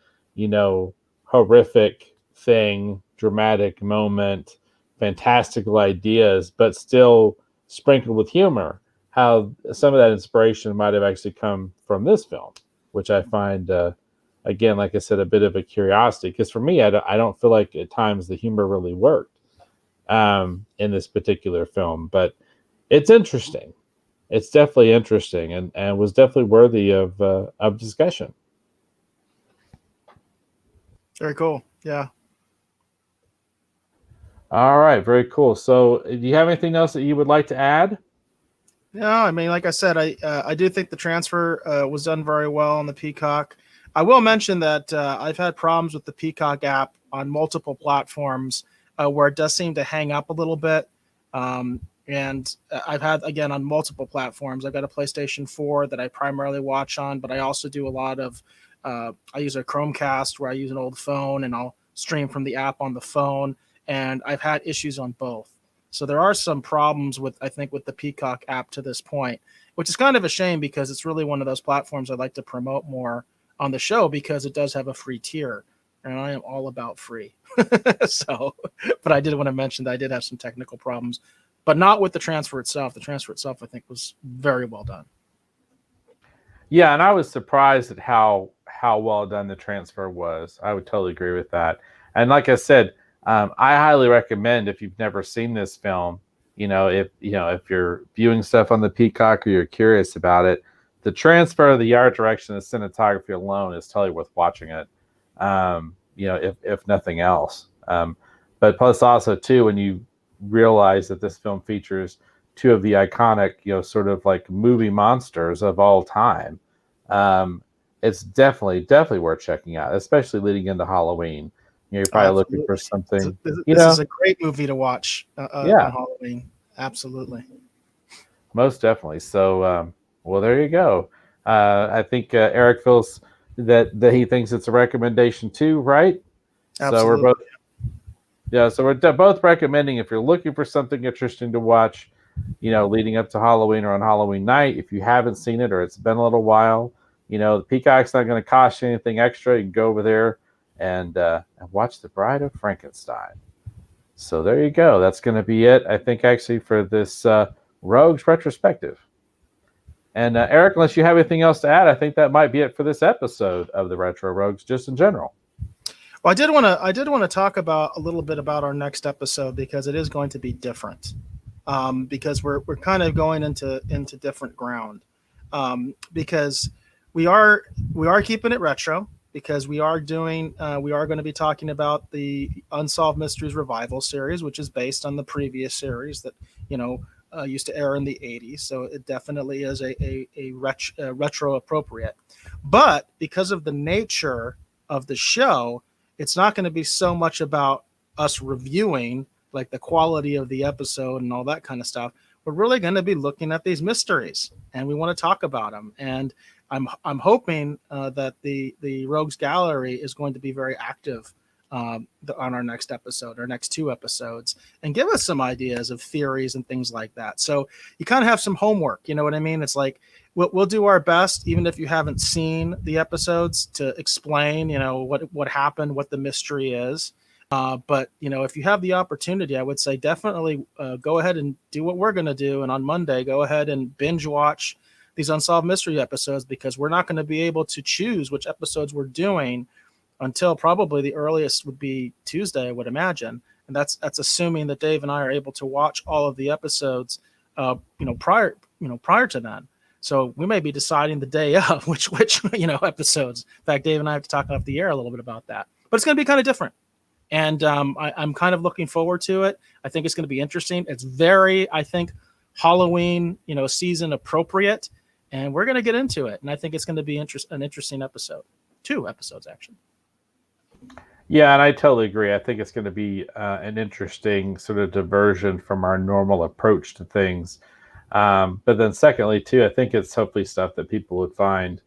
horrific thing, dramatic moment, fantastical ideas, but still sprinkled with humor. How some of that inspiration might have actually come from this film, which I find, again, like I said, a bit of a curiosity. Because for me, I don't feel like at times the humor really worked in this particular film, but it's interesting. It's definitely interesting, and was definitely worthy of discussion. Very cool. Yeah. All right, very cool. So, do you have anything else that you would like to add? Yeah, I mean, like I said, I do think the transfer was done very well on the Peacock. I will mention that I've had problems with the Peacock app on multiple platforms where it does seem to hang up a little bit. And I've had, again, on multiple platforms. I've got a PlayStation 4 that I primarily watch on, but I also do a lot of, I use a Chromecast where I use an old phone and I'll stream from the app on the phone. And I've had issues on both. So there are some problems with, I think, with the Peacock app to this point, which is kind of a shame because it's really one of those platforms I'd like to promote more on the show because it does have a free tier, and I am all about free. So, but I did want to mention that I did have some technical problems, but not with the transfer itself. The transfer itself, I think, was very well done. Yeah, and I was surprised at how well done the transfer was. I would totally agree with that. And like I said, I highly recommend, if you've never seen this film, if you're viewing stuff on the Peacock or you're curious about it, the transfer, the art direction, the cinematography alone is totally worth watching it. If nothing else. But plus also too, when you realize that this film features two of the iconic, sort of like movie monsters of all time, it's definitely worth checking out, especially leading into Halloween. You're probably looking for something. This is a great movie to watch on Halloween. Absolutely. Most definitely. So, well, there you go. I think Eric feels that he thinks it's a recommendation too, right? Absolutely. So we're both recommending, if you're looking for something interesting to watch, leading up to Halloween or on Halloween night, if you haven't seen it or it's been a little while, the Peacock's not going to cost you anything extra. You can go over there and watch The Bride of Frankenstein. So there you go. That's going to be it, I think, actually, for this Rogues retrospective. And Eric, unless you have anything else to add, I think that might be it for this episode of the Retro Rogues, just in general. Well, I did want to talk about a little bit about our next episode because it is going to be different. Because we're kind of going into different ground. Because we are keeping it retro, because we are going to be talking about the Unsolved Mysteries Revival series, which is based on the previous series that used to air in the 80s. So it definitely is a retro appropriate. But because of the nature of the show, it's not going to be so much about us reviewing like the quality of the episode and all that kind of stuff. We're really going to be looking at these mysteries, and we want to talk about them. And I'm hoping that the Rogues Gallery is going to be very active on our next episode, our next two episodes, and give us some ideas of theories and things like that. So you kind of have some homework, you know what I mean? It's like we'll do our best, even if you haven't seen the episodes, to explain, what happened, what the mystery is. But if you have the opportunity, I would say definitely go ahead and do what we're going to do. And on Monday, go ahead and binge watch these Unsolved Mystery episodes, because we're not going to be able to choose which episodes we're doing until probably the earliest would be Tuesday, I would imagine. And that's assuming that Dave and I are able to watch all of the episodes, prior to then. So we may be deciding the day of which episodes. In fact, Dave and I have to talk off the air a little bit about that. But it's going to be kind of different. And I'm kind of looking forward to it. I think it's going to be interesting. It's very, I think, Halloween, season appropriate. And we're going to get into it. And I think it's going to be an interesting episode. 2 episodes, actually. Yeah, and I totally agree. I think it's going to be an interesting sort of diversion from our normal approach to things. But then secondly, too, I think it's hopefully stuff that people would find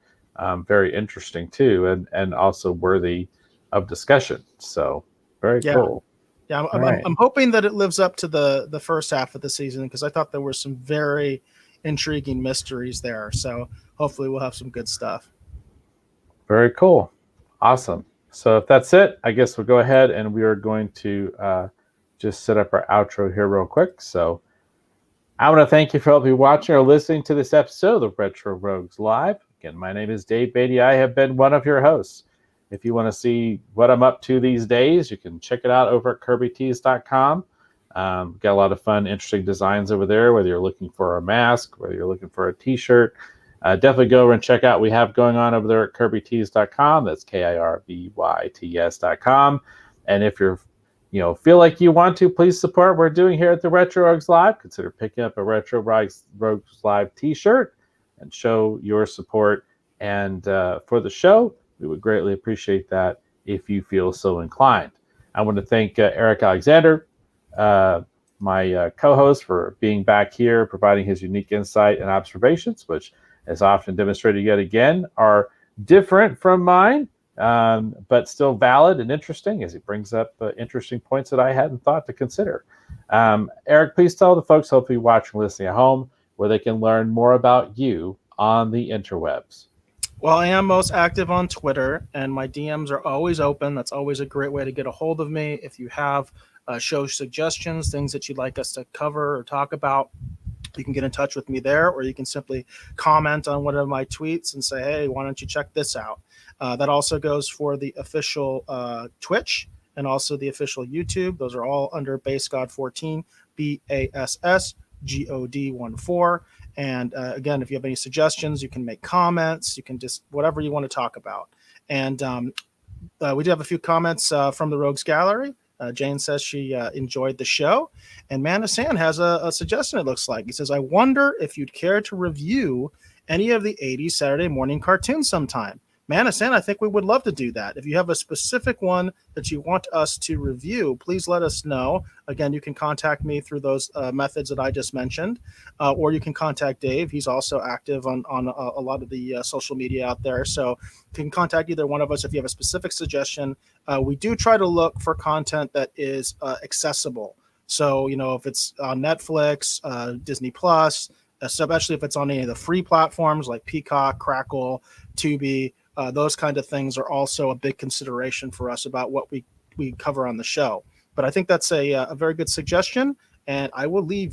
very interesting, too, and also worthy of discussion. So very cool. Yeah, I'm hoping that it lives up to the first half of the season, because I thought there were some very intriguing mysteries there. So hopefully we'll have some good stuff. Very cool. Awesome. So if that's it, I guess we'll go ahead and we are going to just set up our outro here real quick. So I want to thank you for helping watching or listening to this episode of Retro Rogues Live. Again, my name is Dave Beatty. I have been one of your hosts. If you want to see what I'm up to these days, you can check it out over at kirbytees.com. Got a lot of fun, interesting designs over there, whether you're looking for a mask, whether you're looking for a t-shirt. Definitely go over and check out what we have going on over there at kirbytees.com. That's KIRBYTS.com. And if you're feel like you want to, please support what we're doing here at the Retro Rogues Live. Consider picking up a Retro Rogues Live t-shirt and show your support. And for the show, we would greatly appreciate that if you feel so inclined. I want to thank Eric Alexander, my co-host, for being back here, providing his unique insight and observations, which, as often demonstrated yet again, are different from mine, but still valid and interesting, as he brings up interesting points that I hadn't thought to consider. Eric, please tell the folks hopefully watching and listening at home where they can learn more about you on the interwebs. Well, I am most active on Twitter, and my DMs are always open. That's always a great way to get a hold of me. If you have show suggestions, things that you'd like us to cover or talk about, you can get in touch with me there, or you can simply comment on one of my tweets and say, hey, why don't you check this out? That also goes for the official Twitch and also the official YouTube. Those are all under BassGod14, BassGod14. And again, if you have any suggestions, you can make comments. You can just whatever you want to talk about. And we do have a few comments from the Rogues Gallery. Jane says she enjoyed the show. And Manasan has a suggestion, it looks like. He says, I wonder if you'd care to review any of the 80s Saturday morning cartoons sometime. Manasan, I think we would love to do that. If you have a specific one that you want us to review, please let us know. Again, you can contact me through those methods that I just mentioned, or you can contact Dave. He's also active on a lot of the social media out there. So you can contact either one of us if you have a specific suggestion. We do try to look for content that is accessible. So, if it's on Netflix, Disney Plus, especially if it's on any of the free platforms like Peacock, Crackle, Tubi, those kind of things are also a big consideration for us about what we cover on the show. But I think that's a very good suggestion, and I will leave